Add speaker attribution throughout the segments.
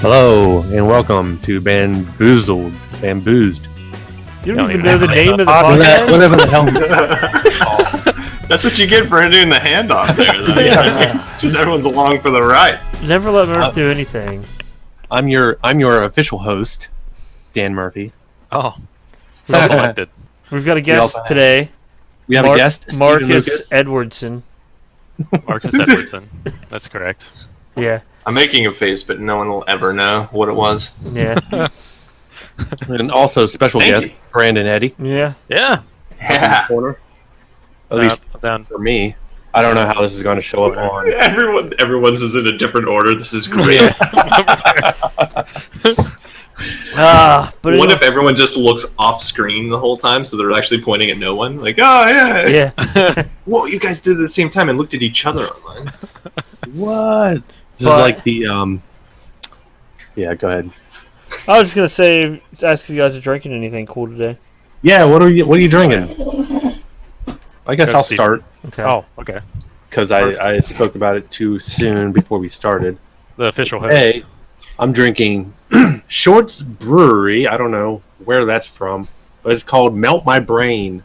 Speaker 1: Hello and welcome to Bamboozed.
Speaker 2: You don't even know the name of the podcast?
Speaker 1: Whatever the hell.
Speaker 3: That's what you get for doing the handoff there. Just everyone's along for the ride.
Speaker 2: Never let Murph do anything.
Speaker 1: I'm your official host, Dan Murphy.
Speaker 4: Oh, self-elected.
Speaker 2: We've got a guest today.
Speaker 1: We have a guest,
Speaker 2: Marcus Edwardson.
Speaker 4: Marcus Edwardson. That's correct.
Speaker 2: Yeah.
Speaker 3: I'm making a face, but no one will ever know what it was.
Speaker 2: Yeah.
Speaker 1: And also special guest, Brandon Eddy.
Speaker 2: Yeah.
Speaker 4: Yeah.
Speaker 3: Yeah.
Speaker 1: At least
Speaker 4: down
Speaker 1: for me. I don't know how this is going to show up on.
Speaker 3: Everyone's is in a different order. This is great.
Speaker 2: But
Speaker 3: what if everyone just looks off screen the whole time, so they're actually pointing at no one? Like, oh yeah,
Speaker 2: yeah.
Speaker 3: Whoa, you guys did it at the same time and looked at each other online.
Speaker 1: What? This is like the Yeah, go ahead.
Speaker 2: I was just gonna say, ask if you guys are drinking anything cool today.
Speaker 1: Yeah, what are you drinking? I guess I'll start.
Speaker 2: Okay.
Speaker 4: Oh, okay.
Speaker 1: Because I spoke about it too soon before we started.
Speaker 4: The official host.
Speaker 1: Hey, I'm drinking Shorts Brewery. I don't know where that's from, but it's called Melt My Brain.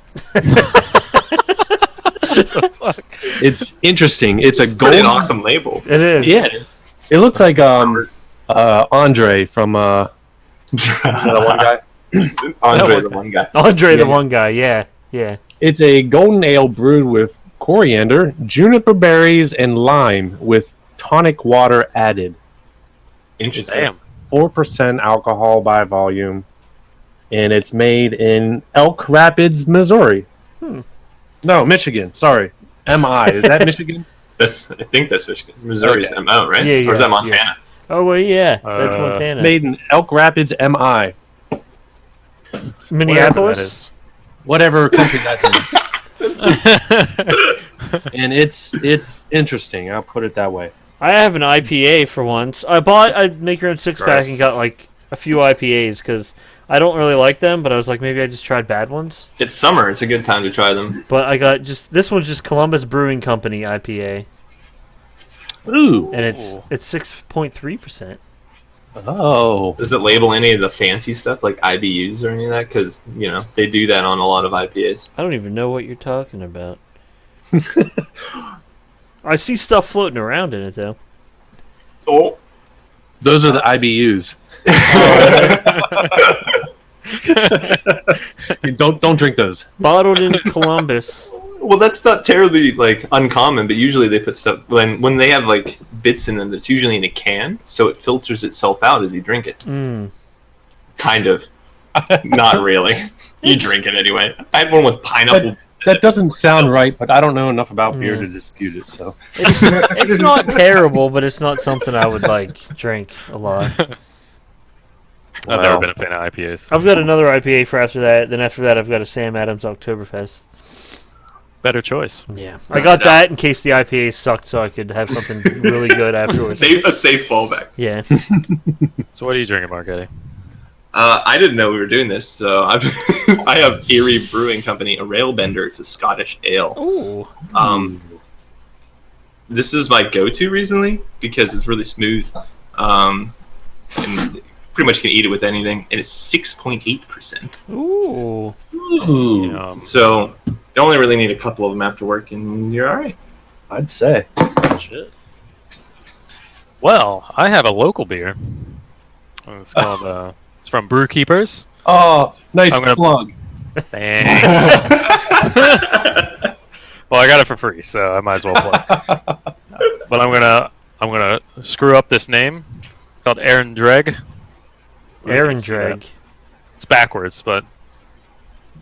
Speaker 1: It's interesting. It's
Speaker 3: an awesome label.
Speaker 2: It is.
Speaker 1: Yeah, it is. It looks like Andre from the one guy.
Speaker 3: Andre the one guy.
Speaker 2: Andre the one guy. Yeah. Yeah.
Speaker 1: It's a golden ale brewed with coriander, juniper berries, and lime with tonic water added.
Speaker 3: Interesting.
Speaker 4: Damn.
Speaker 1: 4% alcohol by volume, and it's made in Elk Rapids, Missouri. No, Michigan. Sorry, MI. Is that Michigan?
Speaker 3: I think that's Michigan. Missouri's MO, right?
Speaker 2: Yeah,
Speaker 3: or is that Montana?
Speaker 2: Yeah. Oh well, yeah, that's Montana.
Speaker 1: Made in Elk Rapids, MI.
Speaker 2: Minneapolis.
Speaker 1: Whatever country that's in. And it's interesting. I'll put it that way.
Speaker 2: I have an IPA for once. I'd make your own 6-pack and got like a few IPAs because I don't really like them, but I was like, maybe I just tried bad ones.
Speaker 3: It's summer. It's a good time to try them.
Speaker 2: But I got this one's just Columbus Brewing Company IPA.
Speaker 1: Ooh.
Speaker 2: And it's 6.3%.
Speaker 1: Oh.
Speaker 3: Does it label any of the fancy stuff like IBUs or any of that? Because, they do that on a lot of IPAs.
Speaker 2: I don't even know what you're talking about. I see stuff floating around in it, though.
Speaker 3: Oh.
Speaker 1: Those are the IBUs. Don't drink those.
Speaker 2: Bottled in Columbus.
Speaker 3: Well, that's not terribly uncommon, but usually they put stuff when they have bits in them. That's usually in a can, so it filters itself out as you drink it. Kind of, not really. You drink it anyway. I had one with pineapple.
Speaker 1: That doesn't sound right, but I don't know enough about beer to dispute it. So
Speaker 2: it's not terrible, but it's not something I would drink a lot.
Speaker 4: I've never been a fan of IPAs.
Speaker 2: I've got another IPA for after that. Then after that, I've got a Sam Adams Oktoberfest.
Speaker 4: Better choice.
Speaker 2: Yeah, I got that in case the IPA sucked, so I could have something really good afterwards.
Speaker 3: A safe fallback.
Speaker 2: Yeah.
Speaker 4: So what are you drinking, Mark Eddy?
Speaker 3: I didn't know we were doing this, so I have Erie Brewing Company, a Railbender. It's a Scottish ale.
Speaker 2: Ooh.
Speaker 3: This is my go-to recently because it's really smooth, and pretty much can eat it with anything. And it's 6.8%.
Speaker 2: Ooh.
Speaker 3: So you only really need a couple of them after work, and you're all right.
Speaker 1: I'd say.
Speaker 4: Shit. Well, I have a local beer. It's called. It's from Brewkeepers.
Speaker 1: Oh, nice plug.
Speaker 4: Thanks. Well, I got it for free, so I might as well plug. But I'm gonna screw up this name. It's called Aaron Dreg.
Speaker 2: Aaron Dreg.
Speaker 4: It's backwards, but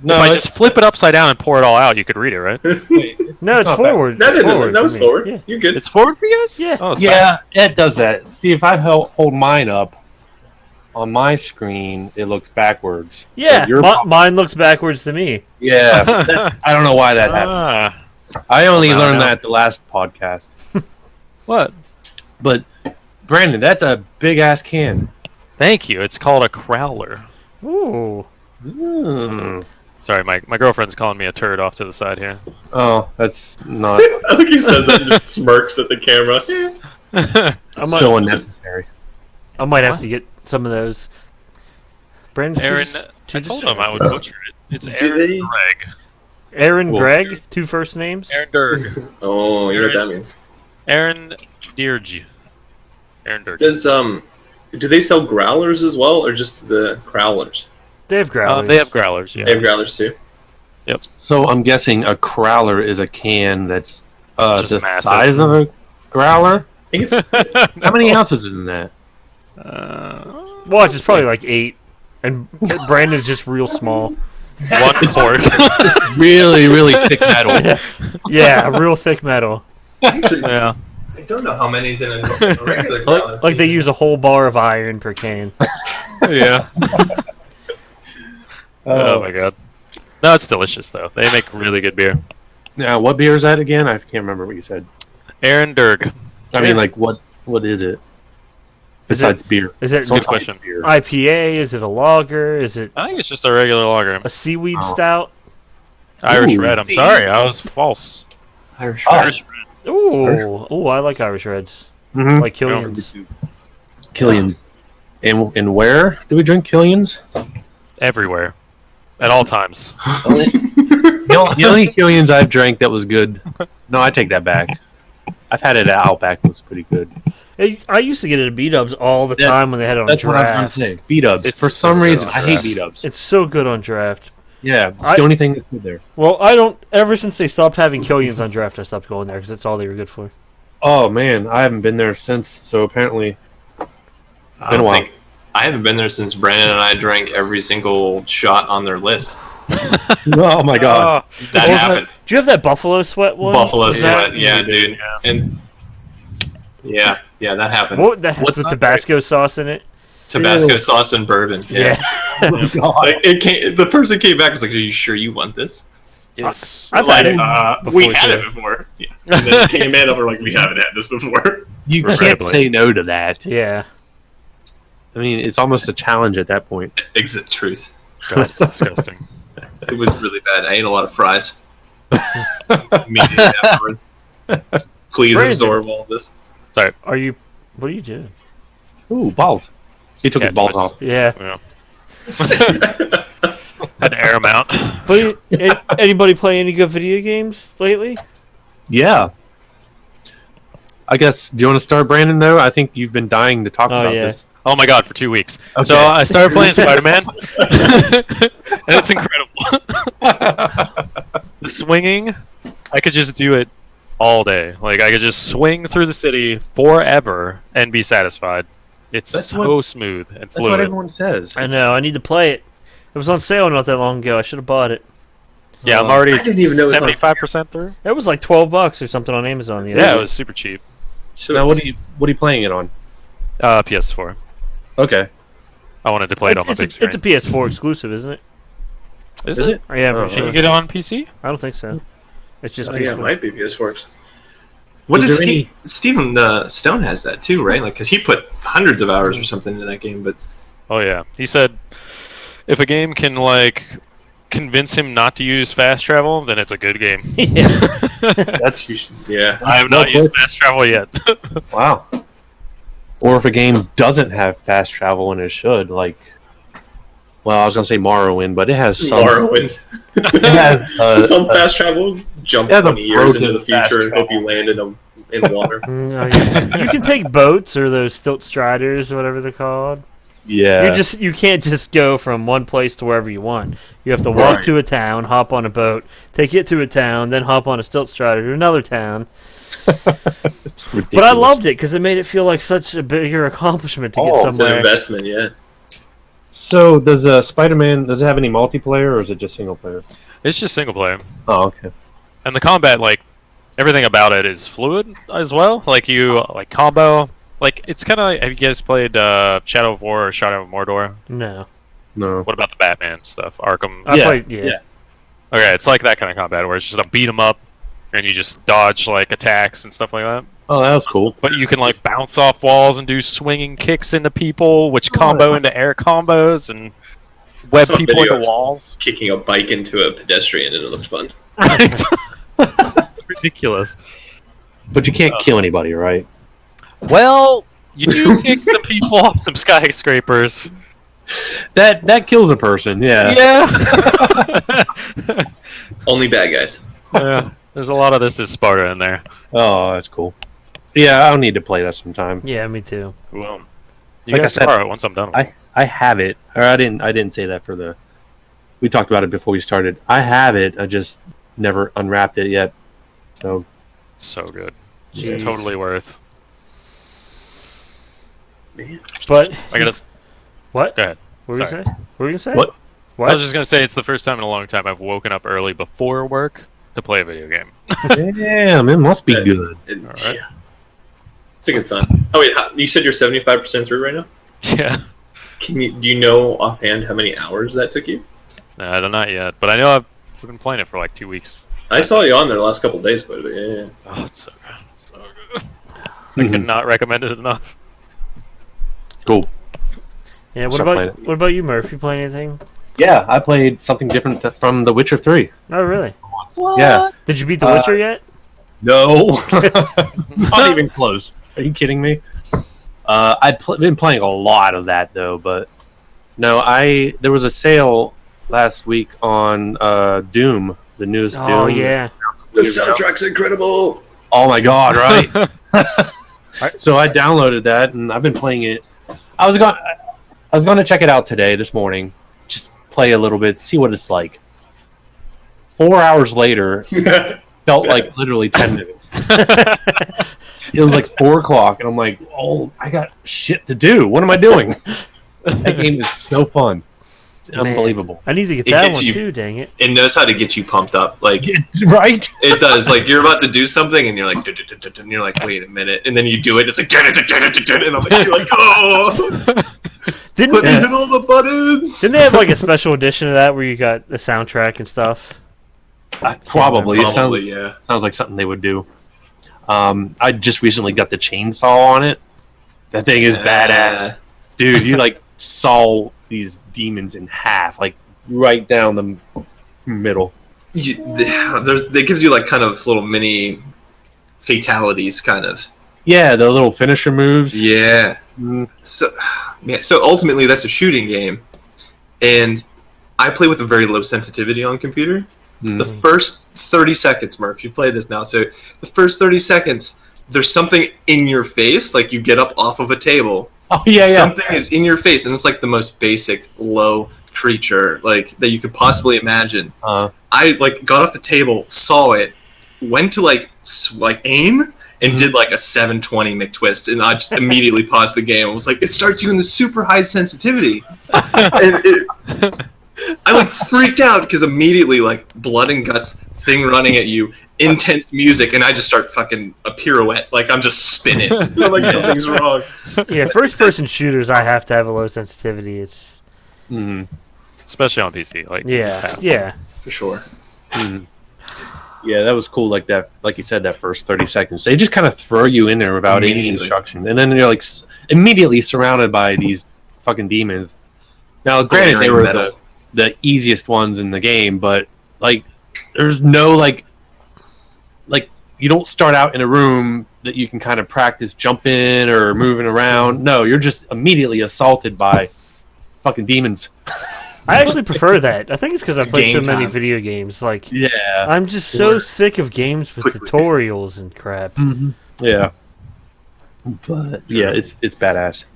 Speaker 1: no,
Speaker 4: if I just flip it upside down and pour it all out, you could read it, right?
Speaker 2: No, it's forward.
Speaker 3: That was forward.
Speaker 2: Yeah.
Speaker 3: You're good.
Speaker 4: It's forward for you guys?
Speaker 2: Yeah.
Speaker 4: Oh, it's
Speaker 1: yeah, it does that. See, if I hold mine up on my screen, it looks backwards.
Speaker 2: Yeah, mine looks backwards to me.
Speaker 1: Yeah, I don't know why that happens. I only learned that the last podcast.
Speaker 4: What?
Speaker 1: But, Brandon, that's a big-ass can.
Speaker 4: Thank you. It's called a Crowler.
Speaker 2: Ooh.
Speaker 4: Sorry, my girlfriend's calling me a turd off to the side here.
Speaker 1: Oh, that's not...
Speaker 3: I think he says that and just smirks at the camera.
Speaker 1: So unnecessary.
Speaker 2: I might have to get some of those. Brandon's
Speaker 4: Aaron,
Speaker 2: too
Speaker 4: I told him I would
Speaker 2: distracted.
Speaker 4: butcher it. It's
Speaker 3: Do
Speaker 4: Aaron
Speaker 3: they?
Speaker 4: Greg.
Speaker 2: Aaron
Speaker 3: Well,
Speaker 2: Gregg, 2 first names.
Speaker 4: Aaron Durg.
Speaker 3: Oh, you know what that means.
Speaker 4: Aaron Dirge. Aaron Durg.
Speaker 3: Does do they sell growlers as well, or just the crowlers?
Speaker 2: They have growlers.
Speaker 4: They have growlers, yeah.
Speaker 3: They have growlers too.
Speaker 1: So I'm guessing a crowler is a can that's
Speaker 4: Just
Speaker 1: the
Speaker 4: massive.
Speaker 1: size of a growler.
Speaker 3: I think it's
Speaker 1: How many ounces is in that?
Speaker 2: Watch, it's probably like 8, and Brandon's just real small.
Speaker 4: One quart.
Speaker 1: Really, really thick metal.
Speaker 2: Yeah, real thick metal.
Speaker 4: Yeah.
Speaker 3: I don't know how many's in a regular growler.
Speaker 2: Like they use a whole bar of iron per can.
Speaker 4: Yeah. Oh my god. No, it's delicious though. They make really good beer.
Speaker 1: Now, what beer is that again? I can't remember what you said.
Speaker 4: Aaron Durg.
Speaker 1: I mean, like, what is it? Besides beer.
Speaker 2: Is it
Speaker 1: Some
Speaker 4: Good question.
Speaker 1: type of beer.
Speaker 2: IPA? Is it a lager? Is it
Speaker 4: I think it's just a regular lager.
Speaker 2: a seaweed
Speaker 1: Oh.
Speaker 2: stout?
Speaker 4: Irish
Speaker 1: Ooh.
Speaker 4: red. I'm sorry, I was false.
Speaker 3: Irish
Speaker 4: Irish red.
Speaker 2: Ooh, I like Irish Reds.
Speaker 1: Mhm.
Speaker 2: Like Killian's.
Speaker 1: Killian's. And where do we drink Killian's?
Speaker 4: Everywhere. At all times.
Speaker 1: The only Killian's I've drank that was good. No, I take that back. I've had it at Outback. It was pretty good.
Speaker 2: I used to get it at B-Dubs all the
Speaker 1: That's-
Speaker 2: time when they had it on
Speaker 1: That's what I was
Speaker 2: draft.
Speaker 1: going to say. B-dubs.
Speaker 4: It's
Speaker 1: For some
Speaker 4: so
Speaker 1: reason,
Speaker 4: good
Speaker 1: I
Speaker 4: on
Speaker 1: hate
Speaker 4: draft.
Speaker 1: B-dubs.
Speaker 2: It's so good on draft.
Speaker 1: Yeah, it's the only thing that's good there.
Speaker 2: Well, I don't. Ever since they stopped having Killian's on draft, I stopped going there because that's all they were good for.
Speaker 1: Oh, man. I haven't been there since, so apparently...
Speaker 3: I
Speaker 1: Been a
Speaker 3: don't
Speaker 1: while.
Speaker 3: think I haven't been there since Brandon and I drank every single shot on their list.
Speaker 1: Oh, my God.
Speaker 3: That
Speaker 2: Oh,
Speaker 3: happened.
Speaker 2: Do you have that Buffalo Sweat one?
Speaker 3: Buffalo
Speaker 2: Is that-
Speaker 3: sweat, yeah, dude.
Speaker 4: Yeah.
Speaker 3: And yeah, that happened.
Speaker 2: What? That has
Speaker 1: What's
Speaker 2: with
Speaker 1: that?
Speaker 2: Tabasco sauce in it?
Speaker 3: Tabasco
Speaker 1: Ew.
Speaker 3: sauce and bourbon.
Speaker 2: Yeah.
Speaker 1: Oh, my God.
Speaker 3: Like the person came back and was like, "Are you sure you want this?"
Speaker 4: Yes.
Speaker 2: I've
Speaker 3: Like,
Speaker 2: had it
Speaker 3: we
Speaker 2: before,
Speaker 3: had
Speaker 2: too.
Speaker 3: it before. Yeah. And then it came in and we're like, "We haven't had this before."
Speaker 1: You can't
Speaker 4: Regrettably.
Speaker 1: say no to that.
Speaker 2: Yeah.
Speaker 1: I mean, it's almost a challenge at that point.
Speaker 3: Exit truth.
Speaker 4: God, it's disgusting.
Speaker 3: It was really bad. I ate a lot of fries. Immediately afterwards. Please
Speaker 2: Brandon.
Speaker 3: absorb all this.
Speaker 2: Are you? What are you doing?
Speaker 1: Ooh, balls. He took his balls
Speaker 4: Cactus.
Speaker 1: off.
Speaker 2: Yeah.
Speaker 4: Yeah. Had to air them out.
Speaker 2: But anybody play any good video games lately?
Speaker 1: Yeah. I guess, do you want to start, Brandon, though? I think you've been dying to talk
Speaker 2: Oh,
Speaker 1: about
Speaker 2: yeah.
Speaker 1: this.
Speaker 4: Oh my god, for 2 weeks.
Speaker 1: Okay.
Speaker 4: So I started playing Spider-Man, and it's incredible. The swinging, I could just do it all day. Like I could just swing through the city forever and be satisfied. It's
Speaker 1: That's
Speaker 4: so
Speaker 1: what-
Speaker 4: smooth and
Speaker 1: That's what
Speaker 4: fluid.
Speaker 1: everyone says.
Speaker 2: I know. I need to play it. It was on sale not that long ago. I should have bought it.
Speaker 4: Yeah, I'm already
Speaker 3: I didn't even know it was on
Speaker 4: 75% through.
Speaker 2: It was like $12 or something on Amazon. The other
Speaker 4: Yeah,
Speaker 2: day.
Speaker 4: it was super cheap.
Speaker 1: Now, what are you playing it on?
Speaker 4: PS4.
Speaker 1: Okay.
Speaker 4: I wanted to play it on my
Speaker 2: It's
Speaker 4: big
Speaker 2: a
Speaker 4: screen.
Speaker 2: PS4 exclusive, isn't it?
Speaker 4: Is
Speaker 1: Is
Speaker 4: it?
Speaker 1: it?
Speaker 2: Oh, yeah, I'm
Speaker 1: Oh,
Speaker 2: pretty
Speaker 4: Can
Speaker 2: sure.
Speaker 4: you get it on PC?
Speaker 2: I don't think so. It's just
Speaker 3: Oh, yeah, it
Speaker 2: PS4.
Speaker 3: might be PS4. What
Speaker 1: Is
Speaker 3: did
Speaker 1: there any-
Speaker 3: Steven Stone has that too, right? Like, because he put hundreds of hours or something into that game, but
Speaker 4: Oh yeah. He said if a game can like convince him not to use fast travel, then it's a good game.
Speaker 2: Yeah.
Speaker 1: That's
Speaker 3: yeah,
Speaker 4: I have
Speaker 1: No
Speaker 4: not used
Speaker 1: question.
Speaker 4: fast travel yet.
Speaker 1: wow. Or if a game doesn't have fast travel and it should, like, well, I was gonna say Morrowind, but it has some.
Speaker 3: Morrowind.
Speaker 1: It has
Speaker 3: Some fast travel, jump
Speaker 1: Yeah, the
Speaker 3: 20 years into the
Speaker 1: broken fast
Speaker 3: future and hope you
Speaker 1: travel.
Speaker 3: land in water.
Speaker 2: You can take boats or those stilt striders or whatever they're called.
Speaker 1: yeah.
Speaker 2: You can't just go from one place to wherever you want. You have to walk
Speaker 3: Right.
Speaker 2: to a town, hop on a boat, take it to a town, then hop on a stilt strider to another town.
Speaker 1: It's ridiculous.
Speaker 2: But I loved it because it made it feel like such a bigger accomplishment to
Speaker 1: Oh,
Speaker 2: get
Speaker 3: It's an
Speaker 2: somewhere.
Speaker 3: investment, yeah.
Speaker 1: So, does Spider-Man does it have any multiplayer or is it just single player?
Speaker 4: It's just single player.
Speaker 1: Oh, okay.
Speaker 4: And the combat, like everything about it is fluid as well. Like you like combo. Like it's kinda like, have you guys played Shadow of War or Shadow of Mordor?
Speaker 2: No,
Speaker 1: No.
Speaker 4: What about the Batman stuff? Arkham.
Speaker 2: I
Speaker 1: Yeah,
Speaker 2: played.
Speaker 1: yeah.
Speaker 4: Okay, it's like that kind of combat where it's just a beat 'em up and you just dodge like attacks and stuff like that.
Speaker 1: Oh, that was cool.
Speaker 4: But you can like bounce off walls and do swinging kicks into people, which combo into air combos and web
Speaker 3: Some
Speaker 4: people into
Speaker 3: videos.
Speaker 4: walls.
Speaker 3: Kicking a bike into a pedestrian and it looks fun.
Speaker 4: Right? Ridiculous.
Speaker 1: But you can't kill anybody, right?
Speaker 4: Well, You kick some people off some skyscrapers.
Speaker 1: That kills a person. Yeah.
Speaker 4: Yeah.
Speaker 3: Only bad guys.
Speaker 4: Yeah. There's a lot of this is Sparta in there.
Speaker 1: Oh, that's cool. Yeah, I'll need to play that sometime.
Speaker 2: Yeah, me too.
Speaker 4: Well, you
Speaker 1: Like I
Speaker 4: guys
Speaker 1: said,
Speaker 4: borrow it once I'm done. With it.
Speaker 1: I have it. Or I didn't say that for the. We talked about it before we started. I have it. I just never unwrapped it yet. So
Speaker 4: So good.
Speaker 2: Jeez.
Speaker 4: It's totally worth.
Speaker 2: But
Speaker 4: I gotta.
Speaker 2: what?
Speaker 4: Go ahead.
Speaker 2: What were you
Speaker 4: Sorry.
Speaker 2: say? What were you gonna say?
Speaker 1: What?
Speaker 2: What?
Speaker 4: I was just gonna say it's the first time in a long time I've woken up early before work to play a video game.
Speaker 1: damn, it must be
Speaker 3: Yeah.
Speaker 1: good.
Speaker 4: Alright.
Speaker 3: Yeah. It's a good sign. Oh wait, you said you're 75% through right now?
Speaker 4: Yeah.
Speaker 3: Do you know offhand how many hours that took you?
Speaker 4: I don't know yet, but I know I've been playing it for like 2 weeks.
Speaker 3: I saw you on there the last couple of days, but yeah.
Speaker 4: Oh, it's so good. So good. I could not recommend it enough.
Speaker 1: Cool.
Speaker 2: Yeah. What
Speaker 1: Start playing
Speaker 2: about what about you, Murph? You play anything?
Speaker 1: Yeah, I played something different from The Witcher 3.
Speaker 2: Oh, really?
Speaker 1: Yeah.
Speaker 2: Did you beat The Witcher yet?
Speaker 1: No. Not even close. Are you kidding me? I've been playing a lot of that, though, but no, there was a sale last week on Doom, the newest Doom.
Speaker 2: Oh yeah.
Speaker 3: The soundtrack's incredible!
Speaker 1: Oh my god, right? So I downloaded that, and I've been playing it. I was going to check it out today, this morning. Just play a little bit, see what it's like. 4 hours later, felt like literally 10 minutes. It was like 4 o'clock, and I'm like, oh, I got shit to do. What am I doing? That game is so fun. It's
Speaker 2: Man,
Speaker 1: unbelievable.
Speaker 2: I need to get
Speaker 3: It
Speaker 2: that
Speaker 3: gets
Speaker 2: one
Speaker 3: you-
Speaker 2: too. Dang it.
Speaker 3: It knows how to get you pumped up. Like,
Speaker 1: Right?
Speaker 3: it does. Like, you're about to do something, and you're like, and you're like, wait a minute. And then you do it, it's like, and I'm like, you're like, oh!
Speaker 2: Didn't
Speaker 3: Let me hit all the buttons!
Speaker 2: Didn't they have like a special edition of that where you got the soundtrack and stuff?
Speaker 1: Probably. It
Speaker 3: Probably,
Speaker 1: sounds like something they would do. I just recently got the chainsaw on it. That thing is badass. Dude, you like saw these demons in half, like right down the middle.
Speaker 3: That gives you like kind of little mini fatalities, kind of.
Speaker 1: Yeah, the little finisher moves.
Speaker 3: Yeah.
Speaker 1: Mm.
Speaker 3: So ultimately, that's a shooting game, and I play with a very low sensitivity on computer.
Speaker 1: Mm.
Speaker 3: The first 30 seconds, Murph, you play this now. So the first 30 seconds, there's something in your face, like you get up off of a table.
Speaker 1: Oh yeah, yeah.
Speaker 3: Something is in your face, and it's like the most basic low creature like that you could possibly imagine. I like got off the table, saw it, went to like aim, and did like a 720 McTwist, and I just immediately paused the game. I was like, it starts you in the super high sensitivity, and I like freaked out because immediately like blood and guts thing running at you, intense music, and I just start fucking a pirouette, like I'm just spinning. I'm like something's wrong.
Speaker 2: Yeah, first-person shooters, I have to have a low sensitivity. It's
Speaker 4: Especially on PC. Like, you just have to.
Speaker 2: yeah.
Speaker 3: For sure.
Speaker 1: Yeah, that was cool. Like that, like you said, that first 30 seconds, they just kind of throw you in there without any
Speaker 3: Immediately.
Speaker 1: instruction, and then you're like immediately surrounded by these fucking demons. Now, granted, they were the easiest ones in the game, but like, there's no like you don't start out in a room that you can kind of practice jumping or moving around. No, you're just immediately assaulted by fucking demons.
Speaker 2: I actually prefer that. I think it's because I played so
Speaker 3: game
Speaker 2: many
Speaker 3: time.
Speaker 2: video games. Like,
Speaker 1: Yeah,
Speaker 2: I'm just so sick of games with tutorials and crap.
Speaker 1: yeah. But yeah, it's badass.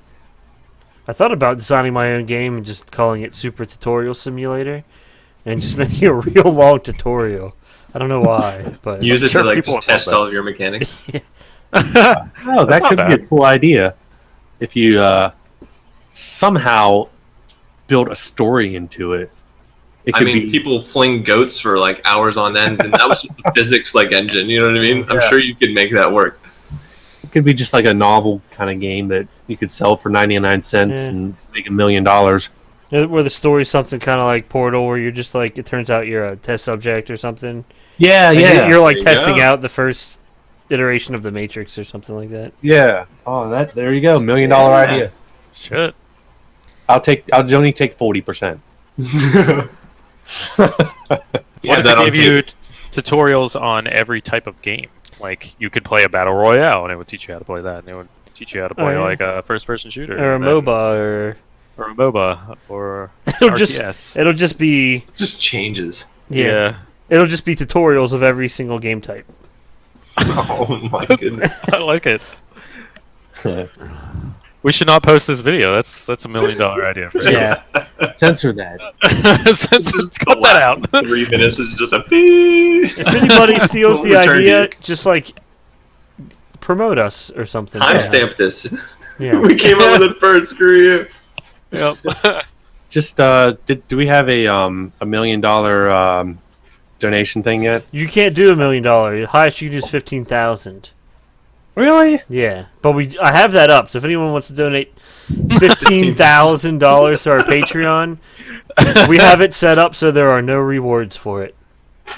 Speaker 2: I thought about designing my own game and just calling it Super Tutorial Simulator, and just making a real long tutorial. I don't know why, but
Speaker 3: Use it
Speaker 4: Sure,
Speaker 3: to like
Speaker 4: people
Speaker 3: just
Speaker 4: would love
Speaker 3: test
Speaker 4: that.
Speaker 3: all of your mechanics.
Speaker 1: Oh, that could be a cool idea if you somehow build a story into it. It
Speaker 3: I
Speaker 1: could
Speaker 3: mean,
Speaker 1: be
Speaker 3: people fling goats for like hours on end, and that was just a physics like engine. You know what I mean? I'm
Speaker 1: Yeah.
Speaker 3: sure you could make that work.
Speaker 1: it could be just like a novel kind of game that you could sell for 99 cents
Speaker 2: Yeah.
Speaker 1: and make $1 million.
Speaker 2: where the story's something kind of like Portal, where you're just like, it turns out you're a test subject or something.
Speaker 1: Yeah,
Speaker 2: Like,
Speaker 1: yeah,
Speaker 2: You're like
Speaker 3: There you
Speaker 2: testing
Speaker 3: go.
Speaker 2: out the first iteration of the Matrix or something like that.
Speaker 1: yeah. Oh, there you go, $1 million
Speaker 3: Yeah.
Speaker 1: idea.
Speaker 4: Shit.
Speaker 1: I'll only take 40%.
Speaker 4: What if
Speaker 3: that
Speaker 4: they
Speaker 3: on
Speaker 4: gave you tutorials on every type of game? Like, you could play a battle royale, and it would teach you how to play that, and it would teach teach you how to play like a first-person shooter,
Speaker 2: or a MOBA,
Speaker 4: or a MOBA, or
Speaker 2: it'll
Speaker 4: RTS.
Speaker 2: just be
Speaker 3: changes.
Speaker 2: Yeah. It'll just be tutorials of every single game type.
Speaker 3: Oh my goodness.
Speaker 4: I like it. We should not post this video. That's $1 million idea. For sure.
Speaker 2: Yeah.
Speaker 1: Censor that.
Speaker 4: Cut that out.
Speaker 3: 3 minutes is just a beep.
Speaker 2: If anybody steals
Speaker 3: We'll
Speaker 2: the
Speaker 3: return
Speaker 2: idea,
Speaker 3: you.
Speaker 2: just like promote us or something.
Speaker 3: Timestamp this.
Speaker 2: Yeah.
Speaker 3: We came up with it first. Screw you.
Speaker 4: Yep.
Speaker 1: Just do we have a $1 million donation thing yet?
Speaker 2: You can't do $1 million. The highest you can do is 15,000.
Speaker 1: Really?
Speaker 2: Yeah, but I have that up. So if anyone wants to donate $15,000 to our Patreon, we have it set up so there are no rewards for it.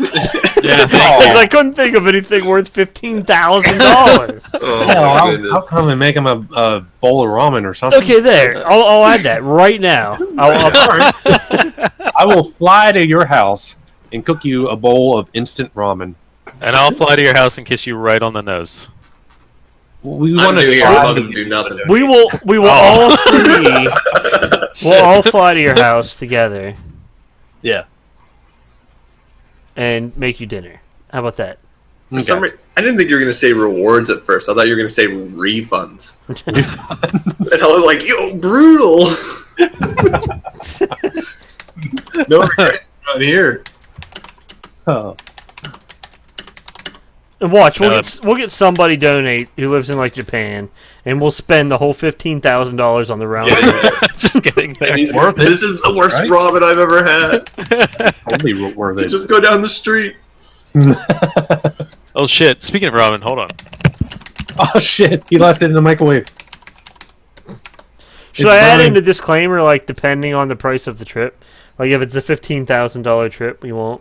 Speaker 4: Yeah.
Speaker 2: Because I couldn't think of anything worth $15,000.
Speaker 3: Oh
Speaker 1: Hell,
Speaker 3: my
Speaker 1: I'll
Speaker 3: goodness.
Speaker 1: come and make him a bowl of ramen or something.
Speaker 2: Okay, there. I'll add that right now.
Speaker 1: I will fly to your house and cook you a bowl of instant ramen.
Speaker 4: And I'll fly to your house and kiss you right on the nose.
Speaker 1: We
Speaker 3: I'm
Speaker 1: want to
Speaker 3: doing it.
Speaker 1: try.
Speaker 3: I'm going to do nothing.
Speaker 2: We will all three. We'll all fly to your house together
Speaker 1: Yeah.
Speaker 2: and make you dinner. How about that?
Speaker 3: For some reason, I didn't think you were going to say rewards at first. I thought you were going to say refunds. And I was like, yo, brutal. No regrets around here.
Speaker 1: Oh.
Speaker 2: And watch, we'll get somebody donate who lives in like Japan, and we'll spend the whole $15,000 on the round.
Speaker 4: Just kidding. There.
Speaker 1: Worth it,
Speaker 3: This is the worst
Speaker 1: right?
Speaker 3: ramen I've ever had.
Speaker 1: Totally worth it.
Speaker 3: Just go down the street.
Speaker 4: Oh shit! Speaking of ramen, hold on.
Speaker 1: Oh shit! He left it in the microwave.
Speaker 2: Should I add in a disclaimer, like depending on the price of the trip? Like if it's a $15,000 trip, we won't.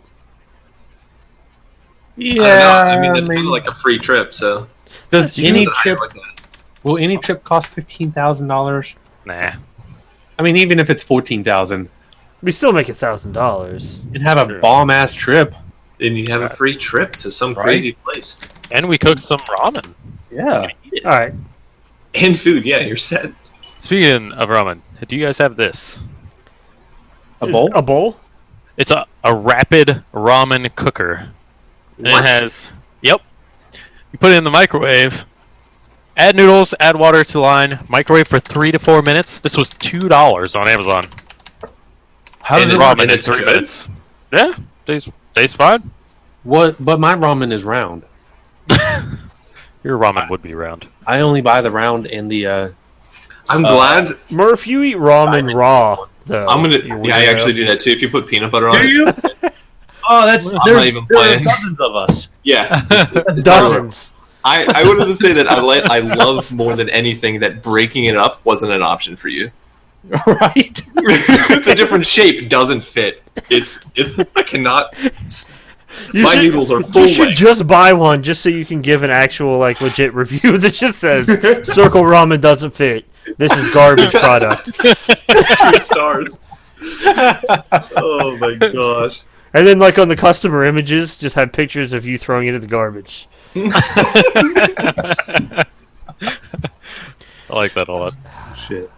Speaker 1: Yeah,
Speaker 3: I mean, it's kind of like a free trip, so.
Speaker 1: does any
Speaker 3: I
Speaker 1: trip
Speaker 3: like that.
Speaker 1: will any trip cost $15,000?
Speaker 4: Nah.
Speaker 1: I mean, even if it's 14,000,
Speaker 2: We still make $1,000.
Speaker 1: and have a bomb ass trip.
Speaker 3: And you have a free trip to some
Speaker 1: Right?
Speaker 3: crazy place.
Speaker 4: And we cooked some ramen.
Speaker 1: Yeah.
Speaker 2: All right.
Speaker 3: And food, yeah, you're set.
Speaker 4: Speaking of ramen, do you guys have this?
Speaker 1: A bowl?
Speaker 2: A bowl?
Speaker 4: It's a rapid ramen cooker. And
Speaker 3: What?
Speaker 4: it has, yep. You put it in the microwave, add noodles, add water to the line, microwave for 3 to 4 minutes. This was $2 on Amazon.
Speaker 1: How does
Speaker 3: And
Speaker 1: it
Speaker 3: ramen
Speaker 4: Ramen in
Speaker 3: it's
Speaker 4: 3
Speaker 3: good?
Speaker 4: minutes. Yeah, tastes fine.
Speaker 1: What? But my ramen is round.
Speaker 4: Your ramen would be round.
Speaker 1: I only buy the round and the.
Speaker 3: I'm glad.
Speaker 2: Murph, you eat ramen raw, though.
Speaker 3: I'm
Speaker 2: you
Speaker 3: gonna. Yeah, I
Speaker 2: weirdo.
Speaker 3: actually do that too. If you put peanut butter on it.
Speaker 1: Oh, that's
Speaker 3: I'm not
Speaker 1: there's
Speaker 3: even
Speaker 1: there are
Speaker 3: playing.
Speaker 1: dozens of us.
Speaker 3: Yeah.
Speaker 2: Dozens.
Speaker 3: I wanted to say that I love more than anything that breaking it up wasn't an option for you.
Speaker 1: Right?
Speaker 3: It's a different shape, doesn't fit. It's I cannot. My noodles are full
Speaker 2: You should
Speaker 3: length.
Speaker 2: just buy one just so you can give an actual, like, legit review that just says, Circle Ramen doesn't fit. This is garbage product.
Speaker 3: 2 stars. Oh my gosh.
Speaker 2: And then, like, on the customer images, just have pictures of you throwing it in the garbage.
Speaker 4: I like that a lot.
Speaker 1: Shit.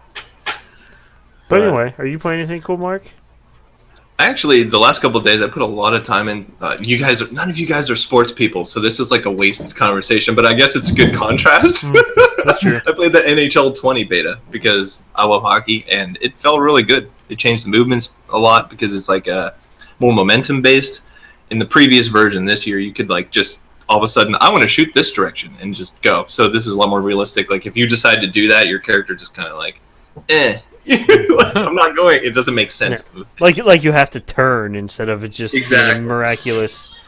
Speaker 2: But anyway, are you playing anything cool, Mark?
Speaker 3: Actually, the last couple of days, I put a lot of time in. None of you guys are sports people, so this is like a wasted conversation. But I guess it's a good contrast.
Speaker 2: That's true.
Speaker 3: I played the NHL 20 beta because I love hockey, and it felt really good. They changed the movements a lot because it's like more momentum based. In the previous version this year, you could like just all of a sudden, I want to shoot this direction and just go. So this is a lot more realistic. Like if you decide to do that, your character just kind of like, like, I'm not going. It doesn't make sense.
Speaker 2: Like you have to turn instead of it just being
Speaker 3: Exactly.
Speaker 2: a miraculous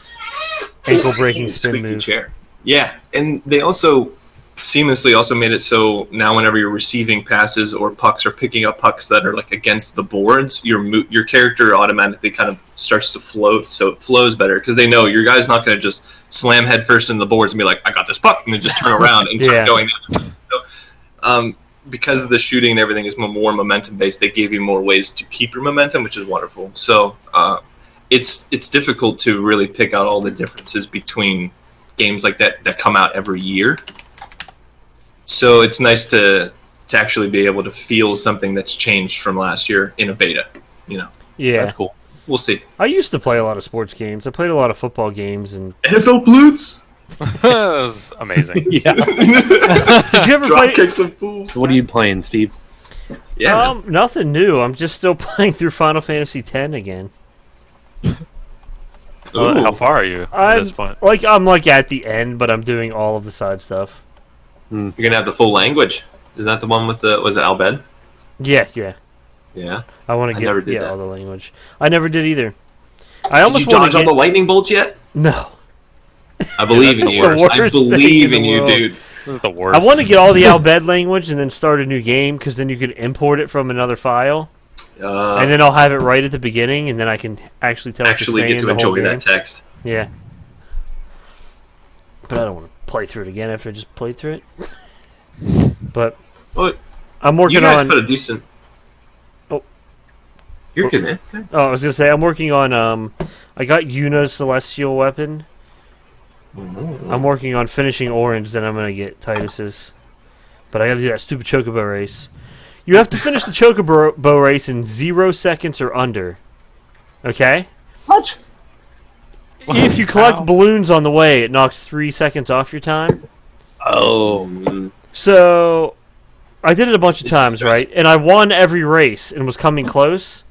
Speaker 2: ankle-breaking spin
Speaker 3: Squeaky
Speaker 2: move.
Speaker 3: chair. Yeah, and they also seamlessly also made it so now whenever you're receiving passes or pucks or picking up pucks that are like against the boards, your character automatically kind of starts to float, so it flows better because they know your guy's not going to just slam headfirst into the boards and be like, "I got this puck," and then just turn around and start
Speaker 2: Yeah.
Speaker 3: going. So, because of the shooting and everything is more momentum based, they gave you more ways to keep your momentum, which is wonderful. So it's difficult to really pick out all the differences between games like that come out every year. So it's nice to actually be able to feel something that's changed from last year in a beta.
Speaker 2: Yeah,
Speaker 1: That's cool.
Speaker 3: We'll see.
Speaker 2: I used to play a lot of sports games. I played a lot of football games, and
Speaker 3: NFL Blitz.
Speaker 4: That was amazing.
Speaker 1: Yeah.
Speaker 2: did you ever play?
Speaker 3: Dropkick some fools.
Speaker 1: So what are you playing, Steve?
Speaker 3: Yeah. man.
Speaker 2: Nothing new. I'm just still playing through Final Fantasy X again.
Speaker 3: Ooh.
Speaker 4: How far are you at this point?
Speaker 2: I'm at the end, but I'm doing all of the side stuff.
Speaker 3: You're gonna have the full language. Is that the one with the? Was it Albed?
Speaker 2: Yeah.
Speaker 3: Yeah.
Speaker 2: I want to
Speaker 3: never
Speaker 2: get
Speaker 3: did that.
Speaker 2: all the language. I never did either. I
Speaker 3: Did
Speaker 2: almost
Speaker 3: you
Speaker 2: want
Speaker 3: dodge
Speaker 2: to
Speaker 3: all
Speaker 2: get
Speaker 3: the lightning bolts yet?
Speaker 2: no.
Speaker 3: I believe in
Speaker 2: That's
Speaker 3: you.
Speaker 2: the worst
Speaker 3: I
Speaker 2: thing
Speaker 3: believe
Speaker 2: in
Speaker 3: in
Speaker 2: the
Speaker 3: you,
Speaker 2: world.
Speaker 3: dude.
Speaker 4: This is the worst.
Speaker 2: I want to get all the Albed language and then start a new game because then you can import it from another file, and then I'll have it right at the beginning, and then I can actually tell what you're saying
Speaker 3: get to
Speaker 2: the whole
Speaker 3: enjoy
Speaker 2: game.
Speaker 3: that text.
Speaker 2: Yeah. But I don't want to play through it again after I just played through it. But
Speaker 3: Well,
Speaker 2: I'm
Speaker 3: you
Speaker 2: working
Speaker 3: guys
Speaker 2: on.
Speaker 3: put a decent.
Speaker 2: Oh.
Speaker 3: You're good, man. Good.
Speaker 2: Oh, I was gonna say I'm working on. I got Yuna's celestial weapon. I'm working on finishing Orange. Then I'm gonna get Titus's. But I gotta do that stupid chocobo race. You have to finish the chocobo race in 0 seconds or under. Okay.
Speaker 1: What?
Speaker 2: If you collect balloons on the way, it knocks 3 seconds off your time.
Speaker 1: Oh.
Speaker 2: So, I did it a bunch of times, right? And I won every race and was coming close.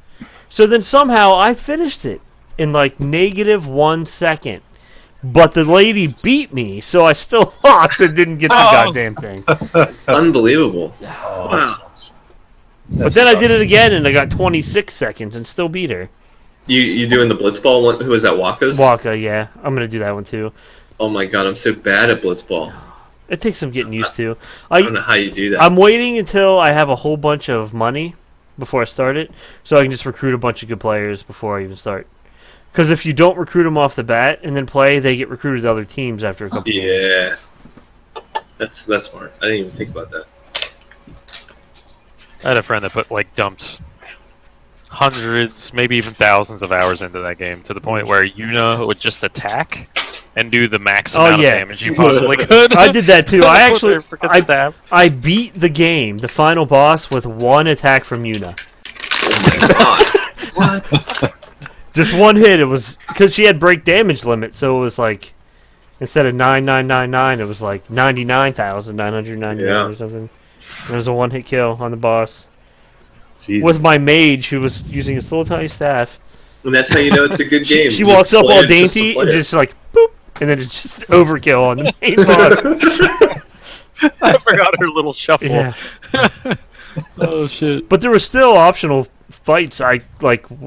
Speaker 2: So then somehow I finished it in -1 second. But the lady beat me, so I still lost and didn't get the goddamn thing.
Speaker 3: Unbelievable.
Speaker 1: Oh,
Speaker 3: Wow.
Speaker 2: But then I did it again and I got 26 seconds and still beat her.
Speaker 3: You doing the Blitzball one? Who was that? Waka's?
Speaker 2: Waka, yeah. I'm going to do that one too.
Speaker 3: Oh my god, I'm so bad at Blitzball.
Speaker 2: It takes some getting used to.
Speaker 3: I don't know how you do that.
Speaker 2: I'm waiting until I have a whole bunch of money before I start it, so I can just recruit a bunch of good players before I even start. Because if you don't recruit them off the bat and then play, they get recruited to other teams after a couple games.
Speaker 3: Yeah. That's smart. I didn't even think about that.
Speaker 4: I had a friend that dumped hundreds, maybe even thousands of hours into that game to the point where Yuna would just attack and do the max amount of damage you possibly could.
Speaker 2: I did that too. I actually
Speaker 4: Freaking stab.
Speaker 2: I beat the game, the final boss, with one attack from Yuna.
Speaker 3: Oh my god. What?
Speaker 2: Just one hit. It was because she had break damage limit, so it was like instead of 9999, it was like 99,999 or something. And it was a one-hit kill on the boss.
Speaker 1: Jesus.
Speaker 2: With my mage, who was using a little tiny staff.
Speaker 3: And that's how you know it's a good game.
Speaker 2: She
Speaker 3: Just
Speaker 2: walks up
Speaker 3: play
Speaker 2: all
Speaker 3: it just to
Speaker 2: dainty
Speaker 3: play
Speaker 2: and
Speaker 3: it.
Speaker 2: just like boop, and then it's just overkill on the main boss.
Speaker 4: I forgot her little shuffle.
Speaker 2: Yeah,
Speaker 4: Oh shit.
Speaker 2: but there were still optional fights I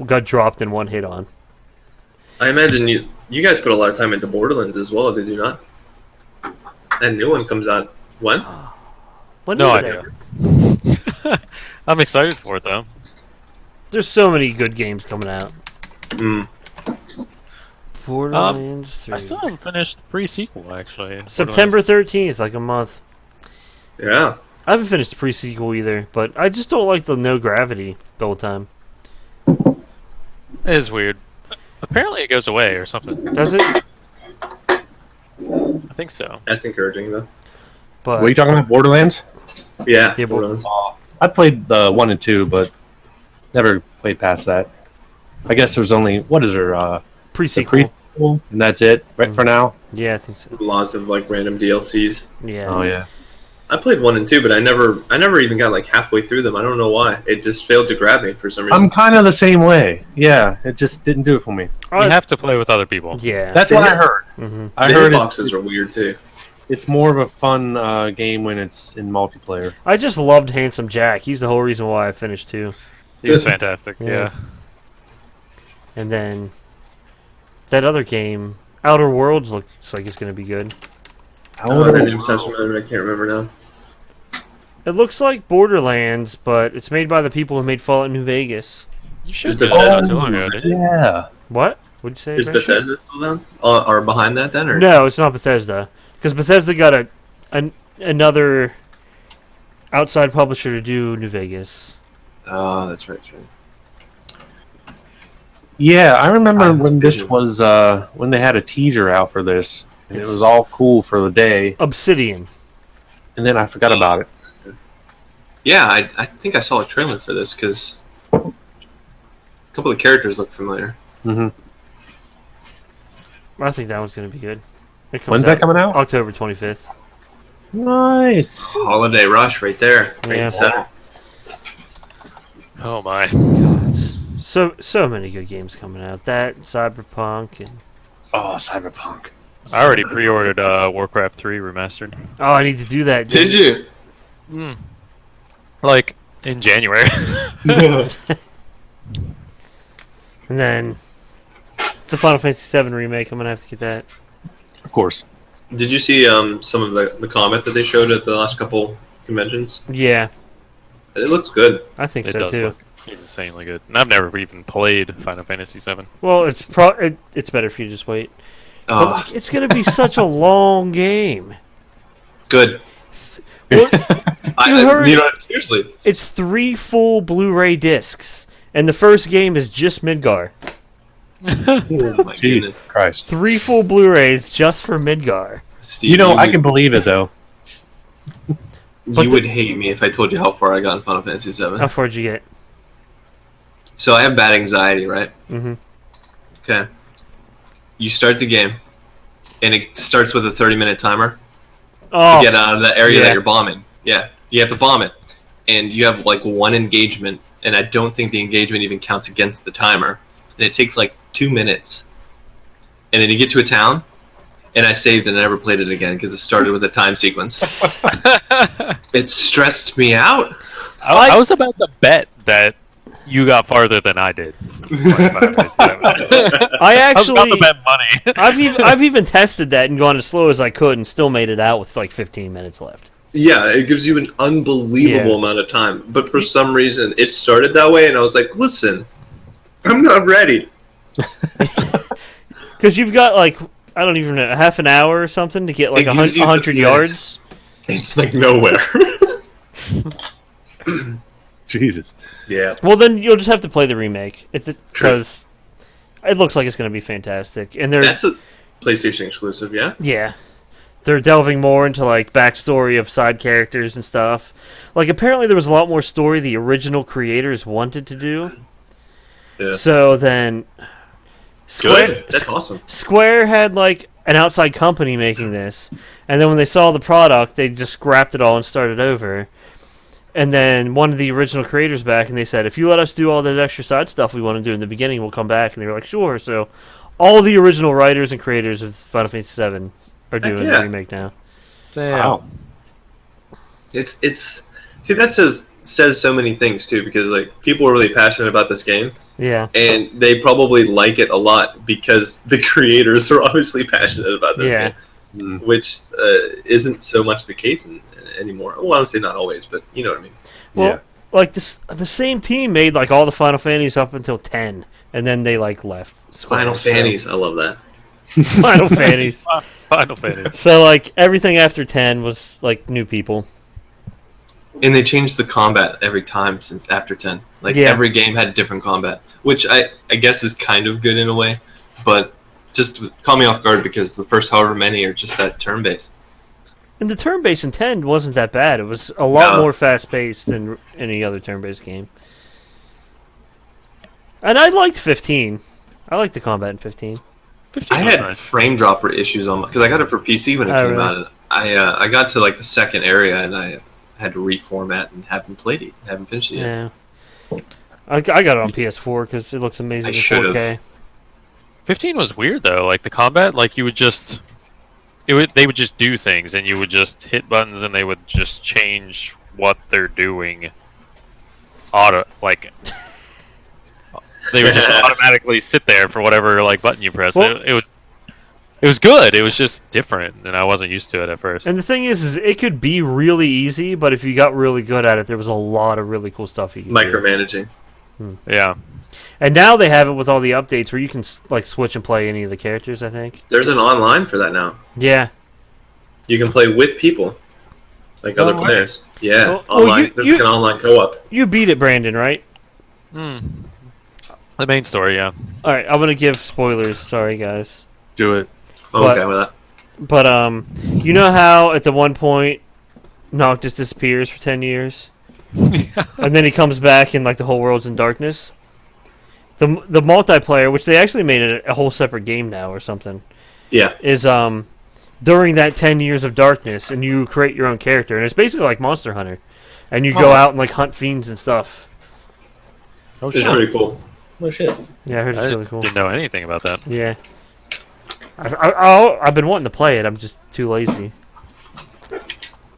Speaker 2: got dropped in one hit on.
Speaker 3: I imagine you guys put a lot of time into Borderlands as well, did you not? That new one comes out when?
Speaker 2: When
Speaker 4: No
Speaker 2: is
Speaker 4: idea.
Speaker 2: there?
Speaker 4: I'm excited for it though.
Speaker 2: There's so many good games coming out.
Speaker 3: Mm.
Speaker 2: Borderlands 3.
Speaker 4: I still haven't finished the pre-sequel actually.
Speaker 2: September 13th, like a month.
Speaker 3: Yeah.
Speaker 2: I haven't finished the pre-sequel either, but I just don't like the no gravity the whole time.
Speaker 4: It is weird. Apparently it goes away or something.
Speaker 2: Does it?
Speaker 4: I think so.
Speaker 3: That's encouraging though.
Speaker 2: But
Speaker 1: What are you talking about? Borderlands?
Speaker 3: Yeah.
Speaker 2: Yeah,
Speaker 3: Borderlands.
Speaker 1: I played the 1 and 2, but never played past that. I guess there's only what is there? The
Speaker 2: pre-sequel.
Speaker 1: prequel, and that's it right for now.
Speaker 2: Yeah, I think so.
Speaker 3: Lots of random DLCs.
Speaker 2: Yeah.
Speaker 1: Oh yeah.
Speaker 3: I played 1 and 2, but I never even got halfway through them. I don't know why. It just failed to grab me for some reason.
Speaker 1: I'm kind of the same way. Yeah, it just didn't do it for me.
Speaker 4: You have to play with other people.
Speaker 2: Yeah.
Speaker 1: That's what I heard.
Speaker 2: hmm
Speaker 1: I
Speaker 3: the
Speaker 1: heard
Speaker 3: hitboxes are weird too.
Speaker 1: it's more of a fun game when it's in multiplayer.
Speaker 2: I just loved Handsome Jack. He's the whole reason why I finished too.
Speaker 4: He was fantastic.
Speaker 2: Yeah.
Speaker 4: Yeah.
Speaker 2: And then that other game, Outer Worlds, looks like it's going to be good.
Speaker 3: That name sounds familiar. I can't remember now.
Speaker 2: It looks like Borderlands, but it's made by the people who made Fallout New Vegas.
Speaker 4: You should
Speaker 3: Is
Speaker 4: have
Speaker 3: Bethesda-
Speaker 4: that too long ago, didn't you?
Speaker 1: Yeah.
Speaker 2: What? What'd you say?
Speaker 3: Is
Speaker 2: Adventure?
Speaker 3: Bethesda still down? Or behind that then? Or?
Speaker 2: No, it's not Bethesda. Because Bethesda got another outside publisher to do New Vegas.
Speaker 3: Oh, that's right. That's right.
Speaker 1: Yeah, I remember when this was when they had a teaser out for this. And it was all cool for the day.
Speaker 2: Obsidian.
Speaker 1: and then I forgot about it.
Speaker 3: Yeah, I think I saw a trailer for this because a couple of characters look familiar.
Speaker 1: Mm-hmm.
Speaker 2: I think that one's going to be good.
Speaker 1: When's that coming out?
Speaker 2: October 25th.
Speaker 1: Nice.
Speaker 3: Holiday rush right there. Right
Speaker 2: Yeah.
Speaker 3: in the center.
Speaker 4: Oh my.
Speaker 2: So many good games coming out. That, Cyberpunk, and...
Speaker 1: Oh, Cyberpunk.
Speaker 4: I already pre-ordered Warcraft 3 Remastered.
Speaker 2: Oh, I need to do that.
Speaker 3: Did you?
Speaker 4: Like, in January.
Speaker 2: And then the Final Fantasy VII remake, I'm going to have to get that.
Speaker 1: Of course.
Speaker 3: Did you see some of the comment that they showed at the last couple conventions?
Speaker 2: Yeah,
Speaker 3: It looks good.
Speaker 2: I think
Speaker 4: It
Speaker 2: so
Speaker 4: does
Speaker 2: too.
Speaker 4: look insanely good. And I've never even played Final Fantasy VII.
Speaker 2: Well, it's better if you just wait. But
Speaker 3: Oh,
Speaker 2: like, it's going to be such a long game.
Speaker 3: good.
Speaker 2: Well,
Speaker 3: I,
Speaker 2: heard-
Speaker 3: you know, seriously.
Speaker 2: it's 3 full Blu-ray discs, and the first game is just Midgar.
Speaker 3: Oh my
Speaker 1: Jesus
Speaker 3: goodness.
Speaker 1: Christ.
Speaker 2: 3 full Blu-rays just for Midgar.
Speaker 3: Steve,
Speaker 1: You know, I
Speaker 3: would-
Speaker 1: can believe it, though.
Speaker 2: But
Speaker 3: You
Speaker 2: the-
Speaker 3: would hate me if I told you how far I got in Final Fantasy VII.
Speaker 2: How far did you get?
Speaker 3: So I have bad anxiety, right?
Speaker 2: Mm-hmm.
Speaker 3: Okay. You start the game, and it starts with a 30-minute timer
Speaker 2: Oh,
Speaker 3: to get out of the area
Speaker 2: yeah.
Speaker 3: that you're bombing. Yeah, you have to bomb it. And you have, like, one engagement, and I don't think the engagement even counts against the timer. And it takes, like, 2 minutes. And then you get to a town, and I saved and I never played it again because it started with a time sequence. It stressed me out.
Speaker 4: I was about to bet that you got farther than I did.
Speaker 2: I
Speaker 4: I was about
Speaker 2: actually,
Speaker 4: to bet money.
Speaker 2: I've even tested that and gone as slow as I could and still made it out with like 15 minutes left.
Speaker 3: Yeah, it gives you an unbelievable
Speaker 2: Yeah.
Speaker 3: amount of time. But for some reason, it started that way, and I was like, listen, I'm not ready.
Speaker 2: Because you've got like, I don't even know, half an hour or something to get like
Speaker 3: It gives you
Speaker 2: 100
Speaker 3: the
Speaker 2: yards.
Speaker 3: It's like nowhere.
Speaker 1: Jesus.
Speaker 3: Yeah.
Speaker 2: Well, then you'll just have to play the remake.
Speaker 3: True.
Speaker 2: Because it looks like it's going to be fantastic. And they're,
Speaker 3: That's a PlayStation exclusive, yeah?
Speaker 2: yeah, they're delving more into like backstory of side characters and stuff. Like apparently there was a lot more story the original creators wanted to do.
Speaker 3: Yeah.
Speaker 2: So then
Speaker 3: Good. That's awesome.
Speaker 2: Square had like an outside company making this, and then when they saw the product, they just scrapped it all and started over. And then one of the original creators back, and they said, if you let us do all that extra side stuff we want to do in the beginning, we'll come back. And they were like, sure. So all the original writers and creators of Final Fantasy VII are doing
Speaker 3: yeah.
Speaker 2: the remake now.
Speaker 4: Damn.
Speaker 1: Wow.
Speaker 3: It's see that says so many things too, because like people are really passionate about this game,
Speaker 2: Yeah.
Speaker 3: and they probably like it a lot because the creators are obviously passionate about this
Speaker 2: Yeah.
Speaker 3: game, which isn't so much the case anymore. Well, I would say not always, but you know what I mean.
Speaker 2: Well,
Speaker 1: Yeah.
Speaker 2: like this, the same team made like all the Final Fantasies up until 10, and then they like left. Square,
Speaker 3: Final
Speaker 2: so-
Speaker 3: Fantasy, I love that.
Speaker 2: Final Fantasies.
Speaker 4: Final Fantasy.
Speaker 2: So like everything after 10 was like new people.
Speaker 3: And they changed the combat every time since after 10. Like,
Speaker 2: Yeah.
Speaker 3: every game had different combat, which I guess is kind of good in a way, but just caught me off guard because the first however many are just that turn-based.
Speaker 2: And the turn-based in 10 wasn't that bad. It was a lot
Speaker 3: No.
Speaker 2: more fast-paced than any other turn-based game. And I liked 15. I liked the combat in 15.
Speaker 4: 15
Speaker 3: I
Speaker 4: was
Speaker 3: had
Speaker 4: nice.
Speaker 3: frame drop issues on because I got it for PC when it
Speaker 2: Oh,
Speaker 3: came
Speaker 2: really?
Speaker 3: out. And I got to like the second area and I had to reformat and haven't played it, haven't finished it yet.
Speaker 2: Yeah. I got it on PS4 because it looks amazing
Speaker 3: I
Speaker 2: in
Speaker 3: should've.
Speaker 2: 4K.
Speaker 4: 15 was weird though. Like the combat, like you would just, they would just do things, and you would just hit buttons, and they would just change what they're doing. They would just automatically sit there for whatever like button you press.
Speaker 2: Well-
Speaker 4: It was good. It was just different, and I wasn't used to it at first.
Speaker 2: And the thing is it could be really easy, but if you got really good at it, there was a lot of really cool stuff you could do.
Speaker 3: Micromanaging.
Speaker 4: Yeah.
Speaker 2: And now they have it with all the updates where you can like switch and play any of the characters, I think.
Speaker 3: There's an online for that now.
Speaker 2: Yeah.
Speaker 3: You can play with people, like other
Speaker 2: Oh,
Speaker 3: players. Yeah,
Speaker 2: Well,
Speaker 3: online.
Speaker 2: you-
Speaker 3: There's
Speaker 2: you-
Speaker 3: an online co-op.
Speaker 2: You beat it, Brandon, right?
Speaker 4: The main story, yeah.
Speaker 2: All right, I'm going to give spoilers. Sorry, guys.
Speaker 1: Do it.
Speaker 3: I'm
Speaker 2: But-
Speaker 3: okay with that.
Speaker 2: But you know how at the one point Noctis disappears for 10 years. And then he comes back and like the whole world's in darkness. The multiplayer, which they actually made it a whole separate game now or something.
Speaker 3: Yeah.
Speaker 2: Is during that 10 years of darkness, and you create your own character, and it's basically like Monster Hunter, and you go out and like hunt fiends and stuff.
Speaker 3: Oh shit! It's pretty cool.
Speaker 1: Oh shit!
Speaker 2: Yeah, I heard it's really cool.
Speaker 4: Didn't know anything about that.
Speaker 2: Yeah. I've been wanting to play it. I'm just too lazy.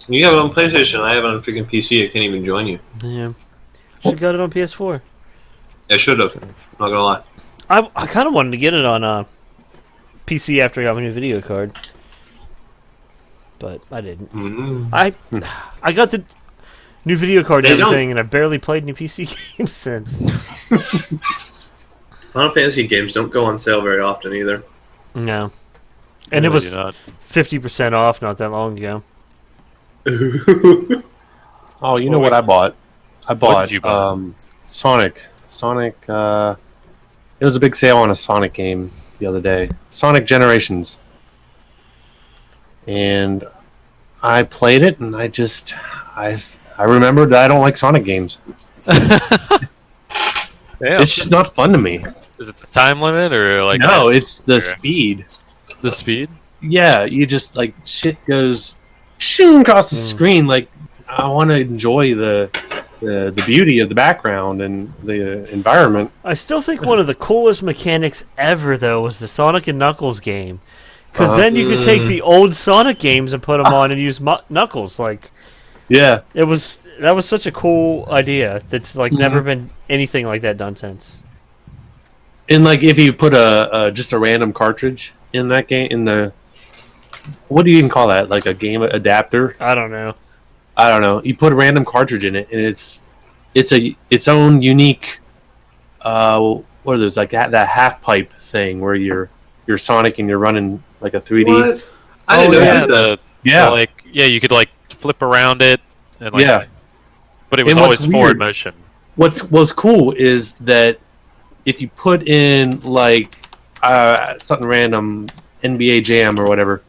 Speaker 3: You have it on PlayStation. I have it on freaking PC. I can't even join you.
Speaker 2: Yeah. Should have got it on PS4.
Speaker 3: I should have. Not gonna lie.
Speaker 2: I kind of wanted to get it on PC after I got my new video card, but I didn't.
Speaker 3: Mm-hmm.
Speaker 2: I got the new video card and everything, and I barely played any PC games since.
Speaker 3: Final Fantasy games don't go on sale very often either.
Speaker 2: No. And it was 50% off not that long ago.
Speaker 1: Oh, you know what I bought? I bought
Speaker 4: What did you buy?
Speaker 1: Sonic. It was a big sale on a Sonic game the other day. Sonic Generations. And I played it, and I remembered that I don't like Sonic games. It's just not fun to me.
Speaker 4: Is it the time limit or like?
Speaker 1: No, it's the speed.
Speaker 4: The speed?
Speaker 1: Yeah, you just like shit goes shooting across the screen. Like I want to enjoy the beauty of the background and the environment.
Speaker 2: I still think one of the coolest mechanics ever, though, was the Sonic and Knuckles game. Because then you could take the old Sonic games and put them on and use Knuckles. Like,
Speaker 1: yeah,
Speaker 2: that was such a cool idea. That's like never been anything like that done since.
Speaker 1: And like if you put just a random cartridge in that game, what do you even call that? Like a game adapter?
Speaker 2: I don't know.
Speaker 1: You put a random cartridge in it, and it's its own unique. What are those, like that half pipe thing where you're Sonic and you're running like a 3D.
Speaker 3: What? I didn't know that.
Speaker 4: You could like flip around it and like, but it was
Speaker 1: And what's
Speaker 4: always forward
Speaker 1: weird-
Speaker 4: motion.
Speaker 1: What's cool is that if you put in like something random, NBA Jam or whatever,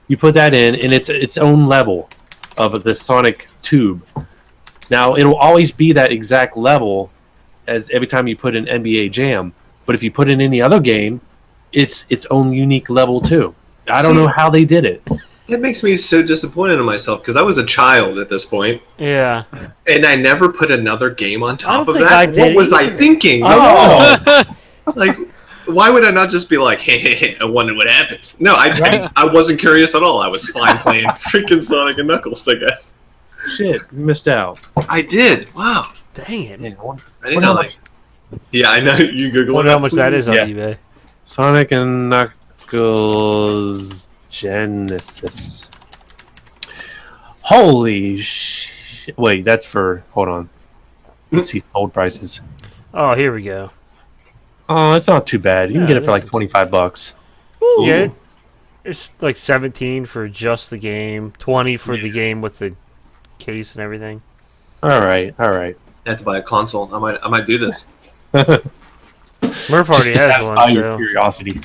Speaker 1: you put that in, and it's its own level of the Sonic tube. Now it'll always be that exact level as every time you put in NBA Jam, but if you put in any other game, it's its own unique level too. I don't know how they did it.
Speaker 3: It makes me so disappointed in myself because I was a child at this point.
Speaker 2: Yeah.
Speaker 3: And I never put another game on top of
Speaker 2: think
Speaker 3: that.
Speaker 2: I did
Speaker 3: What was I
Speaker 2: either.
Speaker 3: thinking?
Speaker 1: Oh,
Speaker 3: Like, why would I not just be like, hey, I wonder what happens? No, I wasn't curious at all. I was fine playing freaking Sonic and Knuckles, I guess.
Speaker 1: shit, you missed out.
Speaker 3: I did. Wow.
Speaker 2: Dang it.
Speaker 1: Yeah,
Speaker 3: I didn't know.
Speaker 1: much-
Speaker 3: Yeah, I know. You Google
Speaker 2: Wonder
Speaker 3: it.
Speaker 2: how much that is on
Speaker 1: Yeah.
Speaker 2: eBay.
Speaker 1: Sonic and Knuckles Genesis. Holy shit. Wait, that's for... Hold on. Let's see sold prices.
Speaker 2: Oh, here we go.
Speaker 1: Oh, it's not too bad. You can
Speaker 2: Yeah,
Speaker 1: get it for
Speaker 2: it
Speaker 1: like
Speaker 2: isn't.
Speaker 1: $25.
Speaker 2: Yeah, it's like 17 for just the game, 20 for the game with the case and everything.
Speaker 1: Alright.
Speaker 3: I have to buy a console. I might do this.
Speaker 2: Murph already
Speaker 1: Just to
Speaker 2: has
Speaker 1: satisfy
Speaker 2: one,
Speaker 1: your
Speaker 2: so
Speaker 1: curiosity.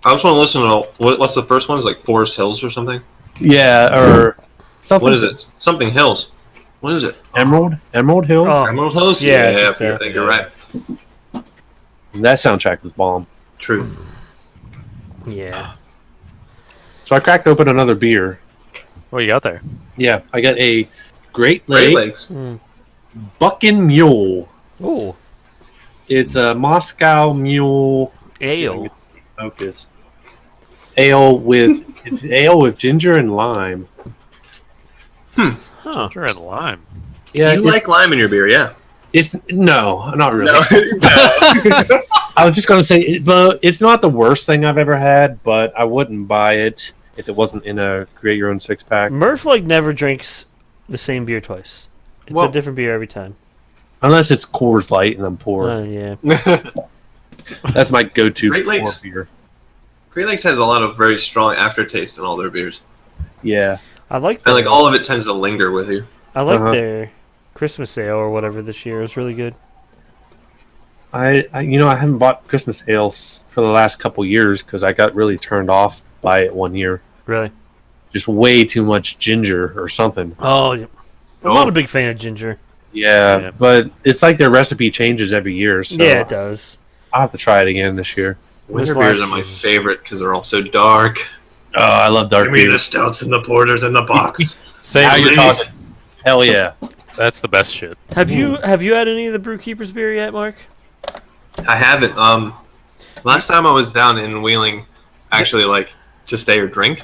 Speaker 3: I just want to listen to what's the first one? Is like Forest Hills or something?
Speaker 1: Yeah, or something.
Speaker 3: What is it? Something Hills. What is it?
Speaker 1: Emerald Hills?
Speaker 2: Oh.
Speaker 3: Emerald Hills?
Speaker 2: Yeah,
Speaker 3: Yeah,
Speaker 2: I think so.
Speaker 3: I think you're right.
Speaker 1: That soundtrack was bomb.
Speaker 3: Truth.
Speaker 2: yeah.
Speaker 1: So I cracked open another beer.
Speaker 4: What you got there?
Speaker 1: Yeah, I got a Great
Speaker 3: Great
Speaker 1: Lake
Speaker 3: Lakes.
Speaker 1: Bucking Mule.
Speaker 2: Ooh,
Speaker 1: It's a Moscow Mule
Speaker 2: ale.
Speaker 1: focus. It's ale with ginger and lime.
Speaker 2: Huh.
Speaker 4: Ginger and lime.
Speaker 1: Yeah,
Speaker 3: You like lime in your beer, yeah.
Speaker 1: it's no, not really.
Speaker 3: No.
Speaker 1: I was just gonna say, but it's not the worst thing I've ever had. But I wouldn't buy it if it wasn't in a create your own 6-pack.
Speaker 2: Murph like never drinks the same beer twice. It's
Speaker 3: Well-
Speaker 2: a different beer every time.
Speaker 1: Unless it's Coors Light and I'm poor.
Speaker 2: Yeah.
Speaker 1: That's my go-to
Speaker 3: Great
Speaker 1: poor
Speaker 3: Lakes.
Speaker 1: beer.
Speaker 3: Great Lakes has a lot of very strong aftertaste in all their beers.
Speaker 1: Yeah.
Speaker 2: I like
Speaker 3: And like all of it tends to linger with you.
Speaker 2: I like
Speaker 1: Uh-huh.
Speaker 2: their Christmas ale or whatever this year. It was really good.
Speaker 1: I haven't bought Christmas ales for the last couple years because I got really turned off by it one year.
Speaker 2: Really.
Speaker 1: just way too much ginger or something.
Speaker 2: Oh, I'm not a big fan of ginger.
Speaker 1: Yeah, but it's like their recipe changes every year. So
Speaker 2: Yeah, it does.
Speaker 1: I'll have to try it again this year.
Speaker 3: Winter beers are my favorite because they're all so dark.
Speaker 1: Oh, I love dark
Speaker 5: Give me
Speaker 1: beers.
Speaker 5: the stouts and the porters and the box.
Speaker 4: Same.
Speaker 1: Now you're talking. Hell yeah.
Speaker 4: That's the best shit.
Speaker 2: Have you had any of the Brewkeeper's beer yet, Mark?
Speaker 3: I haven't. Last time I was down in Wheeling, actually, like to stay or drink,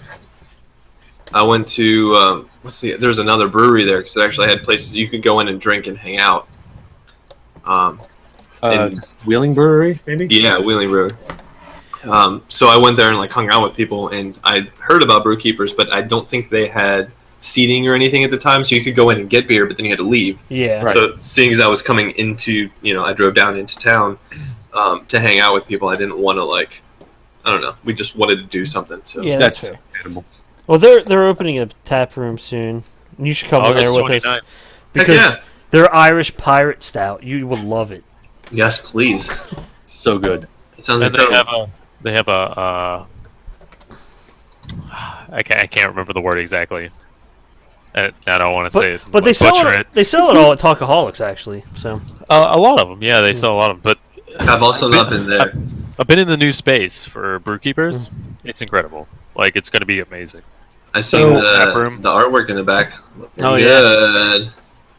Speaker 3: I went to there's another brewery there because it actually had places you could go in and drink and hang out.
Speaker 1: Wheeling Brewery, maybe?
Speaker 3: Yeah, Wheeling Brewery. So I went there and like hung out with people, and I heard about Brewkeepers, but I don't think they had seating or anything at the time, so you could go in and get beer, but then you had to leave.
Speaker 2: Yeah.
Speaker 1: Right.
Speaker 3: So seeing as I was coming into, I drove down into town to hang out with people, I didn't want to I don't know. We just wanted to do something. So
Speaker 2: Yeah, that's fair.
Speaker 1: Incredible.
Speaker 2: Well, they're opening a tap room soon. You should come in there with us because their Irish Pirate Stout. You will love it.
Speaker 3: Yes, please.
Speaker 1: So good.
Speaker 3: It sounds
Speaker 4: And
Speaker 3: incredible.
Speaker 4: they have a I can't remember the word exactly. I don't want to say it.
Speaker 2: But they sell
Speaker 4: butcher
Speaker 2: it. They sell it all at Talkaholics, actually. So
Speaker 4: A lot of them, yeah, they sell a lot of them. But
Speaker 3: I've also not been there.
Speaker 4: I've been in the new space for Brewkeepers. It's incredible. Like, it's going to be amazing.
Speaker 3: I seen
Speaker 4: tap room.
Speaker 3: the artwork in the back.
Speaker 2: Oh,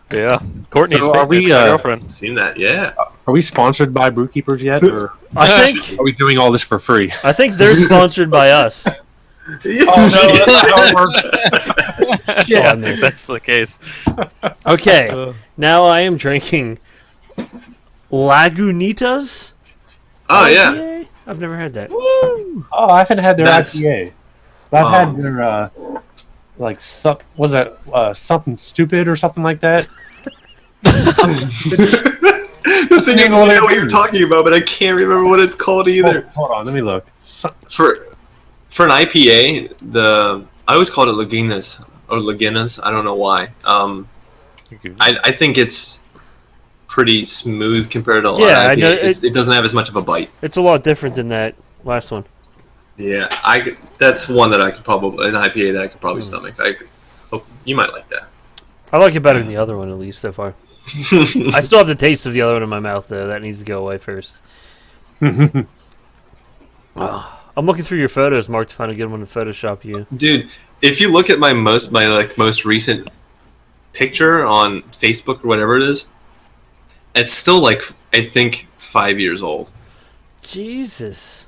Speaker 3: Good.
Speaker 4: Yeah, Courtney's
Speaker 1: So are we,
Speaker 4: my girlfriend.
Speaker 3: Seen that? Yeah.
Speaker 1: Are we sponsored by Brewkeepers yet, or
Speaker 2: I think
Speaker 1: are we doing all this for free?
Speaker 2: they're sponsored by us.
Speaker 1: Oh no, that's not how it works.
Speaker 2: Yeah.
Speaker 4: If that's the case.
Speaker 2: Okay, now I am drinking Lagunitas.
Speaker 3: Oh yeah.
Speaker 2: IPA? I've never had that.
Speaker 1: Oh, I haven't had their
Speaker 3: That's-
Speaker 1: IPA. I've had their something stupid or something like that.
Speaker 3: The thing is, I know what you're talking about, but I can't remember what it's called either.
Speaker 1: Hold on, let me look.
Speaker 3: For an IPA, I always called it Lagunas or Lagunas. I don't know why. I think it's pretty smooth compared to a lot
Speaker 2: Yeah,
Speaker 3: of
Speaker 2: I know,
Speaker 3: IPAs. It doesn't have as much of a bite.
Speaker 2: It's a lot different than that last one.
Speaker 3: Yeah, that's one that I could probably, an IPA that I could probably stomach. I hope you might like that.
Speaker 2: I like it better than the other one, at least so far. I still have the taste of the other one in my mouth, though. That needs to go away first. I'm looking through your photos, Mark, to find a good one to Photoshop you.
Speaker 3: Dude, if you look at my most recent picture on Facebook or whatever it is, it's still I think 5 years old.
Speaker 2: Jesus.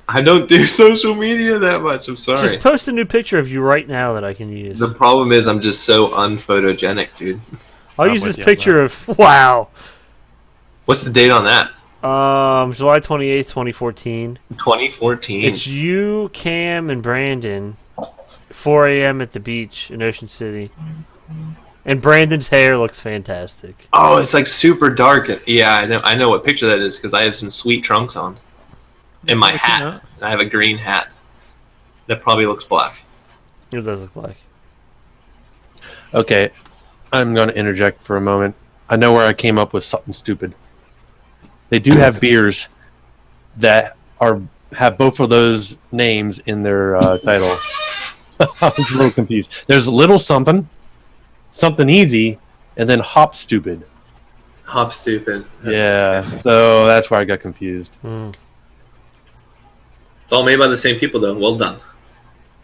Speaker 3: I don't do social media that much. I'm sorry.
Speaker 2: Just post a new picture of you right now that I can use.
Speaker 3: The problem is I'm just so unphotogenic, dude.
Speaker 2: I'll
Speaker 4: I'm
Speaker 2: use
Speaker 4: with
Speaker 2: this
Speaker 4: you on
Speaker 2: picture of... Wow.
Speaker 3: What's the date on that?
Speaker 2: July 28th, 2014.
Speaker 3: 2014.
Speaker 2: It's you, Cam, and Brandon. 4 a.m. at the beach in Ocean City. And Brandon's hair looks fantastic.
Speaker 3: Oh, it's super dark. Yeah, I know what picture that is because I have some sweet trunks on. And my hat. I have a green hat. That probably looks black.
Speaker 2: It does look like.
Speaker 1: Okay, I'm going to interject for a moment. I know where I came up with something stupid. They do have beers that have both of those names in their title. I was a little confused. There's Little Something, Something Easy, and then Hop Stupid.
Speaker 3: Hop stupid.
Speaker 1: So that's where I got confused.
Speaker 3: It's all made by the same people, though. Well done.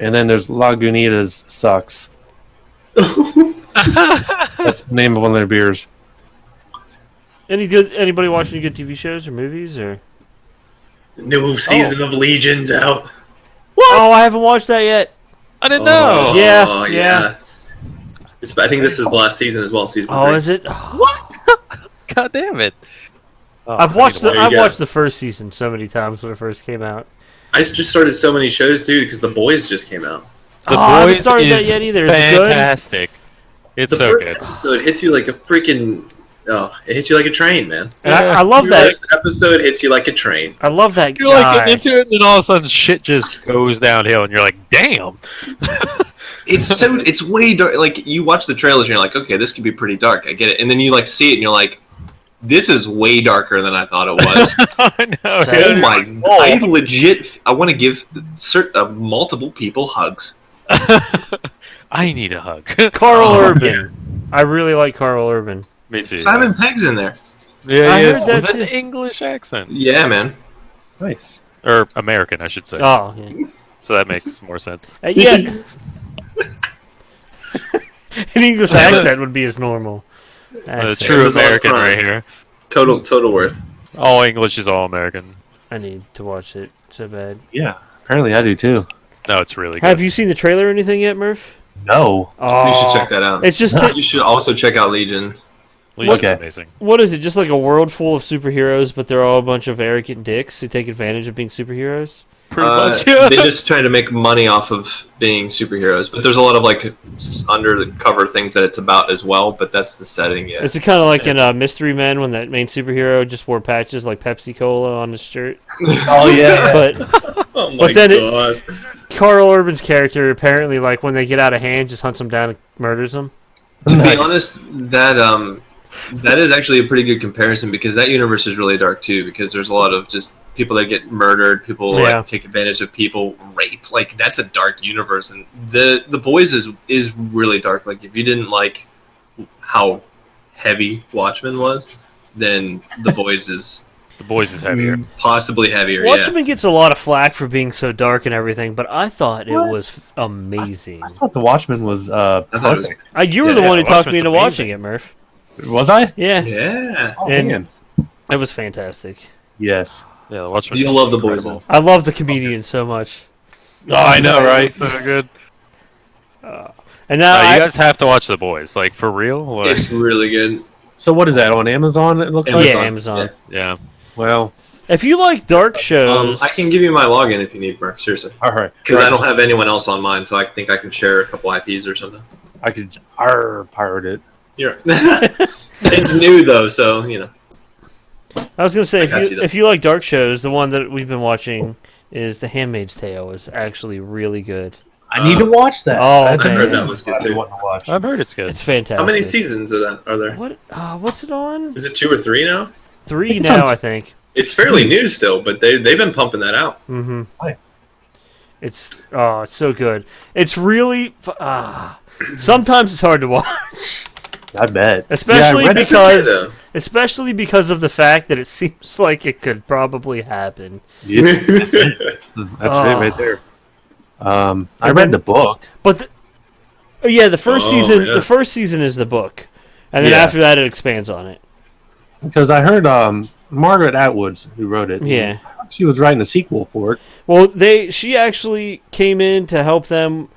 Speaker 1: And then there's Lagunitas Sucks. That's the name of one of their beers.
Speaker 2: Anybody watching any good TV shows or movies or?
Speaker 5: New season of Legion's out.
Speaker 2: Oh, I haven't watched that yet.
Speaker 4: I didn't know.
Speaker 2: Yeah,
Speaker 3: Oh,
Speaker 2: yeah.
Speaker 3: yes. I think this is the last season as well. Season 3.
Speaker 2: Oh, is it?
Speaker 4: God damn it. Oh,
Speaker 2: I've watched
Speaker 3: There you
Speaker 2: I've
Speaker 3: go.
Speaker 2: watched the first season so many times when it first came out.
Speaker 3: I just started so many shows, dude, because The Boys just came out.
Speaker 4: The
Speaker 2: I haven't
Speaker 4: Boys
Speaker 2: started that
Speaker 4: is
Speaker 2: yet either. Is it good?
Speaker 4: fantastic. It's
Speaker 3: The
Speaker 4: so
Speaker 3: first
Speaker 4: good.
Speaker 3: episode hits you like a freaking... Oh, it hits you like a train, man.
Speaker 2: And I love
Speaker 3: The
Speaker 2: that.
Speaker 3: first episode hits you like a train.
Speaker 2: I love that
Speaker 4: You're
Speaker 2: guy.
Speaker 4: like into it, and then all of a sudden shit just goes downhill, and you're like, damn.
Speaker 3: It's way dark. Like, you watch the trailers and you're like, okay, this could be pretty dark. I get it. And then you see it and you're like, this is way darker than I thought it was.
Speaker 4: I know.
Speaker 3: Oh my! I legit. I want to give multiple people hugs.
Speaker 4: I need a hug.
Speaker 2: Carl Urban. I really like Carl Urban.
Speaker 4: Me too.
Speaker 3: Simon Pegg's in there.
Speaker 4: Yeah,
Speaker 2: I
Speaker 4: he
Speaker 2: heard
Speaker 4: is.
Speaker 2: that
Speaker 4: With an
Speaker 2: too.
Speaker 4: English accent.
Speaker 3: Yeah, man.
Speaker 1: Nice.
Speaker 4: Or American, I should say.
Speaker 2: Oh, yeah.
Speaker 4: So that makes more sense.
Speaker 2: Yeah. An English accent would be his normal accent.
Speaker 4: True
Speaker 3: It was all
Speaker 4: American
Speaker 3: crime.
Speaker 4: right here.
Speaker 3: Total worth.
Speaker 4: All English is all American.
Speaker 2: I need to watch it so bad.
Speaker 1: Yeah. Apparently, I do too.
Speaker 4: No, it's really good.
Speaker 2: Have you seen the trailer or anything yet, Murph?
Speaker 1: No.
Speaker 2: Oh,
Speaker 3: You should check that out.
Speaker 2: It's just
Speaker 3: You should also check out Legion.
Speaker 4: Legion's
Speaker 1: Okay.
Speaker 4: amazing.
Speaker 2: what is it? Just like a world full of superheroes, but they're all a bunch of arrogant dicks who take advantage of being superheroes.
Speaker 4: Pretty much, yeah.
Speaker 3: They just try to make money off of being superheroes, but there's a lot of like undercover things that it's about as well. But that's the setting. Yeah.
Speaker 2: Is it kind of like in Mystery Men when that main superhero just wore patches like Pepsi Cola on his shirt?
Speaker 1: Oh yeah.
Speaker 2: But
Speaker 5: Oh my
Speaker 2: But then it-
Speaker 5: god.
Speaker 2: Carl Urban's character apparently, like when they get out of hand, just hunts them down and murders them.
Speaker 3: To be honest, that is actually a pretty good comparison because that universe is really dark too. Because there's a lot of just people that get murdered, people
Speaker 2: Yeah.
Speaker 3: like take advantage of people, rape. Like that's a dark universe, and the Boys is really dark. Like if you didn't like how heavy Watchmen was, then the Boys is
Speaker 4: The Boys is heavier.
Speaker 3: possibly heavier.
Speaker 2: Watchmen gets a lot of flack for being so dark and everything, but I thought it was amazing.
Speaker 1: I thought The Watchmen was
Speaker 3: I thought it was.
Speaker 1: perfect.
Speaker 2: You were the
Speaker 3: Yeah,
Speaker 2: one who talked me
Speaker 4: Watchmen's
Speaker 2: into watching
Speaker 4: amazing.
Speaker 2: it, Murph.
Speaker 1: Was I?
Speaker 2: Yeah,
Speaker 3: Yeah.
Speaker 1: Oh,
Speaker 2: And-
Speaker 1: man.
Speaker 2: it was fantastic.
Speaker 1: Yes.
Speaker 4: Yeah, the Watchmen.
Speaker 3: Do you love the Boys?
Speaker 4: incredible.
Speaker 2: I love the comedian so much.
Speaker 1: Oh, I know, right?
Speaker 4: So good.
Speaker 2: And now
Speaker 4: You guys have to watch The Boys, like for real. Like,
Speaker 3: It's really good.
Speaker 1: So what is that on Amazon? It looks like.
Speaker 2: yeah, Amazon.
Speaker 4: yeah,
Speaker 1: Well,
Speaker 2: If you like dark shows,
Speaker 3: I can give you my login if you need, Mark. Seriously,
Speaker 1: all right.
Speaker 3: because I don't have anyone else on mine, so I think I can share a couple IPs or something.
Speaker 1: I could pirate it.
Speaker 3: You're it's new though, so you know.
Speaker 2: I was going to say,
Speaker 3: got you, though.
Speaker 2: if you like dark shows, the one that we've been watching is The Handmaid's Tale. Is actually really good.
Speaker 1: I need to watch that.
Speaker 2: Oh,
Speaker 1: That's
Speaker 2: okay.
Speaker 3: I heard that was good
Speaker 1: I've been
Speaker 3: too.
Speaker 1: wanting to watch.
Speaker 4: I've heard it's good.
Speaker 2: It's fantastic.
Speaker 3: How many seasons of that are there?
Speaker 2: What? What's it on?
Speaker 3: Is it 2 or 3 now?
Speaker 2: 3
Speaker 1: it's
Speaker 2: now,
Speaker 1: on
Speaker 2: I think.
Speaker 3: It's fairly new still, but they've been pumping that out.
Speaker 2: Mm-hmm.
Speaker 1: Hi.
Speaker 2: It's so good. It's really sometimes it's hard to watch,
Speaker 1: I bet.
Speaker 2: especially
Speaker 1: Yeah, I read it.
Speaker 2: because
Speaker 3: Okay,
Speaker 2: especially because of the fact that it seems like it could probably happen.
Speaker 1: That's it. That's it right there. I
Speaker 2: And
Speaker 1: read
Speaker 2: then-
Speaker 1: the book.
Speaker 2: But the first
Speaker 3: Oh,
Speaker 2: season,
Speaker 3: yeah.
Speaker 2: the first season is the book, and then
Speaker 1: Yeah.
Speaker 2: after that it expands on it.
Speaker 1: Because I heard Margaret Atwood, who wrote it,
Speaker 2: Yeah.
Speaker 1: she was writing a sequel for it.
Speaker 2: Well, she actually came in to help them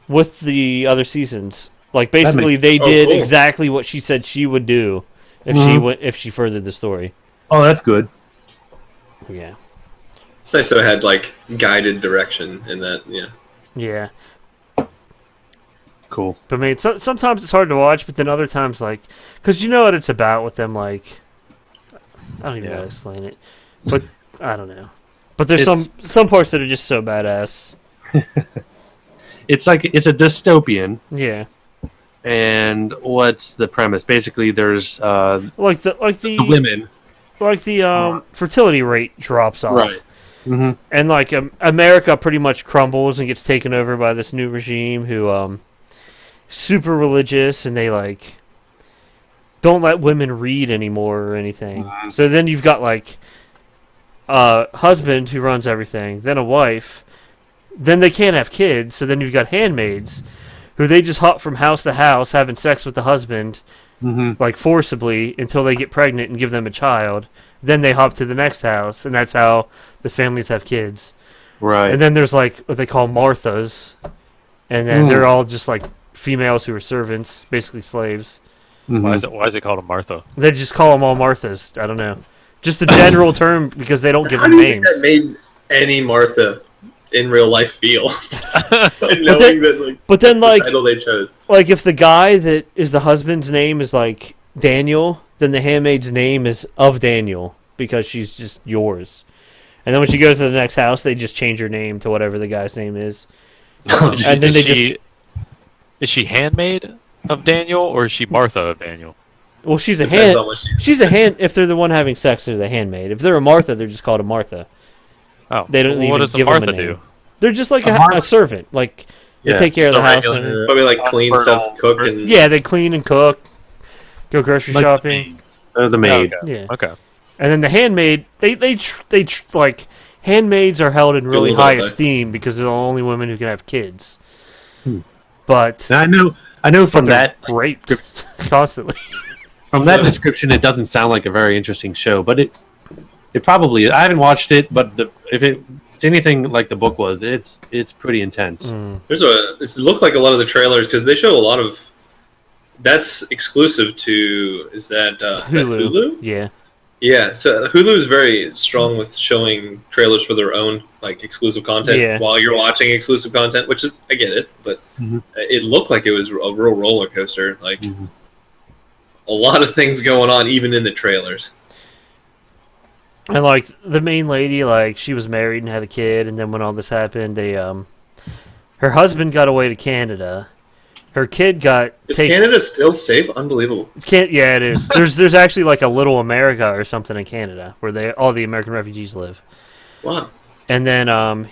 Speaker 2: with the other seasons. Like basically,
Speaker 1: makes-
Speaker 2: they did
Speaker 3: cool.
Speaker 2: exactly what she said she would do if she
Speaker 1: Mhm.
Speaker 2: went if she furthered the story.
Speaker 1: Oh, that's good.
Speaker 2: Yeah,
Speaker 3: It's nice to have had like guided direction in that. Yeah.
Speaker 2: yeah.
Speaker 1: Cool.
Speaker 2: But I mean, sometimes it's hard to watch, but then other times, like, because you know what it's about with them. Like, I don't even know how to explain it, but I don't know. But there's
Speaker 1: It's-
Speaker 2: some parts that are just so badass.
Speaker 1: It's like it's a dystopian,
Speaker 2: Yeah,
Speaker 1: and what's the premise? Basically, there's
Speaker 2: like the
Speaker 1: the women.
Speaker 2: fertility rate drops off.
Speaker 1: Right. Mm-hmm.
Speaker 2: And like America pretty much crumbles and gets taken over by this new regime who super religious, and they like don't let women read anymore or anything.
Speaker 1: Mhm.
Speaker 2: So then you've got like a husband who runs everything, then a wife, then they can't have kids, so then you've got handmaids who they just hop from house to house having sex with the husband
Speaker 1: Mm-hmm.
Speaker 2: like forcibly until they get pregnant and give them a child. Then they hop to the next house, and that's how the families have kids.
Speaker 1: Right.
Speaker 2: And then there's like what they call Marthas, and then they're all just like females who are servants, basically slaves.
Speaker 1: Mhm.
Speaker 4: Why is it called a Martha?
Speaker 2: They just call them all Marthas. I don't know, just the general term because they don't give
Speaker 3: How
Speaker 2: them
Speaker 3: do you think
Speaker 2: names.
Speaker 3: that made any Martha in real life feel? Knowing
Speaker 2: then-
Speaker 3: that, like,
Speaker 2: But then
Speaker 3: that's the
Speaker 2: like
Speaker 3: title they chose.
Speaker 2: if the guy that is the husband's name is like Daniel, then the handmaid's name is of Daniel because she's just yours. And then when she goes to the next house, they just change her name to whatever the guy's name is. And then
Speaker 4: Is she handmaid of Daniel or is she Martha of Daniel?
Speaker 2: Well, she's a
Speaker 3: Depends
Speaker 2: hand.
Speaker 3: on what she-
Speaker 2: She's a hand. If they're the one having sex, they're the handmaid. If they're a Martha, they're just called a Martha.
Speaker 4: Oh,
Speaker 2: They don't
Speaker 4: well,
Speaker 2: even
Speaker 4: what does the
Speaker 2: give them a
Speaker 4: Martha
Speaker 2: name.
Speaker 4: do?
Speaker 2: They're just like
Speaker 1: A
Speaker 2: a
Speaker 1: Martha-
Speaker 2: servant. Like They take care of the house.
Speaker 3: Regular, probably like clean stuff, cook, and
Speaker 2: yeah, they clean and cook, go grocery shopping.
Speaker 1: The maid.
Speaker 2: Yeah.
Speaker 4: Okay.
Speaker 2: And then the handmaid, they like handmaids are held in really high esteem because they're the only women who can have kids. But
Speaker 1: I know from that
Speaker 2: raped constantly.
Speaker 1: From that description, it doesn't sound like a very interesting show, but it probably. I haven't watched it, but if it's anything like the book was, it's pretty intense.
Speaker 3: This looked like a lot of the trailers because they show a lot of. That's exclusive to. Is that Hulu?
Speaker 2: Yeah.
Speaker 3: Yeah, so Hulu is very strong with showing trailers for their own like exclusive content while you're watching exclusive content, which is I get it, but it looked like it was a real roller coaster. Like a lot of things going on, even in the trailers.
Speaker 2: And like the main lady, like she was married and had a kid, and then when all this happened, her husband got away to Canada. Her kid got taken.
Speaker 3: Canada still safe? Unbelievable.
Speaker 2: Yeah, it is. There's actually like a little America or something in Canada where all the American refugees live.
Speaker 3: Wow.
Speaker 2: And then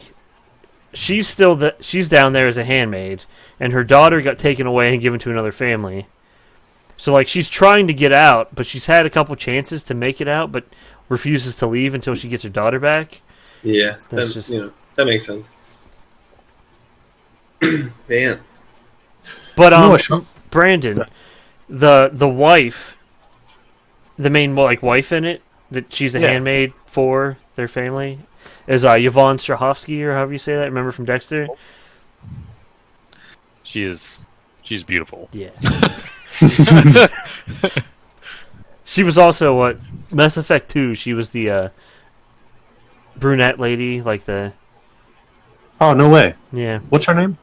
Speaker 2: she's down there as a handmaid, and her daughter got taken away and given to another family. So like she's trying to get out, but she's had a couple chances to make it out, but refuses to leave until she gets her daughter back.
Speaker 3: Yeah, that makes sense. Man.
Speaker 2: But Brandon, the wife, the main wife in it, that she's a handmaid for their family, is Yvonne Strahovski, or however you say that. Remember from Dexter?
Speaker 4: She's beautiful.
Speaker 2: Yeah. She was also Mass Effect 2. She was the brunette lady, like the.
Speaker 1: Oh no way!
Speaker 2: Yeah.
Speaker 1: What's her name?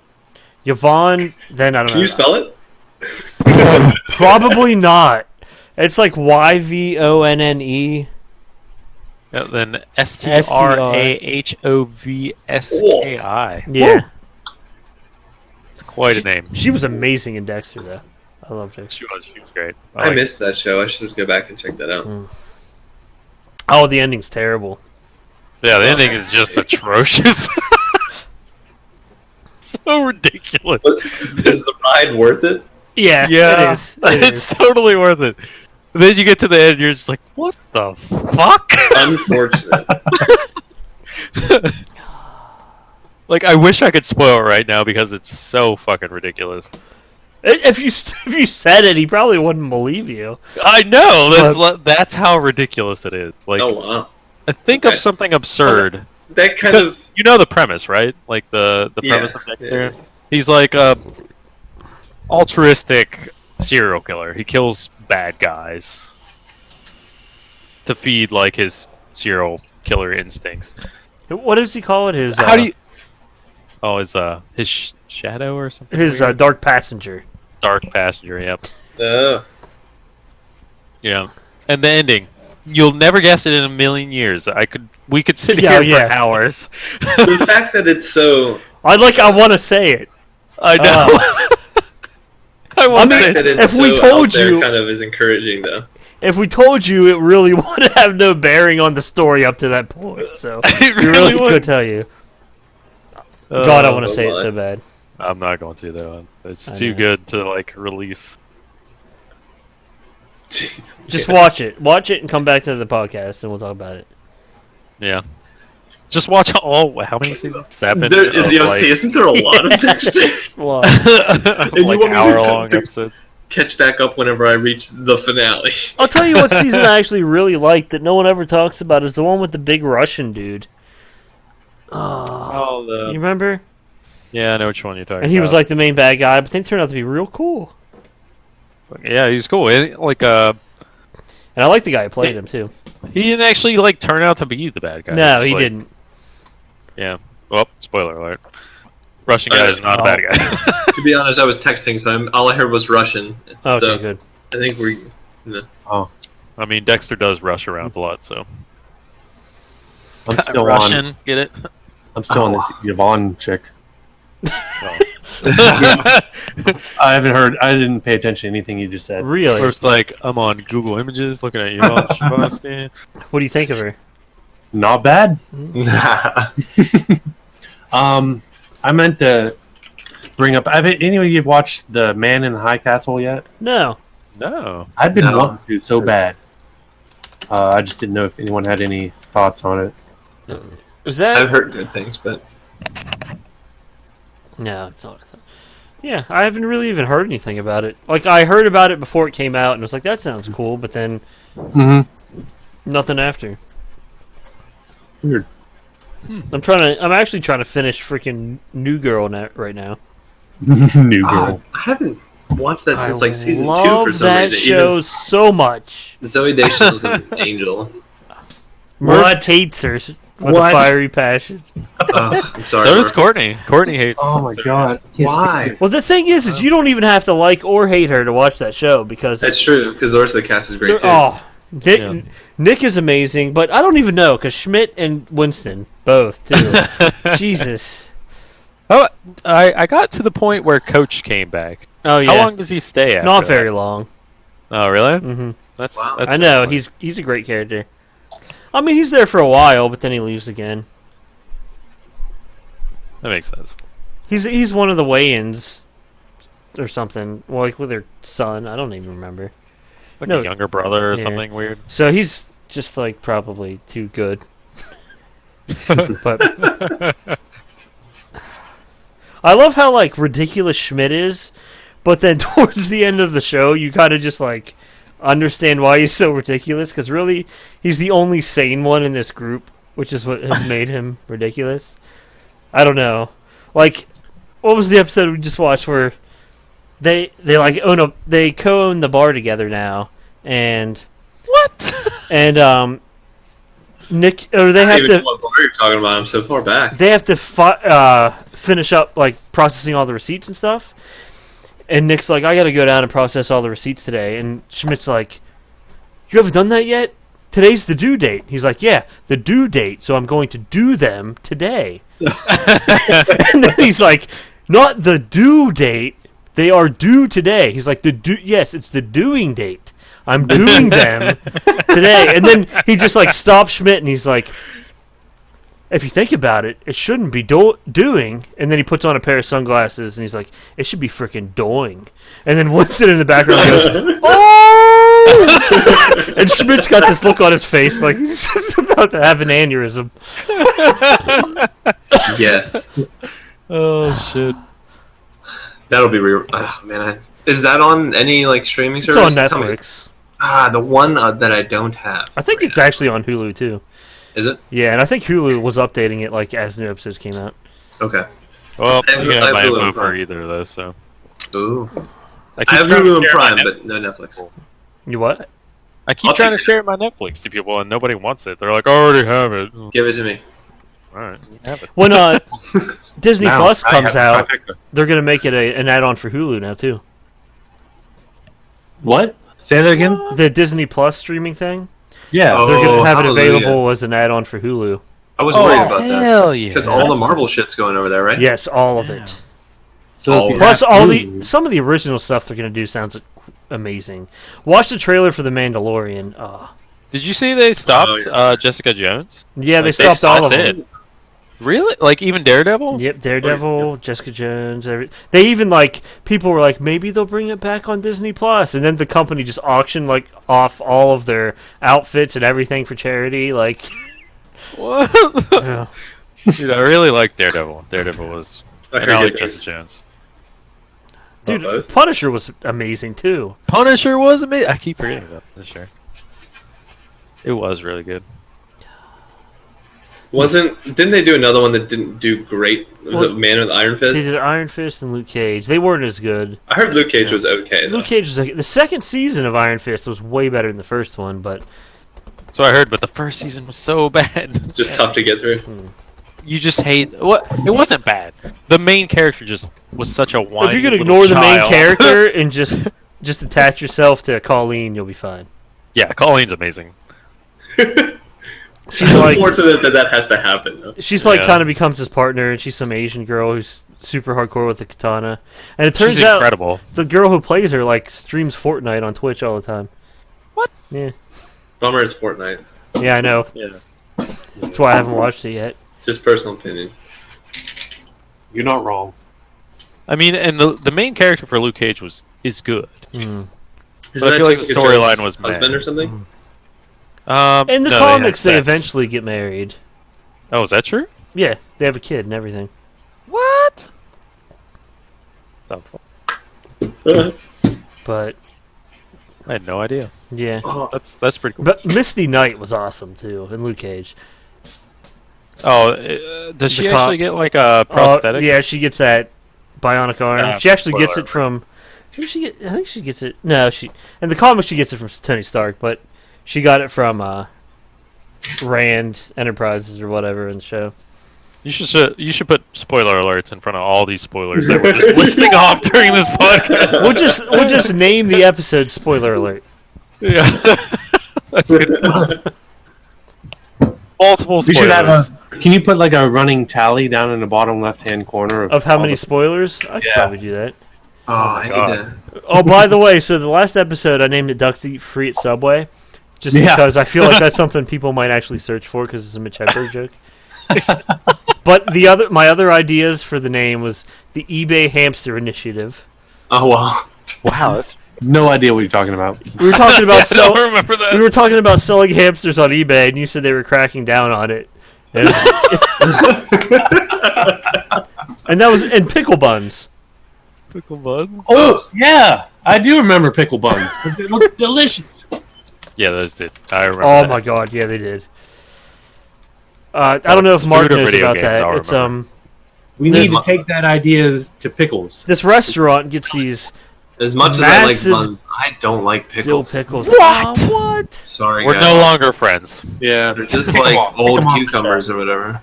Speaker 2: Yvonne, then I don't know.
Speaker 3: Can you spell it?
Speaker 2: Probably not. It's like Yvonne.
Speaker 4: Then Strahovski.
Speaker 2: Yeah.
Speaker 4: It's quite a name.
Speaker 2: She was amazing in Dexter, though. I loved her.
Speaker 4: She was great.
Speaker 3: I missed that show. I should go back and check that out.
Speaker 2: Oh, the ending's terrible.
Speaker 4: Yeah, the ending is just atrocious. So ridiculous.
Speaker 3: Is the ride worth it?
Speaker 2: Yeah, it is.
Speaker 4: It's totally worth it. Then you get to the end, you're just like, what the fuck?
Speaker 3: Unfortunate.
Speaker 4: Like, I wish I could spoil it right now because it's so fucking ridiculous.
Speaker 2: If you said it, he probably wouldn't believe you.
Speaker 4: I know. That's how ridiculous it is. Like,
Speaker 3: oh wow.
Speaker 4: Think of something absurd.
Speaker 3: That kind of
Speaker 4: you know the premise, right? Like the premise of Dexter. Yeah. He's like a altruistic serial killer. He kills bad guys to feed like his serial killer instincts.
Speaker 2: What does he call it? His
Speaker 4: how do you? Oh, his shadow or something.
Speaker 2: His dark passenger.
Speaker 4: Dark passenger. Yep.
Speaker 3: Yeah.
Speaker 4: And the ending. You'll never guess it in a million years. We could sit here for hours.
Speaker 3: The fact that it's so...
Speaker 2: I want to say it.
Speaker 4: I know. I want to say
Speaker 3: it.
Speaker 2: If we told you...
Speaker 3: kind of is encouraging, though.
Speaker 2: If we told you, it really would have no bearing on the story up to that point. So
Speaker 4: it
Speaker 2: we really could tell you. God, I want to say it so bad.
Speaker 4: I'm not going to, though. It's too good to, release.
Speaker 3: Jeez,
Speaker 2: just watch it and come back to the podcast and we'll talk about it.
Speaker 4: Yeah, just watch how many seasons? 7.
Speaker 3: Isn't there a lot of Dexter?
Speaker 2: And
Speaker 3: you want
Speaker 4: hour-long episodes.
Speaker 3: Catch back up whenever I reach the finale.
Speaker 2: I'll tell you what season I actually really liked that no one ever talks about is the one with the big Russian dude. You remember?
Speaker 4: Yeah, I know which one you're talking about.
Speaker 2: And he was like the main bad guy, but they turned out to be real cool.
Speaker 4: Yeah, he's cool. And
Speaker 2: I like the guy who played him too.
Speaker 4: He didn't actually turn out to be the bad guy.
Speaker 2: No, he didn't.
Speaker 4: Yeah. Well, spoiler alert. Russian guy is not a bad guy.
Speaker 3: To be honest, I was texting, so all I heard was Russian.
Speaker 2: Okay,
Speaker 3: so
Speaker 2: good.
Speaker 3: I think we.
Speaker 1: Oh,
Speaker 4: I mean, Dexter does rush around a lot, so.
Speaker 1: I'm still
Speaker 4: Russian.
Speaker 1: on.
Speaker 4: Get it?
Speaker 1: I'm still on this Yvonne chick.
Speaker 4: Oh.
Speaker 1: I didn't pay attention to anything you just said.
Speaker 2: Really?
Speaker 4: First, I'm on Google Images looking at Yvonne Strahovski.
Speaker 2: What do you think of her?
Speaker 1: Not bad. I meant bring up. Have any of you watched The Man in the High Castle yet?
Speaker 2: No.
Speaker 4: No.
Speaker 1: I've been
Speaker 5: No.
Speaker 1: wanting to so bad. I just didn't know if anyone had any thoughts on it.
Speaker 2: Is that?
Speaker 3: I've heard good things, but
Speaker 2: No, it's not what I thought. Yeah, I haven't really even heard anything about it. Like, I heard about it before it came out, and was like, that sounds cool, but then nothing after.
Speaker 1: Weird.
Speaker 2: I'm actually trying to finish freaking New Girl right now.
Speaker 1: New Girl.
Speaker 3: I haven't watched that since like season 2
Speaker 2: love
Speaker 3: for some
Speaker 2: that
Speaker 3: reason.
Speaker 2: show so much.
Speaker 3: Even Zoe Deschanel's an angel.
Speaker 2: Murph hates her with
Speaker 1: What?
Speaker 2: a fiery passion.
Speaker 3: I'm sorry.
Speaker 4: So does
Speaker 3: Murph.
Speaker 4: Courtney. Courtney hates.
Speaker 1: Oh my god.
Speaker 3: Why?
Speaker 2: Well, the thing is you don't even have to like or hate her to watch that show because
Speaker 3: That's true, because the rest of the cast is great too.
Speaker 2: oh, Nick is amazing, but I don't even know because Schmidt and Winston both too. Jesus.
Speaker 4: Oh, I got to the point where Coach came back.
Speaker 2: Oh yeah.
Speaker 4: How long does he stay after
Speaker 2: Not
Speaker 4: that?
Speaker 2: very long.
Speaker 4: Oh, really?
Speaker 2: Hmm
Speaker 4: That's,
Speaker 3: Wow.
Speaker 4: that's
Speaker 2: I know
Speaker 4: disappointing.
Speaker 2: he's a great character. I mean, he's there for a while, but then he leaves again.
Speaker 4: That makes sense.
Speaker 2: He's one of the Wayans or something, well, like with their son. I don't even remember.
Speaker 4: It's like
Speaker 2: No.
Speaker 4: a younger brother or
Speaker 2: Yeah.
Speaker 4: something weird.
Speaker 2: So he's just like probably too good. But I love how like ridiculous Schmidt is, but then towards the end of the show, you kind of just like understand why he's so ridiculous because really he's the only sane one in this group, which is what has made him ridiculous. I don't know. Like, what was the episode we just watched where they like they co-own the bar together now, and Nick or they
Speaker 3: I
Speaker 2: have
Speaker 3: don't even know
Speaker 2: to
Speaker 3: what bar you're talking about. I'm so far back.
Speaker 2: they have to finish up like processing all the receipts and stuff. And Nick's like, I got to go down and process all the receipts today. And Schmidt's like, you haven't done that yet? Today's the due date. He's like, yeah, the due date. So I'm going to do them today. And then he's like, not the due date. They are due today. He's like, yes, it's the doing date. I'm doing them today. And then he just like stops Schmidt and he's like, if you think about it, it shouldn't be doing. And then he puts on a pair of sunglasses and he's like, it should be freaking doing. And then Winston in the background goes, oh! And Schmidt's got this look on his face like he's just about to have an aneurysm.
Speaker 3: Yes,
Speaker 4: Oh shit!
Speaker 3: that'll be real. Oh, man, is that on any like streaming
Speaker 2: It's
Speaker 3: service?
Speaker 2: on
Speaker 3: Tell me.
Speaker 2: Netflix.
Speaker 3: The one that I don't have.
Speaker 2: I think it's actually on Hulu too.
Speaker 3: Is it?
Speaker 2: Yeah, and I think Hulu was updating it like as new episodes came out.
Speaker 3: Okay.
Speaker 4: Well,
Speaker 3: I have
Speaker 4: you can have my
Speaker 3: Hulu
Speaker 4: info
Speaker 3: and
Speaker 4: for
Speaker 3: Prime.
Speaker 4: either of those. So
Speaker 3: Ooh.
Speaker 4: I keep
Speaker 3: I have
Speaker 4: trying to
Speaker 3: Hulu and
Speaker 4: share my
Speaker 3: Prime,
Speaker 4: Net-
Speaker 3: but no Netflix.
Speaker 2: You what?
Speaker 4: I keep
Speaker 3: I'll
Speaker 4: trying
Speaker 3: take
Speaker 4: to
Speaker 3: it.
Speaker 4: share my Netflix to people, and nobody wants it. They're like, I already have it. All
Speaker 3: Give it to me.
Speaker 4: right, you have it.
Speaker 2: When Disney
Speaker 1: Now,
Speaker 2: Plus
Speaker 1: I
Speaker 2: comes
Speaker 1: have
Speaker 2: out,
Speaker 1: trifecta.
Speaker 2: they're gonna make it an add-on for Hulu now too.
Speaker 1: What? Say that again?
Speaker 2: The Disney Plus streaming thing.
Speaker 1: Yeah.
Speaker 3: Oh,
Speaker 2: They're going to have it
Speaker 3: hallelujah.
Speaker 2: available as an add-on for Hulu.
Speaker 3: I was
Speaker 1: Oh,
Speaker 3: worried about that.
Speaker 4: Hell yeah!
Speaker 3: Because all the Marvel shit's going over there, right?
Speaker 2: Yes, all of it.
Speaker 1: So if you
Speaker 2: Plus,
Speaker 1: have
Speaker 2: all
Speaker 1: Hulu-
Speaker 2: some of the original stuff they're going to do sounds amazing. Watch the trailer for The Mandalorian.
Speaker 4: Did you see they stopped
Speaker 3: Oh, yeah.
Speaker 4: Jessica Jones?
Speaker 2: Yeah, they
Speaker 4: Like,
Speaker 2: stopped all of
Speaker 4: That's
Speaker 2: them.
Speaker 4: it. Really? Like even Daredevil?
Speaker 2: Yep, Daredevil, Jessica Jones. They even people were like, maybe they'll bring it back on Disney Plus, and then the company just auctioned off all of their outfits and everything for charity. Like,
Speaker 4: What?
Speaker 2: yeah.
Speaker 4: Dude, I really like Daredevil. Daredevil was.
Speaker 3: I
Speaker 4: And
Speaker 3: heard
Speaker 4: I like
Speaker 3: good
Speaker 4: Jessica
Speaker 3: things.
Speaker 4: Jones.
Speaker 2: Dude,
Speaker 3: both?
Speaker 2: Punisher was amazing too.
Speaker 4: Punisher was amazing. I keep forgetting about Punisher. It was really good.
Speaker 3: Didn't they do another one that didn't do great? Was
Speaker 2: Well,
Speaker 3: it Man with Iron
Speaker 2: They
Speaker 3: Fist?
Speaker 2: did Iron Fist and Luke Cage. They weren't as good.
Speaker 3: I heard Luke Cage was okay. Though.
Speaker 2: Luke Cage was the second season of Iron Fist was way better than the first one, but
Speaker 4: That's what I heard, but the first season was so bad.
Speaker 3: It's just tough to get through.
Speaker 4: You just hate what? It wasn't bad. The main character just was such a whiny.
Speaker 2: if you're gonna
Speaker 4: little
Speaker 2: ignore the main
Speaker 4: child.
Speaker 2: character and just attach yourself to Colleen, you'll be fine.
Speaker 4: Yeah, Colleen's amazing.
Speaker 2: She's like
Speaker 3: Unfortunate that has to happen, though.
Speaker 2: she's like
Speaker 4: Yeah.
Speaker 2: kind of becomes his partner, and she's some Asian girl who's super hardcore with the katana. And it turns
Speaker 4: She's
Speaker 2: out
Speaker 4: incredible.
Speaker 2: the girl who plays her streams Fortnite on Twitch all the time.
Speaker 4: What?
Speaker 2: Yeah,
Speaker 3: Bummer is Fortnite.
Speaker 2: yeah, I know.
Speaker 3: Yeah.
Speaker 2: That's why I haven't watched it yet.
Speaker 3: It's just personal opinion.
Speaker 1: You're not wrong.
Speaker 4: I mean, and the main character for Luke Cage is good.
Speaker 3: Isn't
Speaker 4: But I
Speaker 3: that
Speaker 4: feel like the
Speaker 3: Jessica
Speaker 4: storyline
Speaker 3: Jones'
Speaker 4: was
Speaker 3: husband
Speaker 4: meh.
Speaker 3: or something?
Speaker 2: In the
Speaker 4: No,
Speaker 2: comics, they
Speaker 4: had sex.
Speaker 2: eventually get married.
Speaker 4: Oh, is that true?
Speaker 2: Yeah, they have a kid and everything.
Speaker 4: What? Oh,
Speaker 2: But
Speaker 4: I had no idea.
Speaker 2: yeah,
Speaker 4: That's pretty cool.
Speaker 2: but Misty Knight was awesome too in Luke Cage.
Speaker 4: Oh, does she
Speaker 2: The cop-
Speaker 4: actually get like a prosthetic?
Speaker 2: Yeah, she gets that bionic arm.
Speaker 4: Yeah,
Speaker 2: she actually gets
Speaker 4: spoiler
Speaker 2: it from. I think she gets it. No, she in the comics she gets it from Tony Stark, but she got it from Rand Enterprises or whatever in the show.
Speaker 4: You should put spoiler alerts in front of all these spoilers that we're just listing off during this podcast.
Speaker 2: We'll just name the episode "Spoiler Alert."
Speaker 4: Yeah, that's good. Multiple
Speaker 1: We should have
Speaker 4: spoilers.
Speaker 1: Can you put like a running tally down in the bottom left-hand corner
Speaker 2: Of how
Speaker 1: all
Speaker 2: many
Speaker 1: the-
Speaker 2: spoilers? I could
Speaker 1: Yeah.
Speaker 2: probably do that.
Speaker 3: Oh, I need
Speaker 4: God.
Speaker 3: to.
Speaker 2: Oh, by the way, so the last episode I named it Ducks Eat Free at Subway, just
Speaker 1: Yeah.
Speaker 2: because I feel like that's something people might actually search for because it's a Mitch Hedberg joke. But my other ideas for the name was the eBay Hamster Initiative.
Speaker 3: Oh wow.
Speaker 4: Wow, that's
Speaker 1: No idea what you're talking about.
Speaker 2: We were talking about
Speaker 4: I don't remember that.
Speaker 2: we were talking about selling hamsters on eBay, and you said they were cracking down on it. And, and that was and pickle buns.
Speaker 4: Pickle buns.
Speaker 1: Oh yeah, I do remember pickle buns because they look delicious.
Speaker 4: Yeah, those did. I remember.
Speaker 2: Oh
Speaker 4: that.
Speaker 2: my god, yeah, they did. I don't know if Mark
Speaker 4: Food or
Speaker 2: knows
Speaker 4: video
Speaker 2: about
Speaker 4: games,
Speaker 2: that.
Speaker 4: I'll
Speaker 2: It's
Speaker 4: remember.
Speaker 1: We need to take that idea to pickles.
Speaker 2: this restaurant gets these
Speaker 3: As much as I like
Speaker 2: Massive
Speaker 3: buns, I don't like
Speaker 2: dill
Speaker 3: pickles.
Speaker 2: pickles. What?
Speaker 3: Sorry,
Speaker 4: We're
Speaker 3: guys.
Speaker 4: no longer friends.
Speaker 1: Yeah,
Speaker 3: They're just
Speaker 1: Come
Speaker 3: like
Speaker 1: on,
Speaker 3: old
Speaker 1: come on,
Speaker 3: cucumbers or whatever.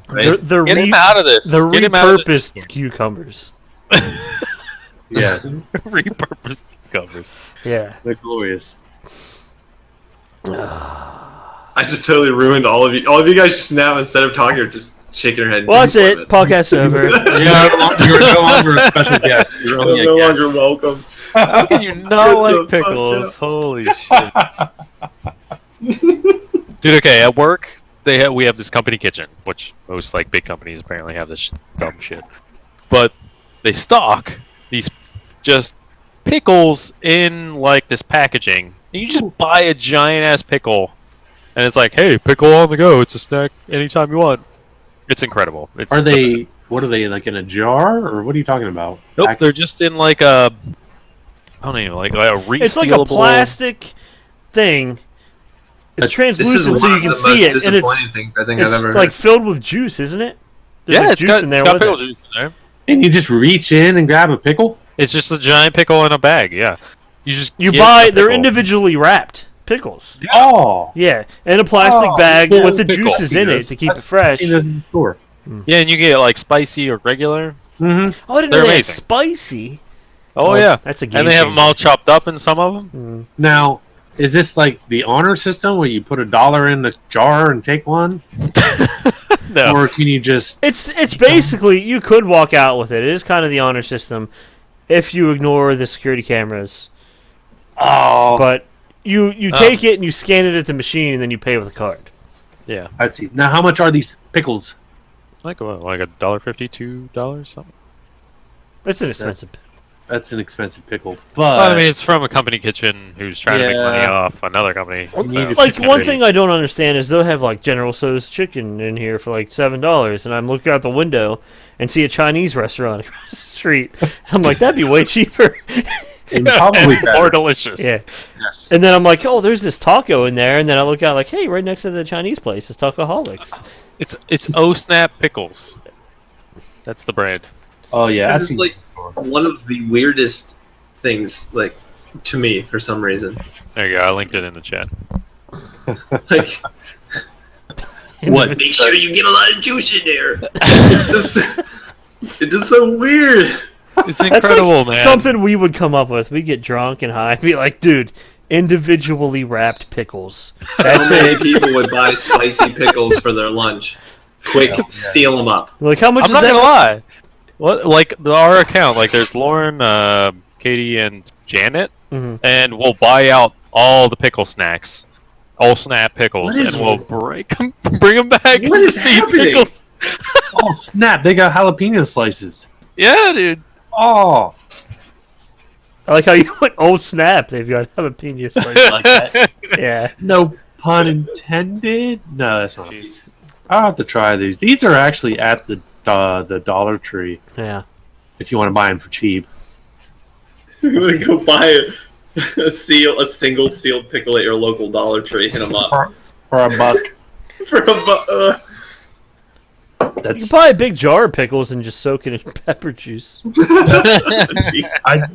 Speaker 3: Right?
Speaker 2: The
Speaker 4: Get him out of this.
Speaker 2: the
Speaker 4: Get him out of this.
Speaker 2: repurposed cucumbers.
Speaker 1: yeah,
Speaker 4: Repurposed covers.
Speaker 2: Yeah.
Speaker 1: they're glorious.
Speaker 3: I just totally ruined all of you. All of you guys just now, instead of talking, are just shaking your head.
Speaker 2: Well, that's it. Podcast over.
Speaker 1: You're no longer a special guest. You're only
Speaker 3: You're
Speaker 1: a
Speaker 3: no
Speaker 1: guest.
Speaker 3: longer welcome.
Speaker 4: How can you not
Speaker 3: Get
Speaker 4: like
Speaker 3: the fuck
Speaker 4: pickles? Holy shit. Dude, okay, at work we have this company kitchen, which most like big companies apparently have this dumb shit. But they stock these just pickles in like this packaging. And you just buy a giant ass pickle and it's like, hey, pickle on the go, it's a snack anytime you want. It's incredible. It's
Speaker 1: Are they? What are they like in a jar, or what are you talking about?
Speaker 4: Nope, they're just in like a I don't even like a resealable.
Speaker 2: It's like a plastic thing. It's
Speaker 3: This is
Speaker 2: translucent so
Speaker 3: one
Speaker 2: you
Speaker 3: of
Speaker 2: can
Speaker 3: the
Speaker 2: see
Speaker 3: most
Speaker 2: it, and
Speaker 3: disappointing things I think I've
Speaker 2: it's
Speaker 3: ever
Speaker 2: like
Speaker 3: heard.
Speaker 2: filled with juice, isn't it? There's
Speaker 4: Yeah,
Speaker 2: like
Speaker 4: it's
Speaker 2: juice
Speaker 4: got,
Speaker 2: in there
Speaker 4: it's got
Speaker 2: with
Speaker 4: pickle
Speaker 2: it.
Speaker 4: juice in there.
Speaker 1: And you just reach in and grab a pickle?
Speaker 4: It's just a giant pickle in a bag, yeah. You just
Speaker 2: You
Speaker 4: get
Speaker 2: buy
Speaker 4: a
Speaker 2: they're
Speaker 4: pickle.
Speaker 2: individually wrapped pickles.
Speaker 1: Oh,
Speaker 2: Yeah, in a plastic
Speaker 1: Oh,
Speaker 2: bag
Speaker 1: yeah,
Speaker 2: with the
Speaker 1: pickle.
Speaker 2: juices in it to keep it
Speaker 1: I've
Speaker 2: fresh.
Speaker 1: seen this in the store.
Speaker 4: Yeah, and you get like spicy or regular.
Speaker 1: Mm-hmm.
Speaker 2: Oh, I didn't know
Speaker 4: They're
Speaker 2: they had
Speaker 4: amazing.
Speaker 2: spicy.
Speaker 4: Oh yeah,
Speaker 2: That's a game
Speaker 4: and they have them
Speaker 2: changer.
Speaker 4: all chopped up in some of them.
Speaker 1: Now, is this like the honor system where you put $1 in the jar and take one,
Speaker 4: No,
Speaker 1: or can you just?
Speaker 2: It's basically you could walk out with it. It is kind of the honor system if you ignore the security cameras.
Speaker 1: Oh,
Speaker 2: But you take it and you scan it at the machine and then you pay with a card.
Speaker 4: yeah,
Speaker 1: I see. Now, how much are these pickles?
Speaker 4: like what, like $1.50, $2 something.
Speaker 2: It's an expensive.
Speaker 1: That's an expensive pickle,
Speaker 4: Well,
Speaker 1: but
Speaker 4: I mean, it's from a company kitchen who's trying to make money
Speaker 1: Yeah.
Speaker 4: off another company.
Speaker 1: You need to
Speaker 2: Like
Speaker 1: pick
Speaker 2: one
Speaker 1: it.
Speaker 2: thing I don't understand is they'll have like General Tso's chicken in here for like $7, and I'm looking out the window and see a Chinese restaurant across the street. I'm like, that'd be way cheaper.
Speaker 1: and probably
Speaker 4: And more
Speaker 1: better.
Speaker 4: delicious.
Speaker 2: Yeah.
Speaker 1: Yes.
Speaker 2: And then I'm like, oh, there's this taco in there, and then I look out like, hey, right next to the Chinese place is Tacoholics.
Speaker 4: It's O Snap Pickles. That's the brand.
Speaker 1: Oh yeah,
Speaker 3: This is like one of the weirdest things, like, to me, for some reason.
Speaker 4: There you go. I linked it in the chat.
Speaker 3: Like,
Speaker 1: what?
Speaker 5: Make sure you get a lot of juice in there.
Speaker 3: it's just so weird.
Speaker 4: It's
Speaker 2: That's
Speaker 4: incredible,
Speaker 2: like
Speaker 4: man.
Speaker 2: something we would come up with. We get drunk and high, be like, dude, individually wrapped pickles.
Speaker 3: So
Speaker 2: That's
Speaker 3: many
Speaker 2: it.
Speaker 3: people would buy spicy pickles for their lunch. Quick, seal them up.
Speaker 2: Like, how much
Speaker 4: I'm
Speaker 2: is
Speaker 4: not
Speaker 2: that?
Speaker 4: gonna lie. What like our account? Like, there's Lauren, Katie, and Janet,
Speaker 2: Mhm.
Speaker 4: and we'll buy out all the pickle snacks, all snap pickles,
Speaker 3: What is-
Speaker 4: and we'll bring them back.
Speaker 3: What is
Speaker 4: to eat
Speaker 3: happening?
Speaker 4: pickles.
Speaker 1: Oh snap! They got jalapeno slices.
Speaker 4: Yeah, dude.
Speaker 1: Oh,
Speaker 2: I like how you went, oh snap, they've got jalapeno slices like that. Yeah.
Speaker 1: no pun intended. No, that's not. I'll have to try these. These are actually at the Dollar Tree.
Speaker 2: Yeah.
Speaker 1: If you want to buy them for cheap.
Speaker 5: I'm gonna go buy a single sealed pickle at your local Dollar Tree. Hit them up
Speaker 1: For $1.
Speaker 5: for $1.
Speaker 2: You can
Speaker 1: That's
Speaker 2: buy a big jar of pickles and just soak it in pepper juice.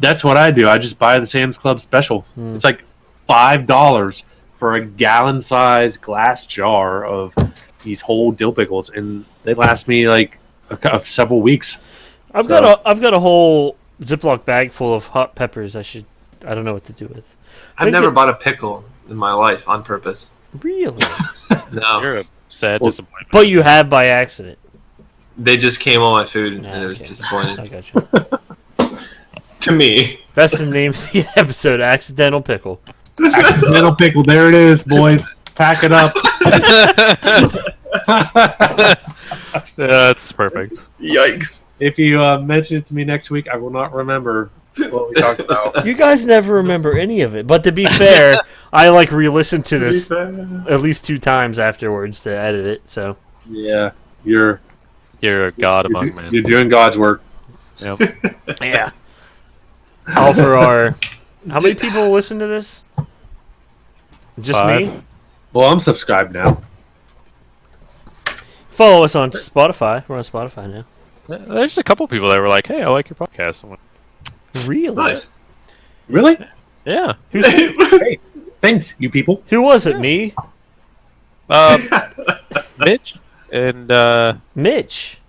Speaker 1: that's what I do. I just buy the Sam's Club special. It's like $5 for a gallon-sized glass jar of these whole dill pickles, and they last me like several weeks.
Speaker 2: I've got a whole Ziploc bag full of hot peppers. I don't know what to do with.
Speaker 3: I've never bought a pickle in my life on purpose.
Speaker 2: Really?
Speaker 3: No.
Speaker 4: You're a sad disappointment.
Speaker 2: But you have by accident.
Speaker 3: They just came on my food, and
Speaker 2: Nah,
Speaker 3: it was
Speaker 2: okay.
Speaker 3: disappointing.
Speaker 2: I got you.
Speaker 3: To me.
Speaker 2: That's the name of the episode, Accidental Pickle.
Speaker 1: Accidental pickle. There it is, boys. Pack it up.
Speaker 4: That's perfect.
Speaker 5: Yikes.
Speaker 1: If you mention it to me next week, I will not remember what we talked about.
Speaker 2: You guys never remember any of it. But to be fair, I re-listened to this at least 2 times afterwards to edit it. So
Speaker 1: Yeah, you're
Speaker 4: You're a god among men.
Speaker 1: you're doing God's work.
Speaker 4: Yep.
Speaker 2: yeah. All for our. How many people listen to this? Just
Speaker 4: 5.
Speaker 2: me.
Speaker 1: Well, I'm subscribed now.
Speaker 2: Follow us on Spotify. We're on Spotify now.
Speaker 4: There's a couple people that were like, "Hey, I like your podcast." I'm like,
Speaker 2: Really?
Speaker 5: Nice.
Speaker 1: Really?
Speaker 4: yeah.
Speaker 1: Hey, thanks, you people.
Speaker 2: Who was it? Me?
Speaker 4: Mitch and
Speaker 2: Mitch.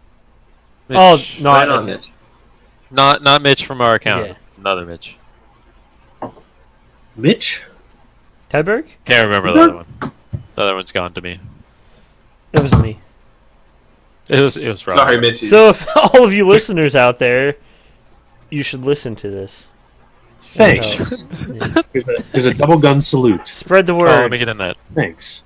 Speaker 4: Mitch.
Speaker 2: Oh, no,
Speaker 3: Right on it.
Speaker 4: not Mitch from our account.
Speaker 2: Yeah.
Speaker 4: Another Mitch.
Speaker 1: Mitch?
Speaker 2: Tedberg?
Speaker 4: Can't remember the other one. The other one's gone to me.
Speaker 2: It was me.
Speaker 4: It was Rob.
Speaker 3: Sorry, Mitchie.
Speaker 2: So, if all of you listeners out there, you should listen to this.
Speaker 1: Thanks.
Speaker 2: Yeah.
Speaker 1: There's a double gun salute.
Speaker 2: Spread the
Speaker 4: Oh,
Speaker 2: word.
Speaker 4: let me get in that.
Speaker 1: Thanks.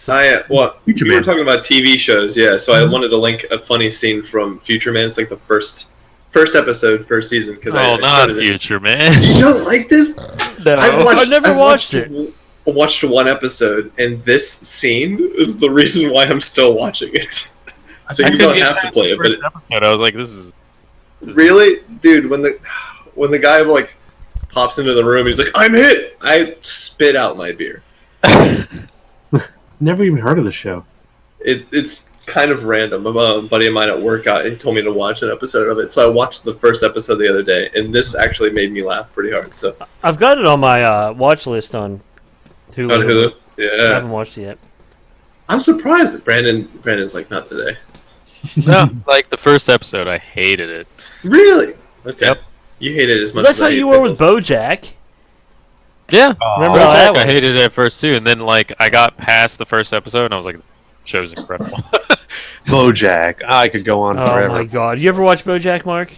Speaker 5: We
Speaker 1: Man.
Speaker 5: were talking about TV shows, yeah. So I wanted to link a funny scene from Future Man. It's like the first episode, first season. Because
Speaker 4: Oh, not Future, man.
Speaker 5: You don't like this?
Speaker 4: No.
Speaker 2: I've never watched it.
Speaker 5: I watched one episode, and this scene is the reason why I'm still watching it. So you don't have to play it, but
Speaker 4: Episode, I was like, this is
Speaker 5: really, dude, when the guy like pops into the room, he's like, "I'm hit." I spit out my beer.
Speaker 1: Never even heard of the show.
Speaker 5: It's kind of random. A buddy of mine at work he told me to watch an episode of it, so I watched the first episode the other day, and this actually made me laugh pretty hard. So
Speaker 2: I've got it on my watch list on Hulu.
Speaker 5: on Hulu,
Speaker 2: I
Speaker 5: yeah,
Speaker 2: haven't watched it yet.
Speaker 5: I'm surprised that Brandon's like, not today.
Speaker 4: no. Like the first episode, I hated it.
Speaker 5: Really? Okay.
Speaker 4: Yep.
Speaker 5: You hate it as much.
Speaker 2: Well, that's
Speaker 5: as I
Speaker 2: how
Speaker 5: hate
Speaker 2: you were with
Speaker 5: pickles.
Speaker 2: BoJack.
Speaker 4: Yeah,
Speaker 2: Remember how that
Speaker 4: I
Speaker 2: was?
Speaker 4: hated it at first too, and then like I got past the first episode, and I was like, "The show's incredible."
Speaker 1: Bojack. I could go on
Speaker 2: Oh
Speaker 1: forever.
Speaker 2: my god! You ever watch BoJack, Mark?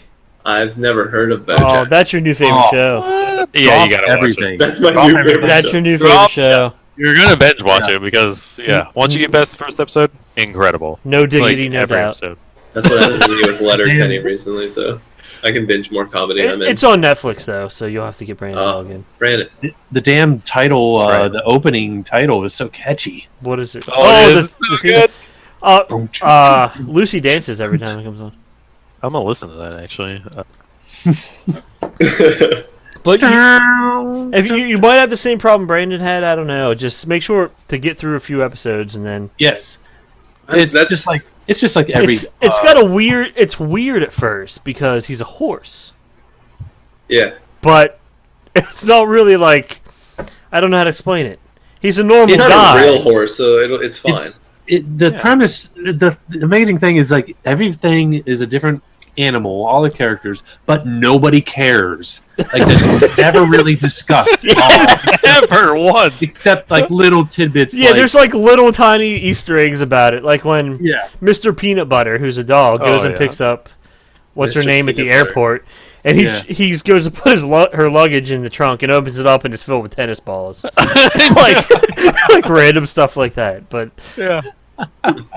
Speaker 5: I've never heard of
Speaker 2: Oh,
Speaker 5: BoJack.
Speaker 2: that's your new favorite
Speaker 1: Oh.
Speaker 2: show.
Speaker 4: Yeah, you
Speaker 1: Drop
Speaker 4: gotta
Speaker 1: everything.
Speaker 5: That's my
Speaker 1: Drop
Speaker 5: new
Speaker 1: everything.
Speaker 5: favorite.
Speaker 2: That's
Speaker 5: show.
Speaker 2: your new
Speaker 4: Drop-
Speaker 2: favorite show.
Speaker 4: You're gonna binge watch it because once you get past the first episode, incredible.
Speaker 2: No
Speaker 4: It's like
Speaker 2: diggity, no
Speaker 4: every
Speaker 2: doubt.
Speaker 4: episode.
Speaker 5: That's what happened to me with Letterkenny recently, so I can binge more comedy. I'm in.
Speaker 2: It's on Netflix though, so you'll have to get Brandon
Speaker 5: Oh.
Speaker 2: again.
Speaker 5: Brandon.
Speaker 1: The damn title,
Speaker 4: Right.
Speaker 1: the opening title was so catchy.
Speaker 2: What is it?
Speaker 4: Oh, it is
Speaker 2: the
Speaker 4: so
Speaker 2: theme-
Speaker 4: good.
Speaker 2: Lucy dances every time it comes on.
Speaker 4: I'm gonna listen to that actually.
Speaker 2: But if you might have the same problem Brandon had. I don't know. Just make sure to get through a few episodes and then
Speaker 1: Yes. It's just like every.
Speaker 2: it's got a weird. It's weird at first because he's a horse,
Speaker 5: Yeah.
Speaker 2: but it's not really like. I don't know how to explain it. He's a normal
Speaker 5: He's not
Speaker 2: guy.
Speaker 5: a real horse, so it's fine.
Speaker 1: The premise, the amazing thing is like everything is a different animal, all the characters, but nobody cares. Like that's never really discussed at all,
Speaker 4: Never once.
Speaker 1: except like little tidbits.
Speaker 2: Yeah,
Speaker 1: like,
Speaker 2: there's like little tiny Easter eggs about it. Like when
Speaker 1: yeah,
Speaker 2: Mr. Peanut Butter, who's a dog,
Speaker 4: Oh,
Speaker 2: goes and
Speaker 4: yeah.
Speaker 2: picks up what's her
Speaker 5: Mr.
Speaker 2: name at the
Speaker 5: Peanut Butter.
Speaker 2: airport, and he goes to put her luggage in the trunk and opens it up and it's filled with tennis balls, like random stuff like that. But
Speaker 4: Yeah.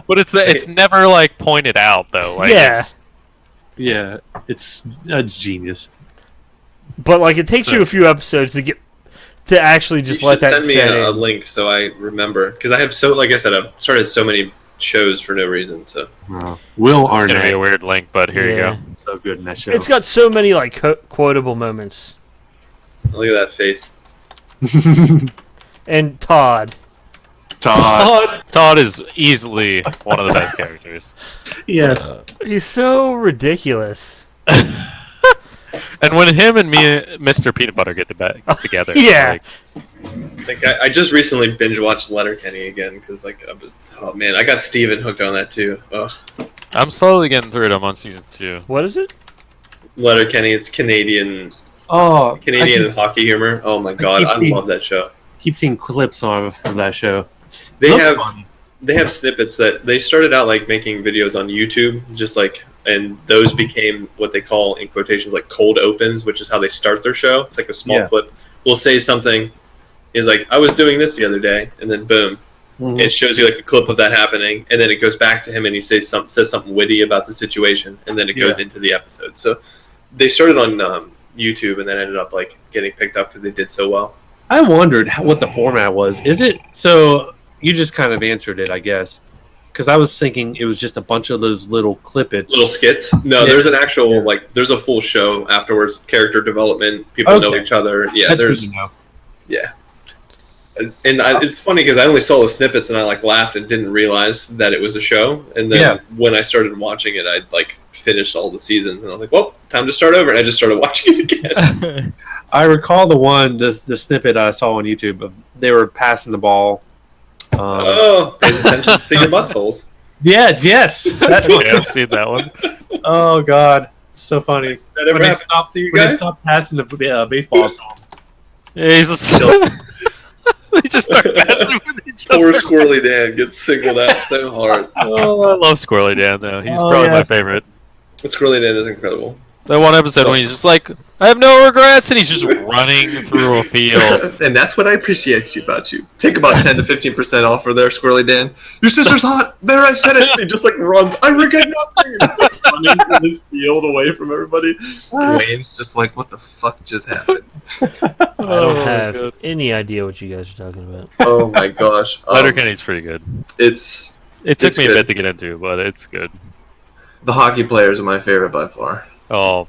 Speaker 4: But it's never like pointed out though. Like,
Speaker 2: yeah,
Speaker 1: Yeah, it's genius.
Speaker 2: But like, it takes you a few episodes to actually just
Speaker 5: You
Speaker 2: let
Speaker 5: should
Speaker 2: that
Speaker 5: send me
Speaker 2: set
Speaker 5: a
Speaker 2: in.
Speaker 5: link so I remember, because I have like I said, I've started so many shows for no reason. So
Speaker 1: Will
Speaker 4: It's gonna be a
Speaker 1: Arnett,
Speaker 4: weird link, but here you
Speaker 2: Yeah.
Speaker 4: go.
Speaker 1: so good in that show.
Speaker 2: It's got so many like quotable moments.
Speaker 5: look at that face.
Speaker 2: And Todd.
Speaker 4: Todd is easily one of the best characters.
Speaker 1: Yes.
Speaker 2: He's so ridiculous.
Speaker 4: And when him and Mr. Peanut Butter get together,
Speaker 2: Yeah.
Speaker 5: Like I just recently binge watched Letterkenny again because oh man, I got Steven hooked on that too. Ugh.
Speaker 4: I'm slowly getting through it. I'm on season 2.
Speaker 2: What is it?
Speaker 5: Letterkenny, it's Canadian
Speaker 1: Oh,
Speaker 5: and hockey humor. Oh my god, I love that show.
Speaker 1: Keep seeing clips of that show.
Speaker 5: They
Speaker 1: Looks
Speaker 5: have
Speaker 1: funny.
Speaker 5: they have snippets that they started out like making videos on YouTube, just like, and those became what they call in quotations like cold opens, which is how they start their show. It's like a small clip. We'll say something is like, I was doing this the other day, and then boom, it shows you like a clip of that happening, and then it goes back to him and he says something witty about the situation, and then it goes into the episode. So they started on YouTube and then ended up like getting picked up because they did so well.
Speaker 1: I wondered what the format was. Is it so? You just kind of answered it, I guess, because I was thinking it was just a bunch of those little clippets.
Speaker 5: Little skits? No, there's an actual there's a full show afterwards, character development, people know each other. Yeah,
Speaker 1: That's
Speaker 5: there's
Speaker 1: good to know.
Speaker 5: yeah. And it's funny because I only saw the snippets and I like laughed and didn't realize that it was a show. And then when I started watching it, I'd like finished all the seasons and I was like, well, time to start over. And I just started watching it again.
Speaker 1: I recall the snippet I saw on YouTube of they were passing the ball.
Speaker 5: Pay attention to your buttholes.
Speaker 1: Yes. That's
Speaker 4: Yeah, I've seen that one.
Speaker 1: Oh God, so funny.
Speaker 5: That ever happens to you
Speaker 1: When they
Speaker 5: guys?
Speaker 1: stopped passing the baseball.
Speaker 4: Yeah, he's they just start passing with each
Speaker 5: Poor
Speaker 4: other.
Speaker 5: Squirrely Dan gets singled out so hard.
Speaker 4: Oh, I love Squirrely Dan, though. He's
Speaker 1: Oh,
Speaker 4: probably
Speaker 1: yeah.
Speaker 4: my favorite.
Speaker 5: But Squirrely Dan is incredible.
Speaker 4: That one episode when he's just like, I have no regrets, and he's just running through a field.
Speaker 5: And that's what I appreciate about you. Take about 10 to 15% off for there, Squirrely Dan. Your sister's hot. There, I said it. He just like runs. I regret nothing. And he's like running from his field away from everybody. Wayne's just like, what the fuck just happened?
Speaker 2: I don't have
Speaker 4: God.
Speaker 2: any idea what you guys are talking about.
Speaker 5: Oh my gosh.
Speaker 4: Letterkenny's pretty good.
Speaker 5: It
Speaker 4: It took me a
Speaker 5: good.
Speaker 4: bit to get into, but it's good.
Speaker 5: The hockey players are my favorite by far.
Speaker 4: Oh,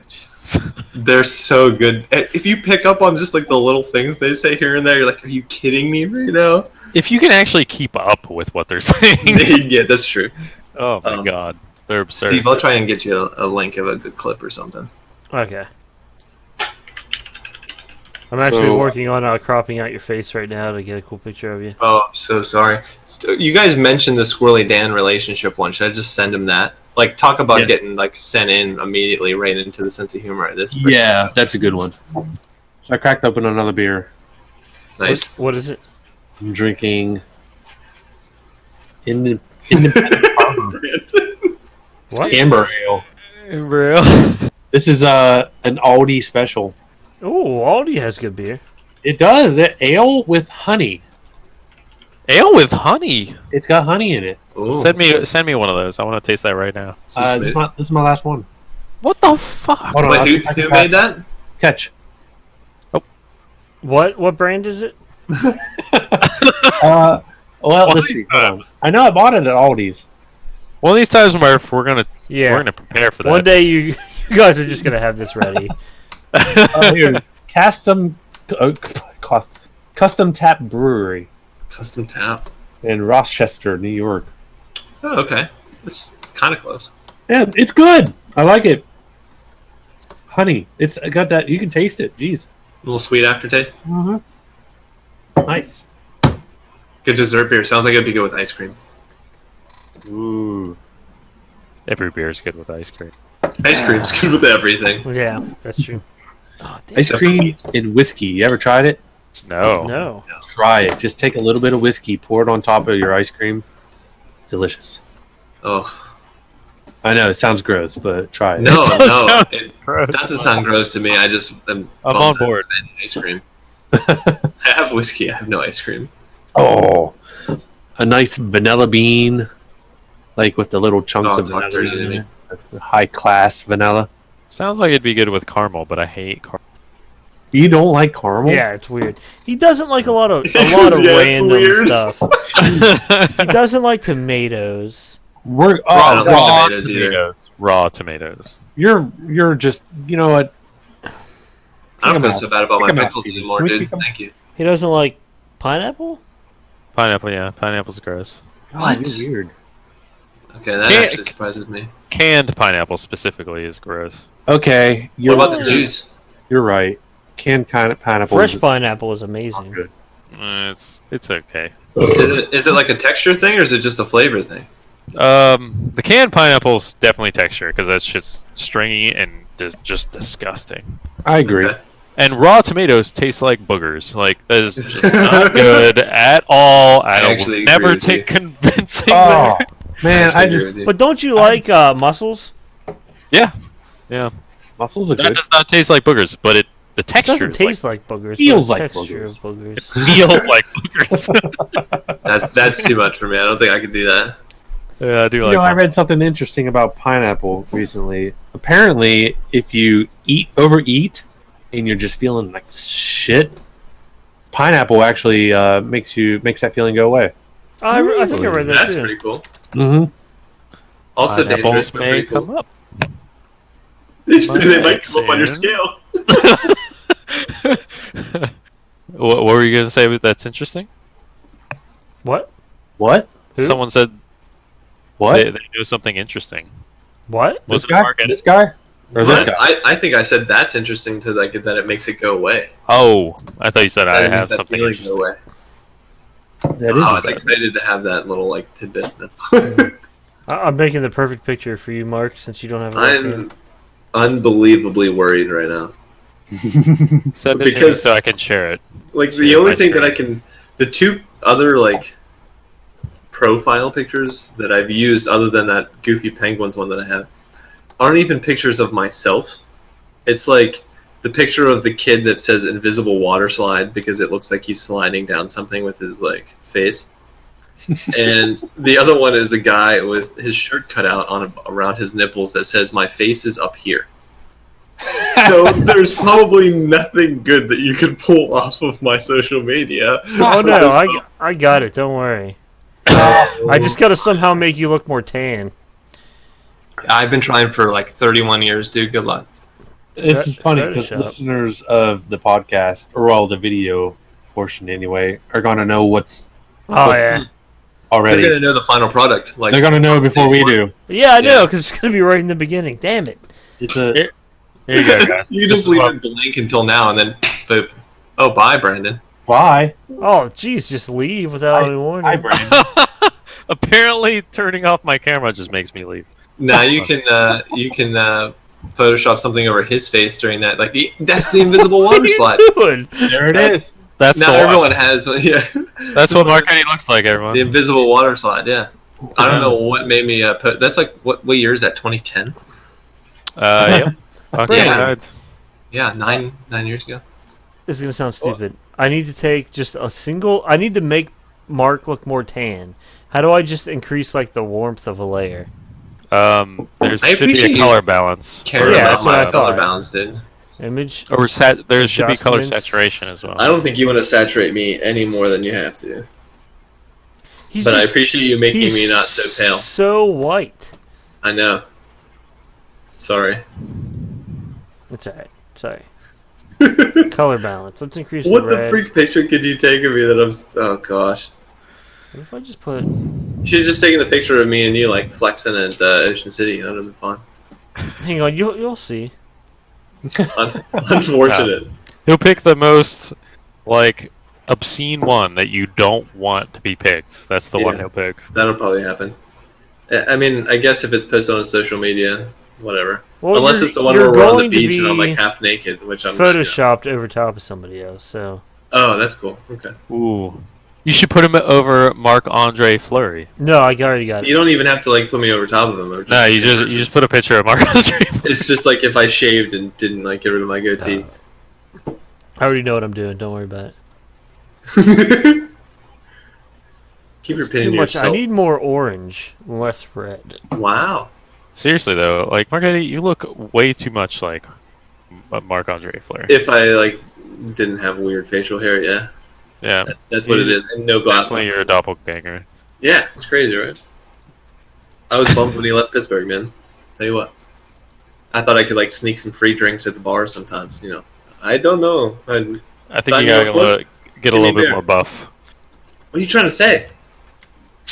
Speaker 4: Jesus.
Speaker 5: They're so good. If you pick up on just like the little things they say here and there, you're like, are you kidding me right now?
Speaker 4: If you can actually keep up with what they're saying.
Speaker 5: Yeah, that's true.
Speaker 4: Oh, my God. They're absurd.
Speaker 5: Steve, I'll try and get you a link of a good clip or something.
Speaker 2: Okay. I'm actually working on cropping out your face right now to get a cool picture of you.
Speaker 5: Oh, I'm so sorry. You guys mentioned the Squirrely Dan relationship one. Should I just send him that? Like, talk about getting like sent in immediately right into the sense of humor at this.
Speaker 1: Yeah, that's a good one. So I cracked open another beer.
Speaker 5: Nice.
Speaker 2: What is it?
Speaker 1: I'm drinking Independent Harbor
Speaker 2: What?
Speaker 1: Amber Ale.
Speaker 4: Bro.
Speaker 1: This is an Aldi special.
Speaker 2: Oh, Aldi has good beer.
Speaker 1: It does. Ale with honey.
Speaker 4: Ale with honey.
Speaker 1: It's got honey in it.
Speaker 5: Ooh.
Speaker 4: Send me one of those. I want to taste that right now.
Speaker 1: This is my last one.
Speaker 4: What the fuck?
Speaker 1: Hold on, I'll see
Speaker 5: Wait,
Speaker 1: if I
Speaker 5: who
Speaker 1: can
Speaker 5: made
Speaker 1: pass-
Speaker 5: that?
Speaker 1: Catch.
Speaker 2: What brand is it?
Speaker 1: Well,
Speaker 4: One
Speaker 1: let's
Speaker 4: of
Speaker 1: see.
Speaker 4: these
Speaker 1: Hold on.
Speaker 4: times.
Speaker 1: I know I bought it at Aldi's.
Speaker 4: One of these times, Murph, we're gonna prepare for that.
Speaker 2: One day you guys are just gonna have this ready.
Speaker 1: Here's Custom Tap Brewery
Speaker 5: Custom Tap.
Speaker 1: in Rochester, New York.
Speaker 5: Oh, okay. It's kind of close.
Speaker 1: Yeah, it's good. I like it. Honey, it's got that. You can taste it. Jeez.
Speaker 5: A little sweet aftertaste.
Speaker 1: Mm-hmm. Nice.
Speaker 5: Good dessert beer. Sounds like it'd be good with ice cream.
Speaker 1: Ooh.
Speaker 4: Every beer is good with ice cream.
Speaker 5: Ice cream's good with everything.
Speaker 2: Yeah, that's true. Oh, damn.
Speaker 1: Ice cream and whiskey. You ever tried it?
Speaker 4: No.
Speaker 2: No.
Speaker 1: Try it. Just take a little bit of whiskey, pour it on top of your ice cream. It's delicious.
Speaker 5: Oh.
Speaker 1: I know it sounds gross, but try it.
Speaker 5: No,
Speaker 4: It does
Speaker 5: no.
Speaker 4: sound
Speaker 5: It
Speaker 4: gross.
Speaker 5: doesn't sound gross to me. I just am
Speaker 4: I'm
Speaker 5: bummed
Speaker 4: on
Speaker 5: that
Speaker 4: board.
Speaker 5: I had ice cream. I have whiskey. I have no ice cream.
Speaker 1: Oh, a nice vanilla bean, like with the little chunks
Speaker 5: Oh,
Speaker 1: of
Speaker 5: talk
Speaker 1: vanilla
Speaker 5: dirty
Speaker 1: bean
Speaker 5: to
Speaker 1: in
Speaker 5: me.
Speaker 1: it. high class vanilla.
Speaker 4: Sounds like it'd be good with caramel, but I hate caramel.
Speaker 1: You don't like caramel?
Speaker 2: Yeah, it's weird. He doesn't like a lot of
Speaker 5: Yeah, it's
Speaker 2: random
Speaker 5: weird.
Speaker 2: stuff. He doesn't like tomatoes.
Speaker 1: We're
Speaker 5: I don't like
Speaker 1: raw.
Speaker 5: tomatoes either.
Speaker 4: Raw tomatoes.
Speaker 1: You're just, you know what?
Speaker 5: I don't feel so bad about my
Speaker 1: Pick 'em out,
Speaker 5: pickles
Speaker 1: Steven.
Speaker 5: anymore,
Speaker 1: Can we
Speaker 5: dude.
Speaker 1: pick 'em?
Speaker 5: Thank you.
Speaker 2: He doesn't like pineapple.
Speaker 4: Pineapple, yeah. Pineapple's gross.
Speaker 5: What?
Speaker 1: You're weird.
Speaker 5: Okay, that
Speaker 4: Can't-
Speaker 5: actually surprises me.
Speaker 4: Canned pineapple specifically is gross.
Speaker 1: Okay,
Speaker 5: What about the juice?
Speaker 1: You're right. Canned kind of pineapple.
Speaker 2: Fresh
Speaker 1: is
Speaker 2: pineapple is
Speaker 1: not
Speaker 2: amazing.
Speaker 1: good.
Speaker 4: It's okay.
Speaker 5: Is it like a texture thing or is it just a flavor thing?
Speaker 4: The canned pineapple's definitely texture because that shit's stringy and just disgusting.
Speaker 1: I agree.
Speaker 5: Okay.
Speaker 4: And raw tomatoes taste like boogers. Like that is just not good at all. I
Speaker 5: actually
Speaker 4: don't
Speaker 5: agree
Speaker 4: never
Speaker 5: with
Speaker 4: take
Speaker 5: you.
Speaker 4: convincing
Speaker 1: Oh
Speaker 4: there.
Speaker 1: man, I
Speaker 5: actually agree
Speaker 1: just
Speaker 5: with you.
Speaker 2: But don't you like mussels?
Speaker 4: Yeah,
Speaker 1: muscles are
Speaker 4: that
Speaker 1: good.
Speaker 4: does not taste like boogers, but the
Speaker 2: It
Speaker 4: texture
Speaker 2: doesn't taste like boogers.
Speaker 1: feels
Speaker 2: but the
Speaker 1: like
Speaker 2: texture
Speaker 1: boogers.
Speaker 2: of boogers.
Speaker 4: feels like boogers.
Speaker 5: That's too much for me. I don't think I could do that.
Speaker 4: Yeah, I do
Speaker 1: You
Speaker 4: like.
Speaker 1: know, I
Speaker 4: mussels.
Speaker 1: read something interesting about pineapple recently. Apparently, if you overeat, and you're just feeling like shit, pineapple actually makes that feeling go away.
Speaker 2: I think I read that
Speaker 5: That's
Speaker 2: too.
Speaker 5: pretty cool.
Speaker 1: Mm-hmm.
Speaker 5: Also dangerous,
Speaker 4: Pineapples
Speaker 5: but
Speaker 4: may
Speaker 5: pretty cool.
Speaker 4: come up.
Speaker 5: They might come up on your scale.
Speaker 4: What were you gonna say? That's interesting.
Speaker 2: What?
Speaker 1: What?
Speaker 2: Who?
Speaker 4: Someone said
Speaker 1: What?
Speaker 4: they know something interesting.
Speaker 2: What?
Speaker 4: Was
Speaker 1: This
Speaker 4: it
Speaker 1: guy?
Speaker 4: Mark?
Speaker 1: This guy? Or this guy?
Speaker 5: I think I said that's interesting to like that it makes it go away.
Speaker 4: Oh, I thought you said
Speaker 5: That
Speaker 4: I
Speaker 5: it makes
Speaker 4: have
Speaker 5: that
Speaker 4: something
Speaker 5: feeling
Speaker 4: interesting.
Speaker 5: Go away.
Speaker 1: That is
Speaker 5: I was
Speaker 1: a bad-
Speaker 5: excited to have that little like tidbit. That's
Speaker 2: I'm making the perfect picture for you, Mark, since you don't have a
Speaker 5: I'm unbelievably worried right now.
Speaker 4: Send it to me
Speaker 5: Because-
Speaker 4: so I can share it.
Speaker 5: Like
Speaker 4: Share
Speaker 5: the only
Speaker 4: my
Speaker 5: thing that I
Speaker 4: screen.
Speaker 5: can, the two other like profile pictures that I've used, other than that Goofy Penguins one that I have, aren't even pictures of myself. It's like the picture of the kid that says "invisible water slide" because it looks like he's sliding down something with his like face. And the other one is a guy with his shirt cut out around his nipples that says "My face is up here." So there's probably nothing good that you could pull off of my social media.
Speaker 2: Oh no, I got it. Don't worry. I just got to somehow make you look more tan.
Speaker 5: I've been trying for like 31 years, dude. Good luck.
Speaker 1: This is funny because
Speaker 2: Photoshop.
Speaker 1: listeners of the podcast, or well, the video portion anyway, are going to know what's
Speaker 2: Oh yeah,
Speaker 1: already.
Speaker 5: They're gonna know the final product. Like
Speaker 1: They're going to know before we do.
Speaker 2: yeah, I know
Speaker 5: Yeah.
Speaker 2: because it's gonna be right in the beginning. Damn it!
Speaker 1: It's a
Speaker 4: Here you go, guys.
Speaker 5: you
Speaker 4: This
Speaker 5: just
Speaker 4: is
Speaker 5: leave
Speaker 4: what-
Speaker 5: it blank until now, and then boop. Oh, bye, Brandon.
Speaker 1: why?
Speaker 2: Oh jeez, just leave without any warning.
Speaker 1: Hi, Brandon.
Speaker 4: Apparently, turning off my camera just makes me leave.
Speaker 5: Now you can Photoshop something over his face during that. Like that's the invisible
Speaker 2: What
Speaker 5: water
Speaker 2: are you
Speaker 5: slide.
Speaker 2: doing?
Speaker 1: There it is.
Speaker 4: That's
Speaker 5: Now
Speaker 4: the one.
Speaker 5: everyone has. Yeah,
Speaker 4: That's what marketing looks like, everyone.
Speaker 5: the invisible water slide. Yeah. I don't know what made me put. That's like what year is that? 2010.
Speaker 4: Yep. Okay.
Speaker 2: Brandon.
Speaker 4: right.
Speaker 5: Yeah, nine years ago.
Speaker 2: This is gonna sound stupid. I need to take just a single. I need to make Mark look more tan. How do I just increase like the warmth of a layer?
Speaker 4: There
Speaker 5: I
Speaker 4: should be
Speaker 5: appreciate
Speaker 4: a
Speaker 5: you
Speaker 4: color balance.
Speaker 5: Care
Speaker 2: Yeah,
Speaker 5: about
Speaker 2: that's what
Speaker 5: my
Speaker 2: I thought.
Speaker 5: color balance, dude.
Speaker 2: Image.
Speaker 4: Or there should be color
Speaker 2: Adjustments.
Speaker 4: saturation as well.
Speaker 5: I don't think you want to saturate me any more than you have to.
Speaker 2: He's
Speaker 5: But I
Speaker 2: just,
Speaker 5: appreciate you making
Speaker 2: he's
Speaker 5: me not so pale.
Speaker 2: So white.
Speaker 5: I know. Sorry.
Speaker 2: It's alright. Sorry. Color balance. Let's increase
Speaker 5: What
Speaker 2: the
Speaker 5: the
Speaker 2: red.
Speaker 5: freak picture could you take of me that I'm? Oh gosh.
Speaker 2: What if I just put?
Speaker 5: You should have just taken the picture of me and you like flexing at Ocean City. That would have been fun.
Speaker 2: Hang on, you'll see.
Speaker 5: Unfortunate.
Speaker 4: He'll pick the most like obscene one that you don't want to be picked. That's the one
Speaker 5: Yeah.
Speaker 4: he'll pick.
Speaker 5: That'll probably happen. I mean, I guess if it's posted on social media, whatever.
Speaker 2: Well,
Speaker 5: Unless
Speaker 2: you're-
Speaker 5: it's the one
Speaker 2: you're
Speaker 5: where we're on the
Speaker 2: going to
Speaker 5: beach and I'm
Speaker 2: be
Speaker 5: like half naked, which I'm not doing.
Speaker 2: Photoshopped over top of somebody else. So
Speaker 5: Oh, that's cool. Okay.
Speaker 4: Ooh. You should put him over Marc-Andre Fleury.
Speaker 2: no, I already got it.
Speaker 5: You don't even have to like put me over top of him. Or just
Speaker 4: No, you just put a picture of Marc-Andre.
Speaker 5: It's just like if I shaved and didn't like get rid of my goatee.
Speaker 2: I already know what I'm doing. Don't worry about it.
Speaker 5: Keep your
Speaker 2: It's
Speaker 5: opinion
Speaker 2: too
Speaker 5: to
Speaker 2: much. I
Speaker 5: yourself.
Speaker 2: need more orange, less red.
Speaker 5: Wow.
Speaker 4: Seriously though, like Mark-Eddie, you look way too much like Marc-Andre Flair.
Speaker 5: If I like didn't have weird facial hair, yeah,
Speaker 4: Yeah,
Speaker 5: that's what it is, and no glasses.
Speaker 4: definitely you're a doppelganger.
Speaker 5: Yeah, it's crazy, right? I was bummed when he left Pittsburgh, man. Tell you what, I thought I could like sneak some free drinks at the bar sometimes. You know, I don't know.
Speaker 4: I think
Speaker 5: Sign
Speaker 4: you
Speaker 5: me
Speaker 4: gotta
Speaker 5: up,
Speaker 4: get a
Speaker 5: Give me
Speaker 4: little
Speaker 5: a
Speaker 4: bit
Speaker 5: beer.
Speaker 4: more buff.
Speaker 5: What are you trying to say?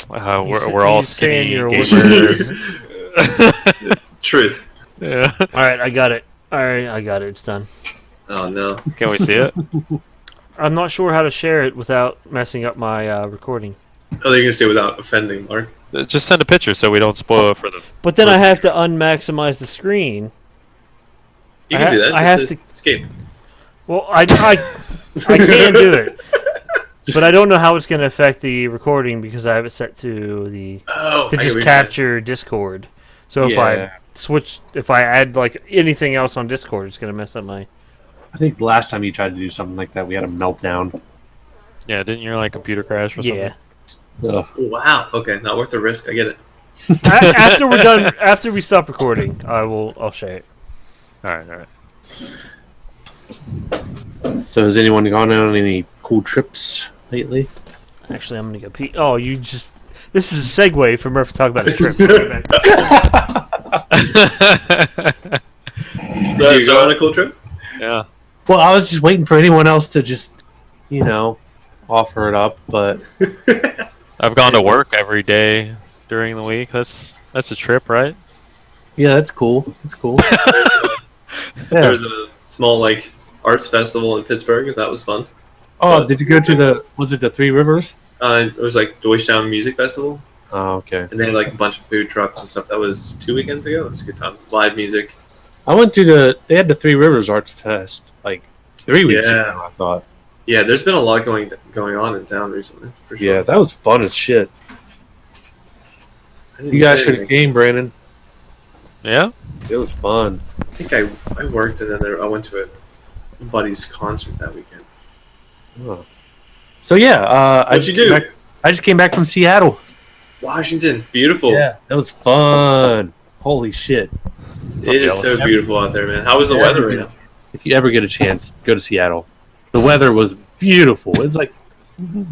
Speaker 4: We're all
Speaker 2: he's saying
Speaker 4: skinny
Speaker 2: you're a
Speaker 4: gamers.
Speaker 5: Truth.
Speaker 4: Yeah.
Speaker 2: All right, I got it. All right, I got it. It's done.
Speaker 5: Oh no.
Speaker 4: Can we see it?
Speaker 2: I'm not sure how to share it without messing up my recording.
Speaker 5: Oh, you're gonna say without offending Mark?
Speaker 4: Just send a picture so we don't spoil it for the.
Speaker 2: But then I have to unmaximize the screen.
Speaker 5: You can do that.
Speaker 2: I
Speaker 5: Just
Speaker 2: have
Speaker 5: says
Speaker 2: to-
Speaker 5: escape.
Speaker 2: Well, I can do it, but I don't know how it's going to affect the recording because I have it set to the
Speaker 5: Oh,
Speaker 2: to
Speaker 5: I get
Speaker 2: just
Speaker 5: what you're saying.
Speaker 2: capture Discord. So if
Speaker 1: Yeah.
Speaker 2: if I add like anything else on Discord, it's going to mess up my.
Speaker 1: I think the last time you tried to do something like that, we had a meltdown.
Speaker 4: Yeah, didn't your like computer crash or something?
Speaker 2: Yeah.
Speaker 1: Ugh.
Speaker 5: Wow. Okay, not worth the risk. I get it.
Speaker 2: After we're done, after we stop recording, I'll share it.
Speaker 4: All right.
Speaker 1: So has anyone gone on any cool trips lately?
Speaker 2: Actually, I'm going to go pee. Oh, you just. This is a segue for Murph to talk about his trip.
Speaker 5: Did you go on a cool trip?
Speaker 4: Yeah.
Speaker 1: Well, I was just waiting for anyone else to just, offer it up, but
Speaker 4: I've gone to work every day during the week. That's a trip, right?
Speaker 1: yeah, that's cool. That's cool.
Speaker 5: There
Speaker 1: Yeah.
Speaker 5: was a small like arts festival in Pittsburgh. That was fun.
Speaker 1: Oh, did you go to was it the Three Rivers?
Speaker 5: It was like Deutschtown Music Festival,
Speaker 1: Oh, okay.
Speaker 5: and they had like a bunch of food trucks and stuff. That was 2 weekends ago. It was a good time. Live music.
Speaker 1: I went to they had the Three Rivers Arts Fest like 3 weeks
Speaker 5: Yeah.
Speaker 1: ago, I thought.
Speaker 5: Yeah, there's been a lot going on in town recently. For sure.
Speaker 1: Yeah, that was fun as shit.
Speaker 5: I didn't
Speaker 1: You guys
Speaker 5: say
Speaker 1: should have
Speaker 5: anything.
Speaker 1: came, Brandon.
Speaker 4: Yeah.
Speaker 1: It was fun.
Speaker 5: I think I worked and then I went to a buddy's concert that weekend.
Speaker 1: Oh. So yeah,
Speaker 5: What'd you do?
Speaker 1: I just came back from Seattle.
Speaker 5: Washington, beautiful.
Speaker 1: Yeah, that was fun. Holy shit!
Speaker 5: It is so beautiful out there, man. How was the weather right now?
Speaker 1: If you ever get a chance, go to Seattle. The weather was beautiful. It's like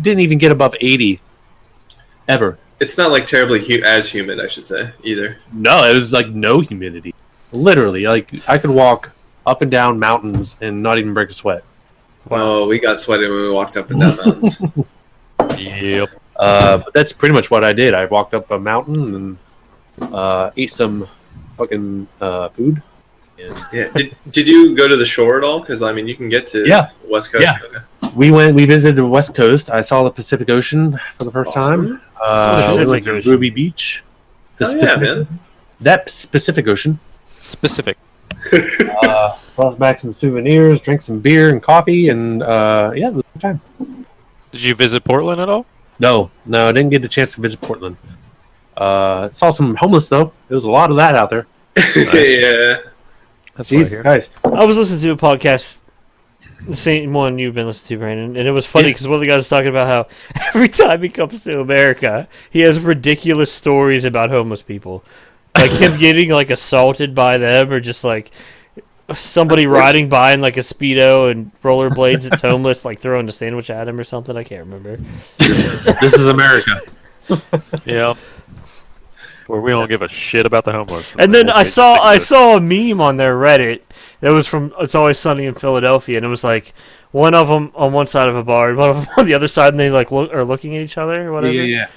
Speaker 1: didn't even get above 80 ever.
Speaker 5: It's not like terribly as humid, I should say, either.
Speaker 1: No, it was like no humidity. Literally, like I could walk up and down mountains and not even break a sweat.
Speaker 5: Oh, we got sweaty when we walked up and down mountains.
Speaker 4: Yep.
Speaker 1: But that's pretty much what I did. I walked up a mountain and ate some fucking food. And
Speaker 5: Yeah. Did you go to the shore at all? Because I mean, you can get to
Speaker 1: Yeah.
Speaker 5: West Coast.
Speaker 1: Yeah.
Speaker 5: Okay.
Speaker 1: we visited the West Coast. I saw the Pacific Ocean for the first time.
Speaker 2: Pacific
Speaker 1: We went to
Speaker 2: Ocean.
Speaker 1: Ruby Beach.
Speaker 5: Oh, man.
Speaker 1: That Pacific Ocean.
Speaker 4: Specific.
Speaker 1: Brought back some souvenirs, drank some beer and coffee, and yeah, it was a good time.
Speaker 4: Did you visit Portland at all?
Speaker 1: No, I didn't get the chance to visit Portland. Saw some homeless though. There was a lot of that out there.
Speaker 5: Yeah.
Speaker 4: That's what I
Speaker 1: Jesus
Speaker 4: hear.
Speaker 1: Christ!
Speaker 2: I was listening to a podcast, the same one you've been listening to, Brandon, and it was funny because one of the guys was talking about how every time he comes to America, he has ridiculous stories about homeless people, like him getting like assaulted by them, or just like somebody riding by in like a Speedo and rollerblades that's homeless, like throwing a sandwich at him or something. I can't remember.
Speaker 1: This is America.
Speaker 4: Yeah. Where we don't give a shit about the homeless.
Speaker 2: And then I saw
Speaker 4: I
Speaker 2: a meme on their Reddit that was from It's Always Sunny in Philadelphia, and it was like one of them on one side of a bar and one of them on the other side, and they like are looking at each other or whatever,
Speaker 1: Yeah.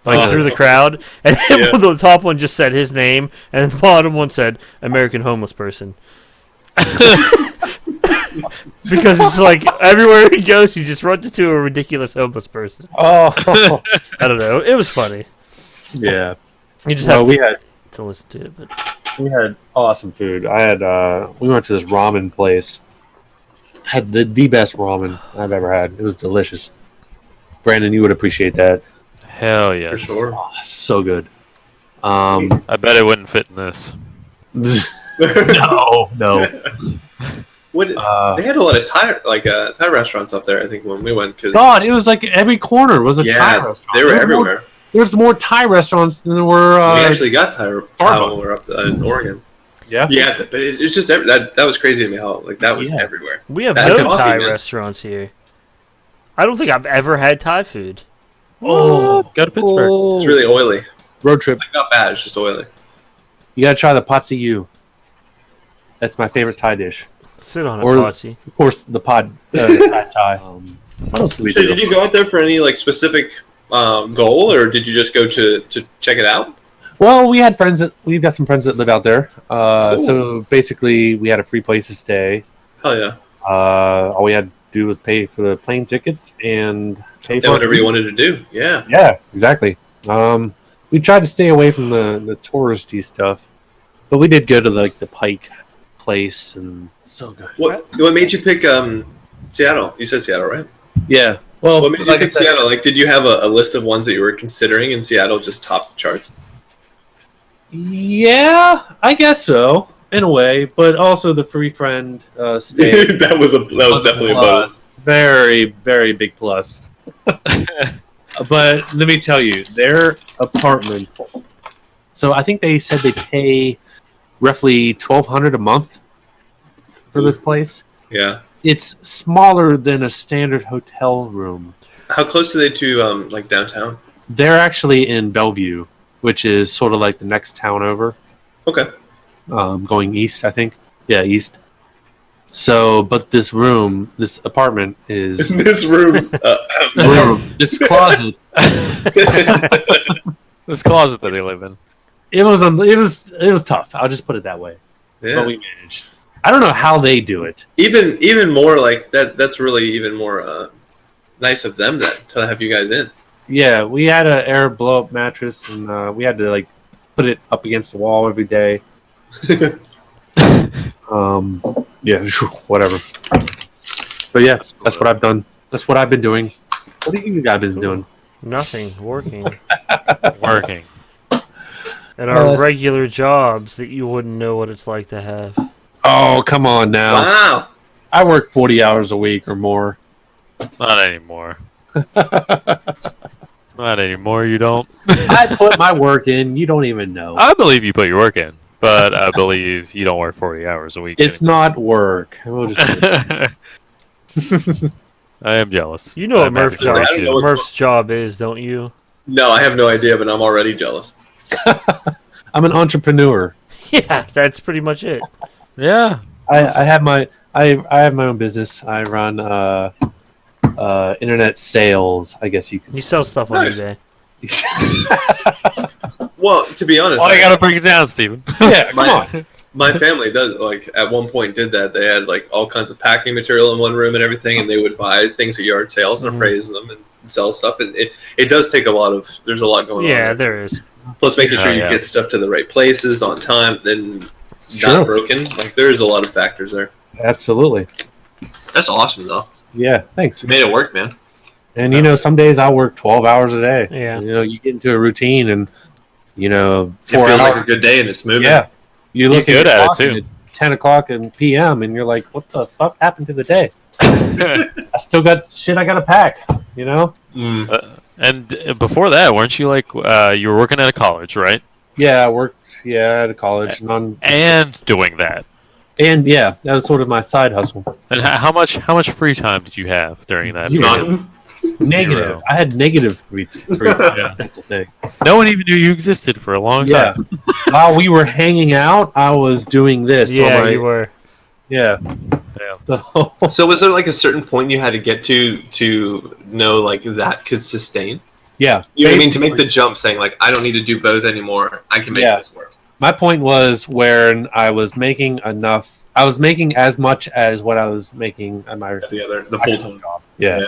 Speaker 2: like through the crowd. And then the top one just said his name, and the bottom one said American homeless person. Because it's like everywhere he goes, he just runs into a ridiculous homeless person.
Speaker 1: Oh,
Speaker 2: I don't know. It was funny.
Speaker 1: yeah.
Speaker 2: You just
Speaker 1: Well,
Speaker 2: have to listen to it. But
Speaker 1: we had awesome food. I had we went to this ramen place. Had the best ramen I've ever had. It was delicious. Brandon, you would appreciate that.
Speaker 4: Hell yes.
Speaker 5: For sure.
Speaker 1: Oh, so good.
Speaker 4: I bet it wouldn't fit in this.
Speaker 1: no.
Speaker 5: What, they had a lot of Thai restaurants up there, I think, when we went. Cause,
Speaker 1: God, it was like every corner was a Thai
Speaker 5: yeah,
Speaker 1: restaurant.
Speaker 5: they were
Speaker 1: There was
Speaker 5: everywhere.
Speaker 1: There's more Thai restaurants than there were.
Speaker 5: We actually got Thai when we were up in Oregon.
Speaker 1: Yeah,
Speaker 5: but it's just that was crazy to me how that was everywhere.
Speaker 2: We have
Speaker 5: that
Speaker 2: no Thai restaurants here. I don't think I've ever had Thai food.
Speaker 4: Oh, go to Pittsburgh.
Speaker 5: It's really oily.
Speaker 1: Road trip.
Speaker 5: It's not bad. It's just oily.
Speaker 1: You gotta try the Patsy Ew. That's my favorite Thai dish.
Speaker 2: Sit on a Patsy.
Speaker 1: Of course, the pad Thai. What else did we do?
Speaker 5: Did you go out there for any specific goal, or did you just go to check it out?
Speaker 1: Well, we've got some friends that live out there. So basically, we had a free place to stay.
Speaker 5: Hell yeah!
Speaker 1: All we had to do was pay for the plane tickets and pay for
Speaker 5: whatever you wanted to do. Yeah.
Speaker 1: Yeah, exactly. We tried to stay away from the touristy stuff, but we did go to the Pike place, and so good.
Speaker 5: What made you pick Seattle? You said Seattle, right?
Speaker 1: Yeah. Well,
Speaker 5: what made you pick Seattle? Did you have a list of ones that you were considering, and Seattle just topped the charts?
Speaker 1: Yeah, I guess so, in a way. But also the free friend stay.
Speaker 5: that was definitely a bonus.
Speaker 1: Very, very big plus. But let me tell you, their apartment. So I think they said they pay roughly $1,200 a month for this place.
Speaker 5: Yeah,
Speaker 1: it's smaller than a standard hotel room.
Speaker 5: How close are they to downtown?
Speaker 1: They're actually in Bellevue, which is sort of like the next town over.
Speaker 5: Okay.
Speaker 1: Going east, I think. Yeah, east. So, but this apartment is
Speaker 5: this room,
Speaker 1: this closet.
Speaker 4: This closet that they live in.
Speaker 1: It was tough. I'll just put it that way.
Speaker 5: Yeah.
Speaker 1: But we managed. I don't know how they do it.
Speaker 5: Even more like that. That's really even more nice of them to have you guys in.
Speaker 1: Yeah, we had an air blow up mattress, and we had to put it up against the wall every day. Yeah, whatever. But yeah, that's what I've done. That's what I've been doing. What have you guys been doing?
Speaker 2: Nothing. Working.
Speaker 4: Working.
Speaker 2: And our regular jobs that you wouldn't know what it's like to have.
Speaker 1: Oh, come on now.
Speaker 5: Wow.
Speaker 1: I work 40 hours a week or more.
Speaker 4: Not anymore. Not anymore, you don't.
Speaker 1: I put my work in. You don't even know.
Speaker 4: I believe you put your work in, but I believe you don't work 40 hours a week.
Speaker 1: It's not work. We'll just
Speaker 4: I am jealous.
Speaker 2: You know what Murph's job is, don't you?
Speaker 5: No, I have no idea, but I'm already jealous.
Speaker 1: I'm an entrepreneur.
Speaker 2: Yeah, that's pretty much it.
Speaker 4: Yeah.
Speaker 1: I have my own business. I run internet sales, I guess you can.
Speaker 2: You sell stuff on eBay.
Speaker 5: Well, to be honest,
Speaker 4: I gotta break it down, Steven.
Speaker 1: Yeah, come on.
Speaker 5: My family does at one point did that. They had all kinds of packing material in one room and everything, and they would buy things at yard sales and appraise them and sell stuff. And it does take there's a lot going on.
Speaker 2: Yeah, there is.
Speaker 5: Plus, making sure you get stuff to the right places on time, then not broken. There's a lot of factors there.
Speaker 1: Absolutely.
Speaker 5: That's awesome, though.
Speaker 1: Yeah, thanks.
Speaker 5: You made it work, man.
Speaker 1: And some days I work 12 hours a day.
Speaker 2: Yeah.
Speaker 1: You get into a routine, and 4
Speaker 5: it feels
Speaker 1: hours.
Speaker 5: like a good day, and it's moving.
Speaker 1: Yeah. You look
Speaker 4: good at it too.
Speaker 1: And it's 10 o'clock and p.m. and you're like, what the fuck happened to the day? I still got shit I gotta pack.
Speaker 4: And before that, weren't you you were working at a college, right?
Speaker 1: Yeah, I worked at a college.
Speaker 4: And doing that.
Speaker 1: And yeah, that was sort of my side hustle.
Speaker 4: And how much free time did you have during that?
Speaker 5: None.
Speaker 1: Negative.
Speaker 4: Zero.
Speaker 1: I had negative free time.
Speaker 4: Yeah.
Speaker 1: That's the thing.
Speaker 4: No one even knew you existed for a long time.
Speaker 1: While we were hanging out, I was doing this.
Speaker 2: Yeah, you were.
Speaker 1: Yeah.
Speaker 5: So was there a certain point you had to get to know that could sustain?
Speaker 1: Yeah.
Speaker 5: You know what I mean? To make the jump saying I don't need to do both anymore. I can make this work.
Speaker 1: My point was when I was making enough. I was making as much as what I was making at my
Speaker 5: the full-time
Speaker 1: job. Yeah.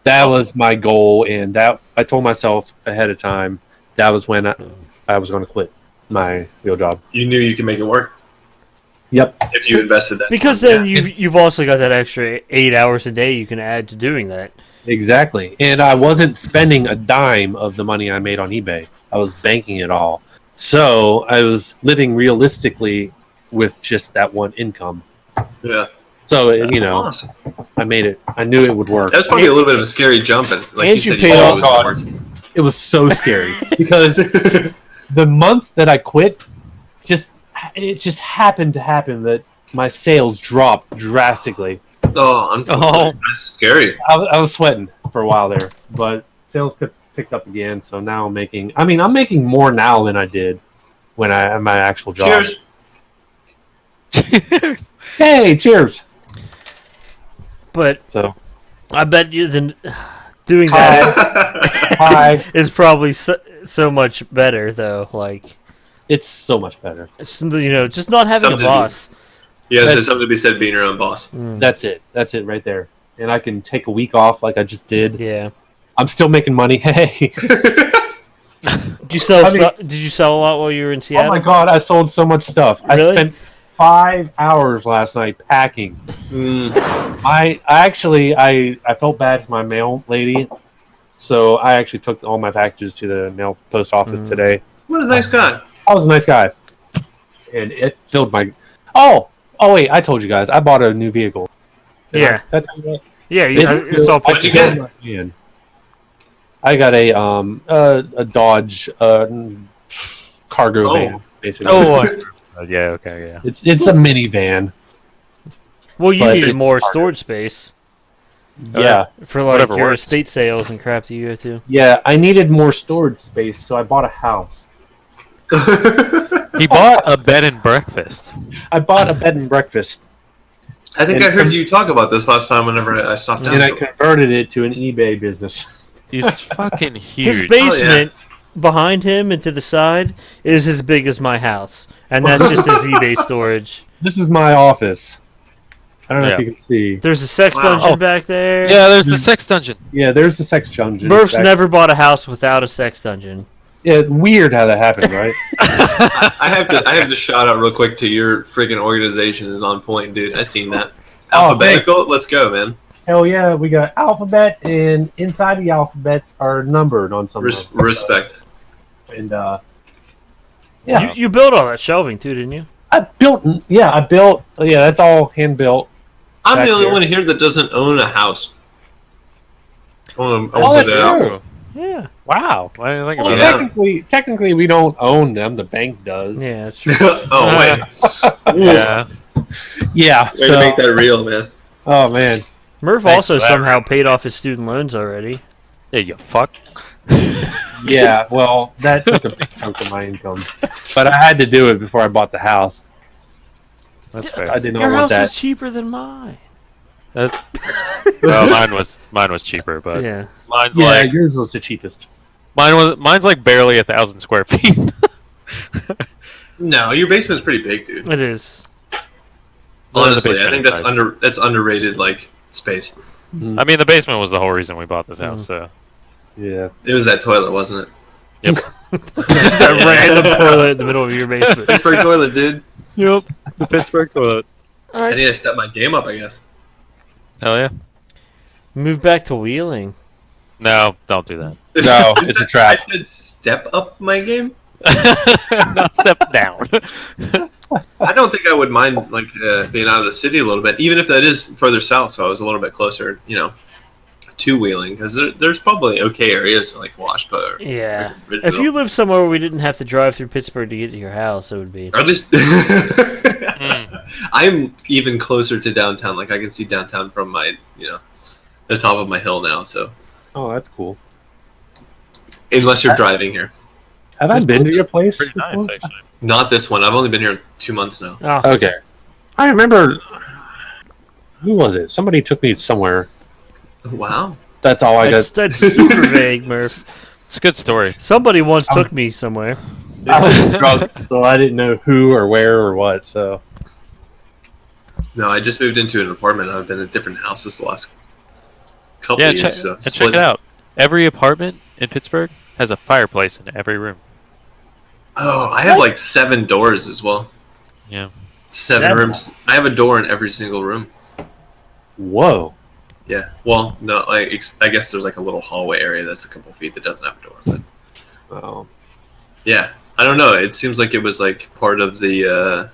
Speaker 1: That was my goal, and that I told myself ahead of time that was when I was going to quit my real job.
Speaker 5: You knew you could make it work.
Speaker 1: Yep.
Speaker 5: If you invested that.
Speaker 2: Because then you've also got that extra 8 hours a day you can add to doing that.
Speaker 1: Exactly. And I wasn't spending a dime of the money I made on eBay. I was banking it all. So I was living realistically with just that one income.
Speaker 5: Yeah.
Speaker 1: So,
Speaker 5: awesome.
Speaker 1: I made it. I knew it would work.
Speaker 5: That's probably a little bit of a scary jump. And
Speaker 2: you said, you
Speaker 1: It was so scary because the month that I quit, it just happened to happen that my sales dropped drastically.
Speaker 5: Unfortunately. That's scary.
Speaker 1: I was sweating for a while there, but sales picked up again. So now I'm making more now than I did when I had my actual job.
Speaker 4: Cheers.
Speaker 1: Hey, cheers!
Speaker 2: But
Speaker 1: So
Speaker 2: I bet you doing that is probably so much better, though. Like,
Speaker 1: it's so much better.
Speaker 2: it's, just not having
Speaker 5: Something
Speaker 2: a boss.
Speaker 5: Yes, there's something to be said being your own boss.
Speaker 1: That's it. That's it right there. And I can take a week off like I just did.
Speaker 2: Yeah.
Speaker 1: I'm still making money. Hey.
Speaker 2: Did you sell? Did you sell a lot while you were in Seattle?
Speaker 1: Oh my god, I sold so much stuff.
Speaker 2: Really?
Speaker 1: I spent 5 hours last night packing. I felt bad for my mail lady, so I actually took all my packages to the mail post office today.
Speaker 5: What a nice guy.
Speaker 1: I was a nice guy, and it filled my. Oh wait, I told you guys I bought a new vehicle.
Speaker 2: Yeah. Yeah, it's all
Speaker 5: What'd you get?
Speaker 1: I got a Dodge cargo van, basically.
Speaker 4: Yeah. Okay. Yeah.
Speaker 1: It's a minivan.
Speaker 2: Well, you
Speaker 1: But
Speaker 2: needed
Speaker 1: it's
Speaker 2: more
Speaker 1: harder.
Speaker 2: storage space
Speaker 1: Yeah,
Speaker 2: for like
Speaker 4: Whatever
Speaker 2: your
Speaker 4: works.
Speaker 2: estate sales and crap that you go to.
Speaker 1: yeah. I needed more storage space, so I bought a house.
Speaker 4: He bought a bed and breakfast.
Speaker 1: I bought a bed and breakfast,
Speaker 5: I think I heard you talk about this last time whenever I stopped down.
Speaker 1: and I converted it to an eBay business.
Speaker 4: It's fucking huge.
Speaker 2: His basement behind him and to the side is as big as my house, and that's just his eBay storage.
Speaker 1: This is my office. I don't know if
Speaker 4: Yeah.
Speaker 1: you can see.
Speaker 2: There's a sex dungeon back there.
Speaker 4: Yeah, there's the sex dungeon.
Speaker 1: Yeah, there's the sex dungeon.
Speaker 2: Murph's
Speaker 1: Back-
Speaker 2: never bought a house without a sex dungeon.
Speaker 1: Yeah, weird how that happened, right?
Speaker 5: I have to shout out real quick to your freaking organization is on point, dude. I seen that.
Speaker 1: Oh,
Speaker 5: Alphabetical, let's go, man.
Speaker 1: Hell yeah, we got alphabet, and inside the alphabets are numbered on some of them.
Speaker 5: Respect.
Speaker 1: And yeah,
Speaker 2: You built all that shelving too, didn't you?
Speaker 1: I built. Yeah, that's all hand built.
Speaker 5: I'm
Speaker 1: Back
Speaker 5: the only
Speaker 1: here.
Speaker 5: one here that doesn't own a house. I wanna
Speaker 1: Oh,
Speaker 5: put
Speaker 1: that's
Speaker 5: it out.
Speaker 1: true.
Speaker 2: Yeah.
Speaker 4: Wow. I didn't think
Speaker 1: Well,
Speaker 4: about that.
Speaker 1: technically, we don't own them. The bank does.
Speaker 2: Yeah, that's true.
Speaker 5: Oh wait,
Speaker 4: Yeah.
Speaker 1: Yeah.
Speaker 5: way to make that real, man.
Speaker 1: Oh man.
Speaker 2: Murph
Speaker 4: Thanks
Speaker 2: also
Speaker 4: for that,
Speaker 2: somehow paid off his student loans already.
Speaker 4: Yeah, you fuck.
Speaker 1: Yeah. Well, that took a big chunk of my income, but I had to do it before I bought the house.
Speaker 4: That's
Speaker 1: I
Speaker 4: fair.
Speaker 1: did not
Speaker 2: Your
Speaker 1: want
Speaker 2: house
Speaker 1: that.
Speaker 2: was cheaper than mine.
Speaker 4: Well, mine was cheaper, but
Speaker 2: Yeah.
Speaker 4: mine's
Speaker 1: Yeah,
Speaker 4: like
Speaker 1: yours was the cheapest.
Speaker 4: mine's like barely 1,000 square feet.
Speaker 5: No, your basement's pretty big, dude.
Speaker 2: It is.
Speaker 5: Honestly, I
Speaker 4: basement
Speaker 5: think
Speaker 4: is nice.
Speaker 5: that's underrated, like space.
Speaker 4: I mean, the basement was the whole reason we bought this house. So
Speaker 1: Yeah.
Speaker 5: It was that toilet, wasn't it?
Speaker 2: Just that random toilet in the middle of your basement.
Speaker 5: Pittsburgh toilet, dude.
Speaker 4: yep, the Pittsburgh toilet.
Speaker 5: I need to step my game up, I guess.
Speaker 4: Hell yeah.
Speaker 2: Move back to Wheeling.
Speaker 4: No, don't do that.
Speaker 1: No, it's a trap.
Speaker 5: I said step up my game.
Speaker 4: Not step down.
Speaker 5: I don't think I would mind being out of the city a little bit, even if that is further south. So I was a little bit closer, to Wheeling, because there's probably okay areas like Washpa. Or
Speaker 2: Yeah.
Speaker 5: freaking Ridgeville.
Speaker 2: If you lived somewhere where we didn't have to drive through Pittsburgh to get to your house, it would be.
Speaker 5: I just, I'm even closer to downtown. Like I can see downtown from my, the top of my hill now. So
Speaker 1: Oh, that's cool.
Speaker 5: unless you're driving here,
Speaker 1: Have I been to your place?
Speaker 4: Pretty nice,
Speaker 1: before?
Speaker 4: actually.
Speaker 5: not this one. I've only been here 2 months now.
Speaker 2: Oh,
Speaker 1: Okay. I remember. Who was it? Somebody took me somewhere.
Speaker 5: Wow.
Speaker 1: That's all I got.
Speaker 2: that's super vague, Murph.
Speaker 4: It's a good story.
Speaker 2: Somebody once took me somewhere.
Speaker 1: I was drunk, so I didn't know who or where or what. So
Speaker 5: No, I just moved into an apartment. I've been at different houses the last couple
Speaker 4: Yeah,
Speaker 5: of years. So
Speaker 4: check it out. Every apartment in Pittsburgh has a fireplace in every room.
Speaker 5: Oh, I have like 7 doors as well.
Speaker 4: Yeah.
Speaker 5: 7 rooms. I have a door in every single room.
Speaker 1: whoa.
Speaker 5: Yeah. Well, no, I guess there's like a little hallway area that's a couple feet that doesn't have a door. But
Speaker 1: Oh.
Speaker 5: yeah, I don't know. It seems like it was like part of the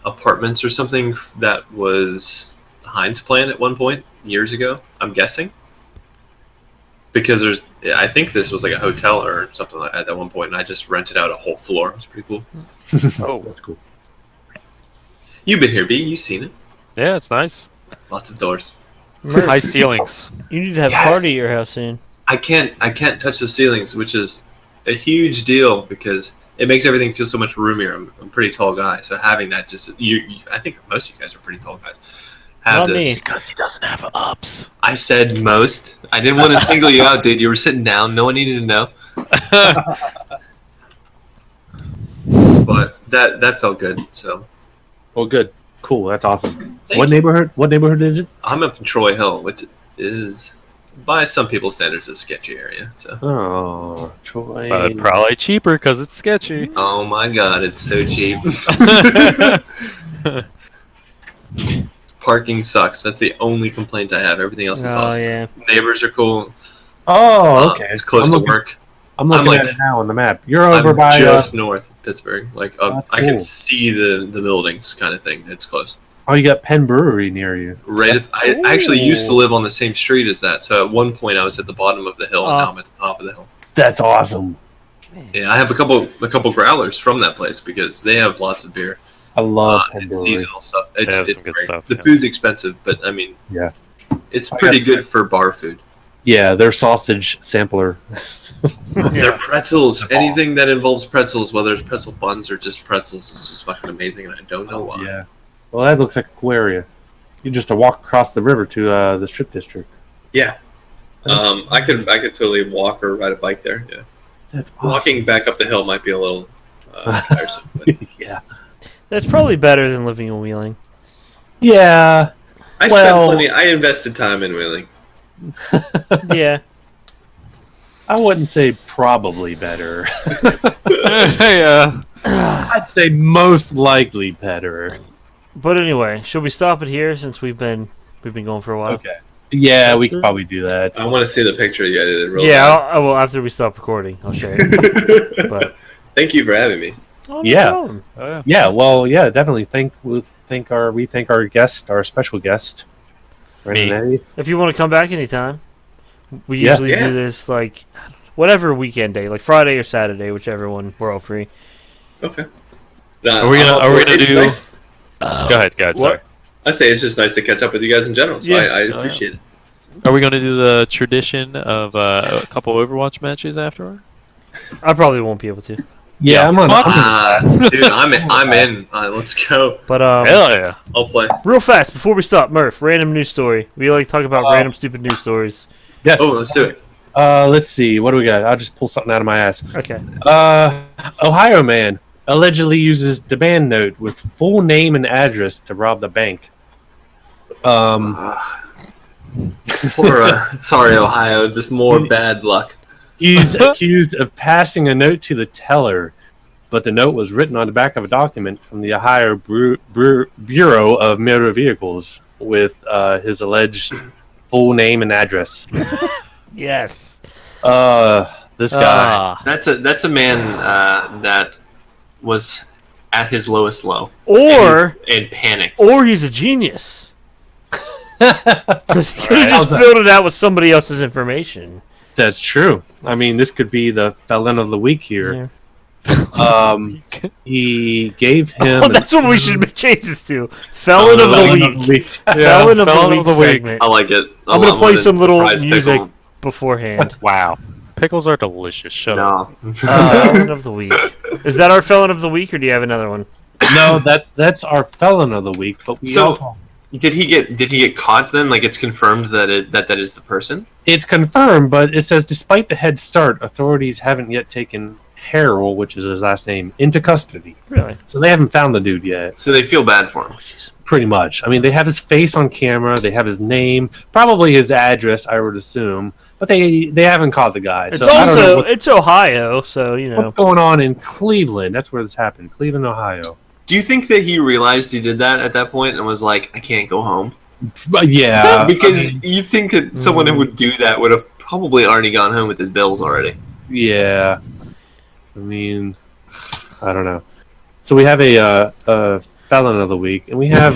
Speaker 5: apartments or something that was the Heinz plan at one point years ago. I'm guessing. because I think this was like a hotel or something like that at one point, and I just rented out a whole floor. It was pretty cool.
Speaker 4: Oh,
Speaker 1: That's cool.
Speaker 5: You've been here, B. You've seen it.
Speaker 4: yeah, it's nice.
Speaker 5: Lots of doors.
Speaker 4: High ceilings.
Speaker 2: You need to have
Speaker 5: Yes.
Speaker 2: a party at your house soon.
Speaker 5: I can't touch the ceilings, which is a huge deal because it makes everything feel so much roomier. I'm a pretty tall guy, so having that I think most of you guys are pretty tall guys. Have
Speaker 2: Not me.
Speaker 5: this.
Speaker 4: Because he doesn't have ups.
Speaker 5: I said most. I didn't want to single you out, dude. You were sitting down. No one needed to know. But that felt good. So
Speaker 1: Well, good. Cool. That's awesome.
Speaker 5: Thank
Speaker 1: What
Speaker 5: you.
Speaker 1: neighborhood? What neighborhood is it?
Speaker 5: I'm up in Troy Hill, which is by some people's standards a sketchy area. So
Speaker 1: Oh, Troy.
Speaker 4: But probably cheaper because it's sketchy.
Speaker 5: oh my god, it's so cheap. Parking sucks. That's the only complaint I have. Everything else is
Speaker 2: Oh
Speaker 5: awesome.
Speaker 2: yeah.
Speaker 5: Neighbors are cool.
Speaker 1: Oh, okay.
Speaker 5: It's close
Speaker 1: I'm
Speaker 5: to
Speaker 1: looking,
Speaker 5: work.
Speaker 1: I'm looking
Speaker 5: I'm
Speaker 1: at
Speaker 5: like-
Speaker 1: it now on the map. You're over
Speaker 5: I'm
Speaker 1: by.
Speaker 5: just north of Pittsburgh. Like
Speaker 1: That's
Speaker 5: I can
Speaker 1: cool.
Speaker 5: see the buildings, kind of thing. It's close.
Speaker 1: Oh, you got Penn Brewery near you.
Speaker 5: Right. I actually used to
Speaker 2: Ooh.
Speaker 5: live on the same street as that. So at one point I was at the bottom of the hill, and now I'm at the top of the hill.
Speaker 1: That's awesome.
Speaker 5: Yeah, I have a couple growlers from that place because they have lots of beer
Speaker 1: I love Penn
Speaker 5: and
Speaker 1: Brewery.
Speaker 5: seasonal stuff. It's,
Speaker 4: They have
Speaker 5: it's
Speaker 4: some good
Speaker 5: great.
Speaker 4: stuff,
Speaker 5: The
Speaker 4: yeah.
Speaker 5: food's expensive, but I mean,
Speaker 1: Yeah.
Speaker 5: it's pretty good for bar food.
Speaker 1: Yeah, their sausage sampler.
Speaker 5: Their pretzels, anything that involves pretzels, whether it's pretzel buns or just pretzels, is just fucking amazing, and I don't know why.
Speaker 1: Yeah. Well, that looks like a cool area. You just to walk across the river to the strip district.
Speaker 5: Yeah. I could totally walk or ride a bike there. Yeah.
Speaker 1: That's awesome.
Speaker 5: Walking back up the hill might be a little tiresome. But
Speaker 1: Yeah.
Speaker 2: That's probably better than living in Wheeling.
Speaker 1: Yeah.
Speaker 5: I invested time in Wheeling.
Speaker 2: Yeah.
Speaker 1: I wouldn't say probably better.
Speaker 4: Yeah.
Speaker 1: I'd say most likely better.
Speaker 2: But anyway, should we stop it here since we've been going for a while?
Speaker 1: Okay. Yeah,
Speaker 2: That's
Speaker 1: we
Speaker 2: true.
Speaker 1: could probably do that.
Speaker 5: I want to see the picture you edited. Real
Speaker 2: Yeah, I will after we stop recording. I'll share it.
Speaker 5: bad.
Speaker 2: But
Speaker 5: Thank you for having me.
Speaker 2: oh, no
Speaker 1: Yeah.
Speaker 2: problem.
Speaker 4: Oh, yeah.
Speaker 1: Yeah, well, yeah, definitely. We thank our guest, our special guest, Brandon
Speaker 4: Me.
Speaker 1: Eddy.
Speaker 2: If you want to come back anytime, we
Speaker 1: Yeah.
Speaker 2: usually
Speaker 5: Yeah.
Speaker 2: do this like whatever weekend day, like Friday or Saturday, whichever one. We're all free.
Speaker 5: Okay.
Speaker 4: Are we gonna
Speaker 5: it's
Speaker 4: do-
Speaker 5: Nice.
Speaker 4: Go ahead, guys. Sorry.
Speaker 5: I say it's just nice to catch up with you guys in general. So
Speaker 2: Yeah.
Speaker 5: I appreciate it.
Speaker 4: Are we going to do the tradition of a couple Overwatch matches afterward?
Speaker 2: I probably won't be able to.
Speaker 1: Yeah, I'm on.
Speaker 5: Dude, I'm in. Let's go.
Speaker 2: But
Speaker 4: Hell yeah.
Speaker 5: I'll play.
Speaker 2: real fast before we stop, Murph, random news story. We like to talk about random stupid news stories.
Speaker 1: Yes.
Speaker 5: Oh, let's do it.
Speaker 1: Let's see. What do we got? I'll just pull something out of my ass.
Speaker 2: Okay.
Speaker 1: Ohio man allegedly uses demand note with full name and address to rob the bank.
Speaker 5: Sorry, Ohio. Just more bad luck.
Speaker 1: He's accused of passing a note to the teller, but the note was written on the back of a document from the Ohio Bureau of Motor Vehicles with his alleged full name and address.
Speaker 2: Yes.
Speaker 1: This guy.
Speaker 5: That's a man that was at his lowest low and panicked.
Speaker 2: Or he's a genius. Because he could have just
Speaker 1: How's
Speaker 2: filled it out with somebody else's information.
Speaker 1: That's true. I mean, this could be the felon of the week here. He gave him.
Speaker 2: Oh, that's what we should change this to. Felon of the week. Felon of the week segment.
Speaker 5: I like it.
Speaker 2: I'm going to play some little
Speaker 5: Surprise
Speaker 2: music
Speaker 5: pickle.
Speaker 2: beforehand.
Speaker 4: Wow. Pickles are delicious. Shut up.
Speaker 5: No.
Speaker 2: Felon of the week. Is that our felon of the week, or do you have another one?
Speaker 1: No, that's our felon of the week. But we
Speaker 5: So-
Speaker 1: also,
Speaker 5: Did he get caught then? Like it's confirmed that that is the person?
Speaker 1: it's confirmed, but it says despite the head start, authorities haven't yet taken Harrell, which is his last name, into custody.
Speaker 2: Really?
Speaker 1: So they haven't found the dude yet.
Speaker 5: So they feel bad for him.
Speaker 1: Pretty much. I mean, they have his face on camera. They have his name, probably his address, I would assume. But they haven't caught the guy.
Speaker 2: It's
Speaker 1: So I don't know
Speaker 2: also it's Ohio, so you know.
Speaker 1: what's going on in Cleveland. That's where this happened. Cleveland, Ohio.
Speaker 5: Do you think that he realized he did that at that point and was like, I can't go home?
Speaker 1: But yeah,
Speaker 5: Because
Speaker 1: I mean,
Speaker 5: you think that someone who would do that would have probably already gone home with his bills already.
Speaker 1: yeah. I mean, I don't know. So we have a felon of the week, and we have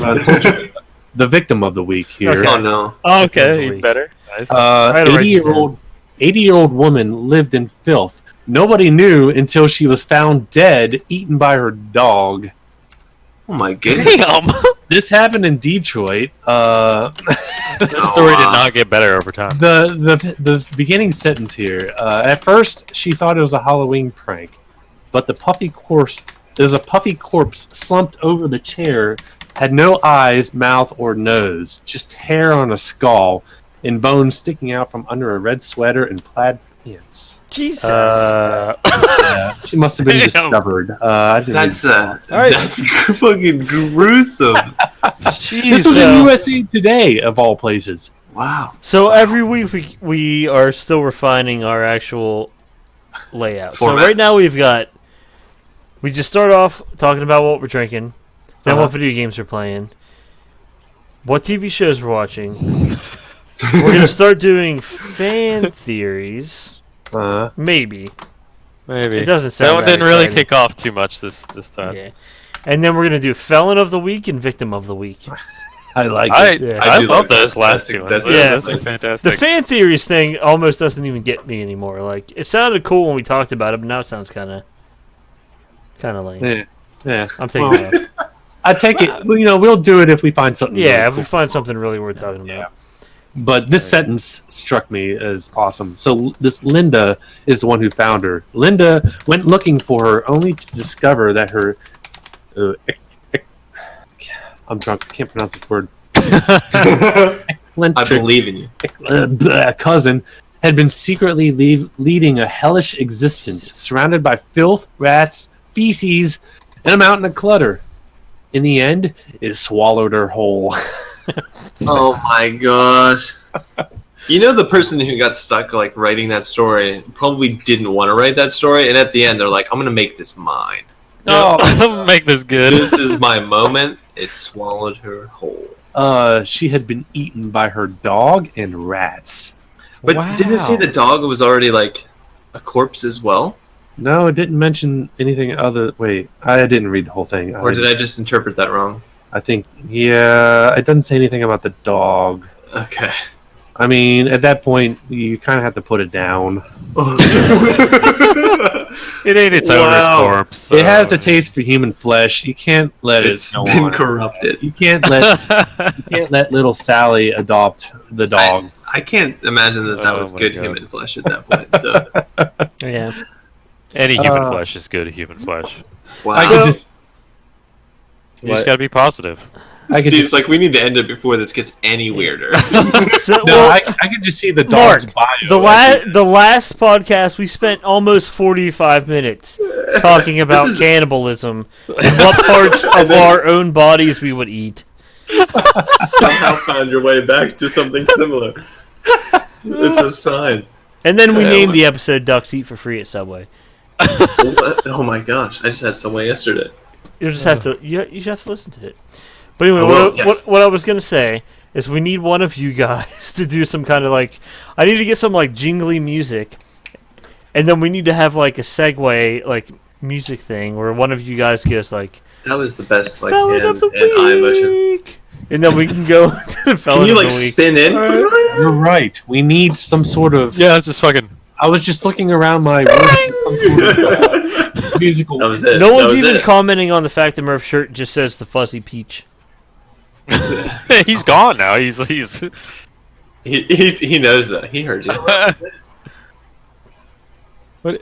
Speaker 1: the victim of the week here.
Speaker 2: Okay.
Speaker 5: Oh no.
Speaker 4: Okay, even better. Nice.
Speaker 2: I had to write this
Speaker 1: 80-year-old 80-year-old woman lived in filth. Nobody knew until she was found dead, eaten by her dog.
Speaker 3: Oh my goodness.
Speaker 4: Damn.
Speaker 1: This happened in Detroit.
Speaker 4: This story did not get better over time.
Speaker 1: The beginning sentence here. At first, she thought it was a Halloween prank, but there's a puffy corpse slumped over the chair, had no eyes, mouth, or nose, just hair on a skull, and bones sticking out from under a red sweater and plaid pants.
Speaker 2: Jesus.
Speaker 1: Yeah, she must have been discovered.
Speaker 3: That's fucking gruesome.
Speaker 1: This was in USA Today, of all places.
Speaker 3: Wow.
Speaker 2: So every week we are still refining our actual layout.
Speaker 3: Format.
Speaker 2: So right now we just start off talking about what we're drinking, then what video games we're playing, what TV shows we're watching. We're going to start doing fan theories. Maybe.
Speaker 4: Maybe.
Speaker 2: It doesn't sound
Speaker 4: that one
Speaker 2: that
Speaker 4: didn't really
Speaker 2: exciting.
Speaker 4: kick off too much this time.
Speaker 2: Yeah. And then we're going to do Felon of the Week and Victim of the Week.
Speaker 1: I like it.
Speaker 2: Yeah.
Speaker 4: I
Speaker 3: do
Speaker 4: love
Speaker 3: like
Speaker 4: those
Speaker 3: that.
Speaker 4: last two.
Speaker 3: That's
Speaker 4: fantastic.
Speaker 2: The fan theories thing almost doesn't even get me anymore. Like, it sounded cool when we talked about it, but now it sounds kind of lame.
Speaker 1: Yeah.
Speaker 2: I'm taking it off.
Speaker 1: I take it. We'll do it if we find something.
Speaker 2: Yeah,
Speaker 1: really
Speaker 2: if we
Speaker 1: cool.
Speaker 2: find something really worth talking about.
Speaker 1: Yeah. But this sentence struck me as awesome. So this Linda is the one who found her. Linda went looking for her, only to discover that her I'm drunk. I can't pronounce this word.
Speaker 3: I believe in you.
Speaker 1: Cousin had been secretly leading a hellish existence, surrounded by filth, rats, feces, and a mountain of clutter. In the end, it swallowed her whole.
Speaker 3: Oh my gosh. You know, the person who got stuck writing that story probably didn't want to write that story, and at the end they're like, I'm going to make this mine.
Speaker 4: Oh, make this good.
Speaker 3: This is my moment. It swallowed her whole.
Speaker 1: She had been eaten by her dog and rats.
Speaker 3: But
Speaker 4: Wow.
Speaker 3: didn't it say the dog was already a corpse as well?
Speaker 1: No, it didn't mention anything other. Wait, I didn't read the whole thing.
Speaker 3: Or did I just interpret that wrong?
Speaker 1: I think, it doesn't say anything about the dog.
Speaker 3: Okay.
Speaker 1: I mean, at that point, you kind of have to put it down.
Speaker 4: It ain't its owner's corpse. So.
Speaker 1: It has a taste for human flesh. You can't let
Speaker 3: It's
Speaker 1: it go
Speaker 3: been
Speaker 1: on.
Speaker 3: corrupted.
Speaker 1: You can't let little Sally adopt the dog.
Speaker 3: I can't imagine that
Speaker 4: Oh
Speaker 3: was
Speaker 4: my
Speaker 3: good
Speaker 4: God.
Speaker 3: human flesh at that point. So,
Speaker 2: Yeah.
Speaker 4: Any human flesh is good human flesh.
Speaker 3: wow.
Speaker 1: I could just.
Speaker 4: You just
Speaker 1: What?
Speaker 4: gotta be positive.
Speaker 1: I could
Speaker 3: Steve's
Speaker 1: just,
Speaker 3: we need to end it before this gets any weirder.
Speaker 2: So,
Speaker 1: no,
Speaker 2: well,
Speaker 1: I could just see the
Speaker 2: Mark,
Speaker 1: dog's bio.
Speaker 2: the last podcast we spent almost 45 minutes talking about cannibalism and what parts of our own bodies we would eat.
Speaker 3: Somehow found your way back to something similar. It's a sign.
Speaker 2: And then we named the episode Ducks Eat for Free at Subway.
Speaker 3: Oh my gosh! I just had Subway yesterday.
Speaker 2: You just have to you should have to listen to it. But anyway,
Speaker 3: I will, yes.
Speaker 2: what I was gonna say is we need one of you guys to do some kind of I need to get some jingly music, and then we need to have a segue music thing where one of you guys gives
Speaker 3: That was the best
Speaker 2: Felon
Speaker 3: hand
Speaker 2: of the
Speaker 3: and eye motion.
Speaker 2: Week, and then we can go to the Felon
Speaker 3: Can you
Speaker 2: of the Week.
Speaker 3: spin in?
Speaker 1: You're right. We need some sort of.
Speaker 4: Yeah, it's just fucking.
Speaker 1: I was just looking around my room. Some sort of, musical.
Speaker 3: That was it.
Speaker 2: No
Speaker 3: That
Speaker 2: one's
Speaker 3: was
Speaker 2: even
Speaker 3: it.
Speaker 2: commenting on the fact that Murph's shirt just says the fuzzy peach.
Speaker 4: He's gone now. He's
Speaker 3: He knows that. He heard you.
Speaker 4: But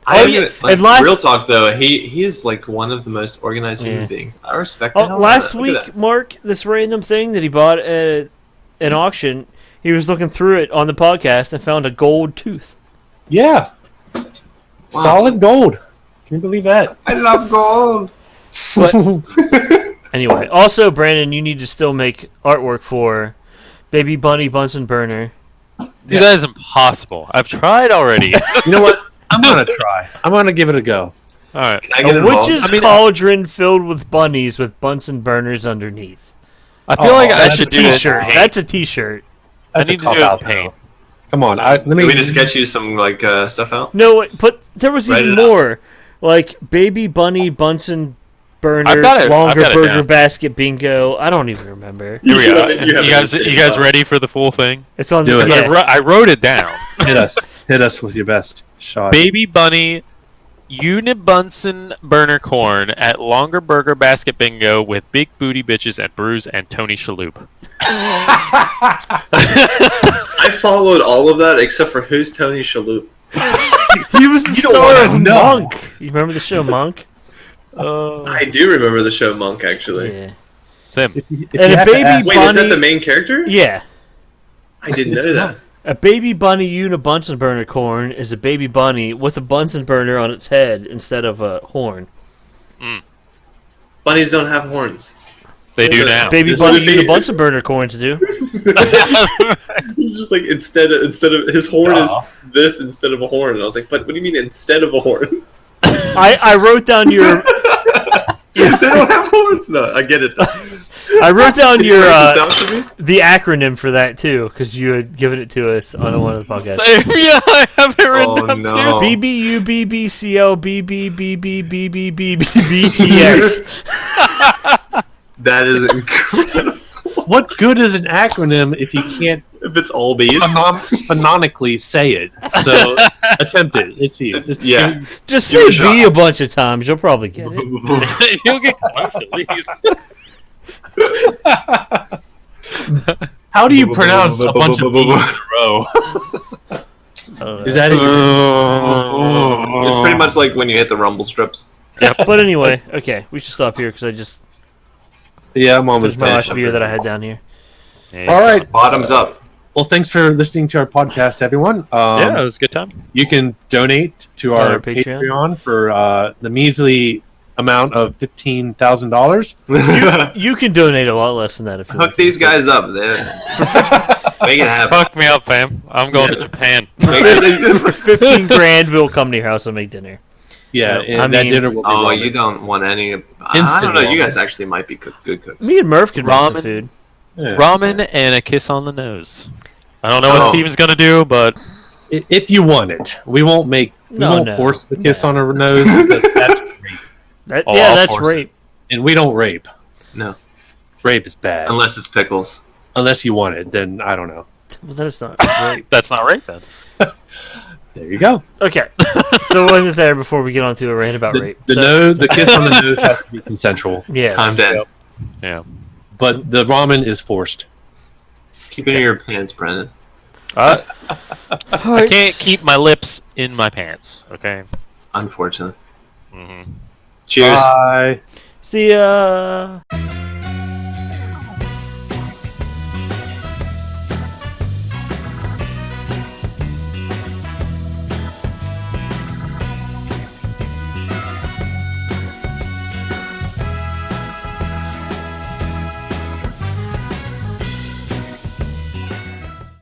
Speaker 2: and last-
Speaker 3: real talk though, he is one of the most organized human
Speaker 2: Yeah.
Speaker 3: beings. I respect the hell out of
Speaker 2: Last
Speaker 3: that. Look at
Speaker 2: week, Mark, this random thing that he bought at an auction, he was looking through it on the podcast and found a gold tooth.
Speaker 1: Yeah. Solid gold. Can you believe that?
Speaker 3: that. I love gold.
Speaker 2: Anyway, also, Brandon, you need to still make artwork for Baby Bunny Bunsen Burner.
Speaker 4: dude, that is impossible. I've tried already.
Speaker 1: You know what? I'm gonna try. I'm gonna give it a go.
Speaker 4: All right.
Speaker 3: Can I get
Speaker 2: A
Speaker 3: involved?
Speaker 2: witch's cauldron filled with bunnies with Bunsen burners underneath.
Speaker 4: I feel like I
Speaker 2: That's a
Speaker 4: should do it. in
Speaker 2: t-shirt.
Speaker 4: paint.
Speaker 2: That's a t-shirt.
Speaker 1: That's
Speaker 4: I need
Speaker 1: a
Speaker 4: to do it
Speaker 1: cop-out,
Speaker 4: in paint.
Speaker 1: though. Come on. Let me
Speaker 3: Can we just sketch you some stuff out?
Speaker 2: No, wait, but there was
Speaker 3: Write
Speaker 2: even
Speaker 3: it out.
Speaker 2: more. Baby Bunny Bunsen Burner,
Speaker 4: I've got it.
Speaker 2: longer
Speaker 4: I've got it
Speaker 2: burger
Speaker 4: down.
Speaker 2: basket bingo. I don't even remember.
Speaker 4: Here we go.
Speaker 3: You have
Speaker 4: You guys
Speaker 3: it.
Speaker 4: ready for the full thing?
Speaker 2: It's on
Speaker 1: Do
Speaker 2: the
Speaker 1: it.
Speaker 2: yeah.
Speaker 4: I wrote it down.
Speaker 1: hit us. Hit us with your best shot.
Speaker 4: Baby Bunny Unibunsen Burner Corn at Longer Burger Basket Bingo with Big Booty Bitches and Bruce and Tony Shalhoub.
Speaker 5: I followed all of that except for who's Tony Shalhoub.
Speaker 2: He was the star of Monk. You remember the show Monk?
Speaker 5: I do remember the show Monk, actually.
Speaker 2: Yeah.
Speaker 4: Tim.
Speaker 2: And a baby
Speaker 5: Wait, is that
Speaker 2: bunny.
Speaker 5: the main character?
Speaker 2: Yeah.
Speaker 5: I didn't know that.
Speaker 2: A baby bunny Bunsen burner corn is a baby bunny with a Bunsen burner on its head instead of a horn.
Speaker 5: Bunnies don't have horns.
Speaker 4: They do now.
Speaker 2: Baby bunny Bunsen burner corns do.
Speaker 5: Just like instead of his horn is this instead of a horn. And I was like, but what do you mean instead of a horn?
Speaker 2: I wrote down your.
Speaker 5: They don't have horns. No, I get it.
Speaker 2: I wrote down your
Speaker 5: Sound to me?
Speaker 2: the acronym for that too because you had given it to us on one of the podcasts.
Speaker 4: Same, yeah, I have it written down
Speaker 5: no.
Speaker 4: too.
Speaker 2: BBU BBCO BBBBBBBBBTS.
Speaker 5: That is incredible.
Speaker 1: What good is an acronym if you can't
Speaker 5: If it's all bees.
Speaker 1: phonetically say it? So attempt it. It's you.
Speaker 5: Yeah.
Speaker 2: Just
Speaker 5: Give it
Speaker 2: say
Speaker 5: a
Speaker 2: B a bunch of times. You'll probably get it.
Speaker 4: You'll get close at least.
Speaker 1: How do you pronounce a bunch of B's in a row? Is that it?
Speaker 5: It's pretty much like when you hit the rumble strips.
Speaker 2: But anyway, okay, we should stop here because I just
Speaker 1: Yeah, I'm almost
Speaker 2: finished my last
Speaker 1: finished.
Speaker 2: beer that I had down here.
Speaker 1: All right.
Speaker 5: Bottoms up.
Speaker 1: Well, thanks for listening to our podcast, everyone.
Speaker 4: Yeah, it was a good time.
Speaker 1: You can donate to our
Speaker 2: Our Patreon.
Speaker 1: Patreon for the measly amount of $15,000.
Speaker 2: You can donate a lot less than that if you
Speaker 5: Hook
Speaker 2: want.
Speaker 5: these guys up. Make it happen.
Speaker 4: Fuck me up, fam. I'm going to Japan.
Speaker 2: For 15 grand, we'll come to your house and make dinner.
Speaker 1: Yeah,
Speaker 2: Yeah,
Speaker 1: and
Speaker 2: I
Speaker 1: that
Speaker 2: mean-
Speaker 1: dinner will be
Speaker 5: Oh,
Speaker 1: ramen.
Speaker 5: you don't want any. I
Speaker 1: Instant
Speaker 5: don't know. You
Speaker 1: ramen.
Speaker 5: guys actually might be good cooks.
Speaker 2: Me and Murph can make some
Speaker 4: Ramen.
Speaker 2: food.
Speaker 1: Yeah.
Speaker 4: Ramen and a kiss on the nose. I don't know what
Speaker 5: Oh.
Speaker 4: Steven's gonna do, but
Speaker 1: If you want it, we won't
Speaker 2: No.
Speaker 1: force the kiss on our nose. Because that's rape.
Speaker 4: Oh,
Speaker 2: Yeah,
Speaker 4: I'll
Speaker 2: that's
Speaker 4: force it.
Speaker 2: rape.
Speaker 1: And we don't rape.
Speaker 5: No,
Speaker 1: Rape is bad.
Speaker 5: unless it's pickles.
Speaker 1: Unless you want it, then I don't know.
Speaker 2: Well, then it's not rape.
Speaker 4: that's not rape then.
Speaker 1: There you go.
Speaker 2: Okay, so we'll end it there before we get on to a rant about rape.
Speaker 1: The kiss on the nose has to be consensual,
Speaker 2: Yeah.
Speaker 5: Time dead.
Speaker 4: Yeah.
Speaker 1: but the ramen is forced.
Speaker 5: Keep it in your pants, Brennan.
Speaker 4: I can't keep my lips in my pants. Okay.
Speaker 5: Unfortunate.
Speaker 4: hmm
Speaker 5: Cheers.
Speaker 1: Bye.
Speaker 2: See ya.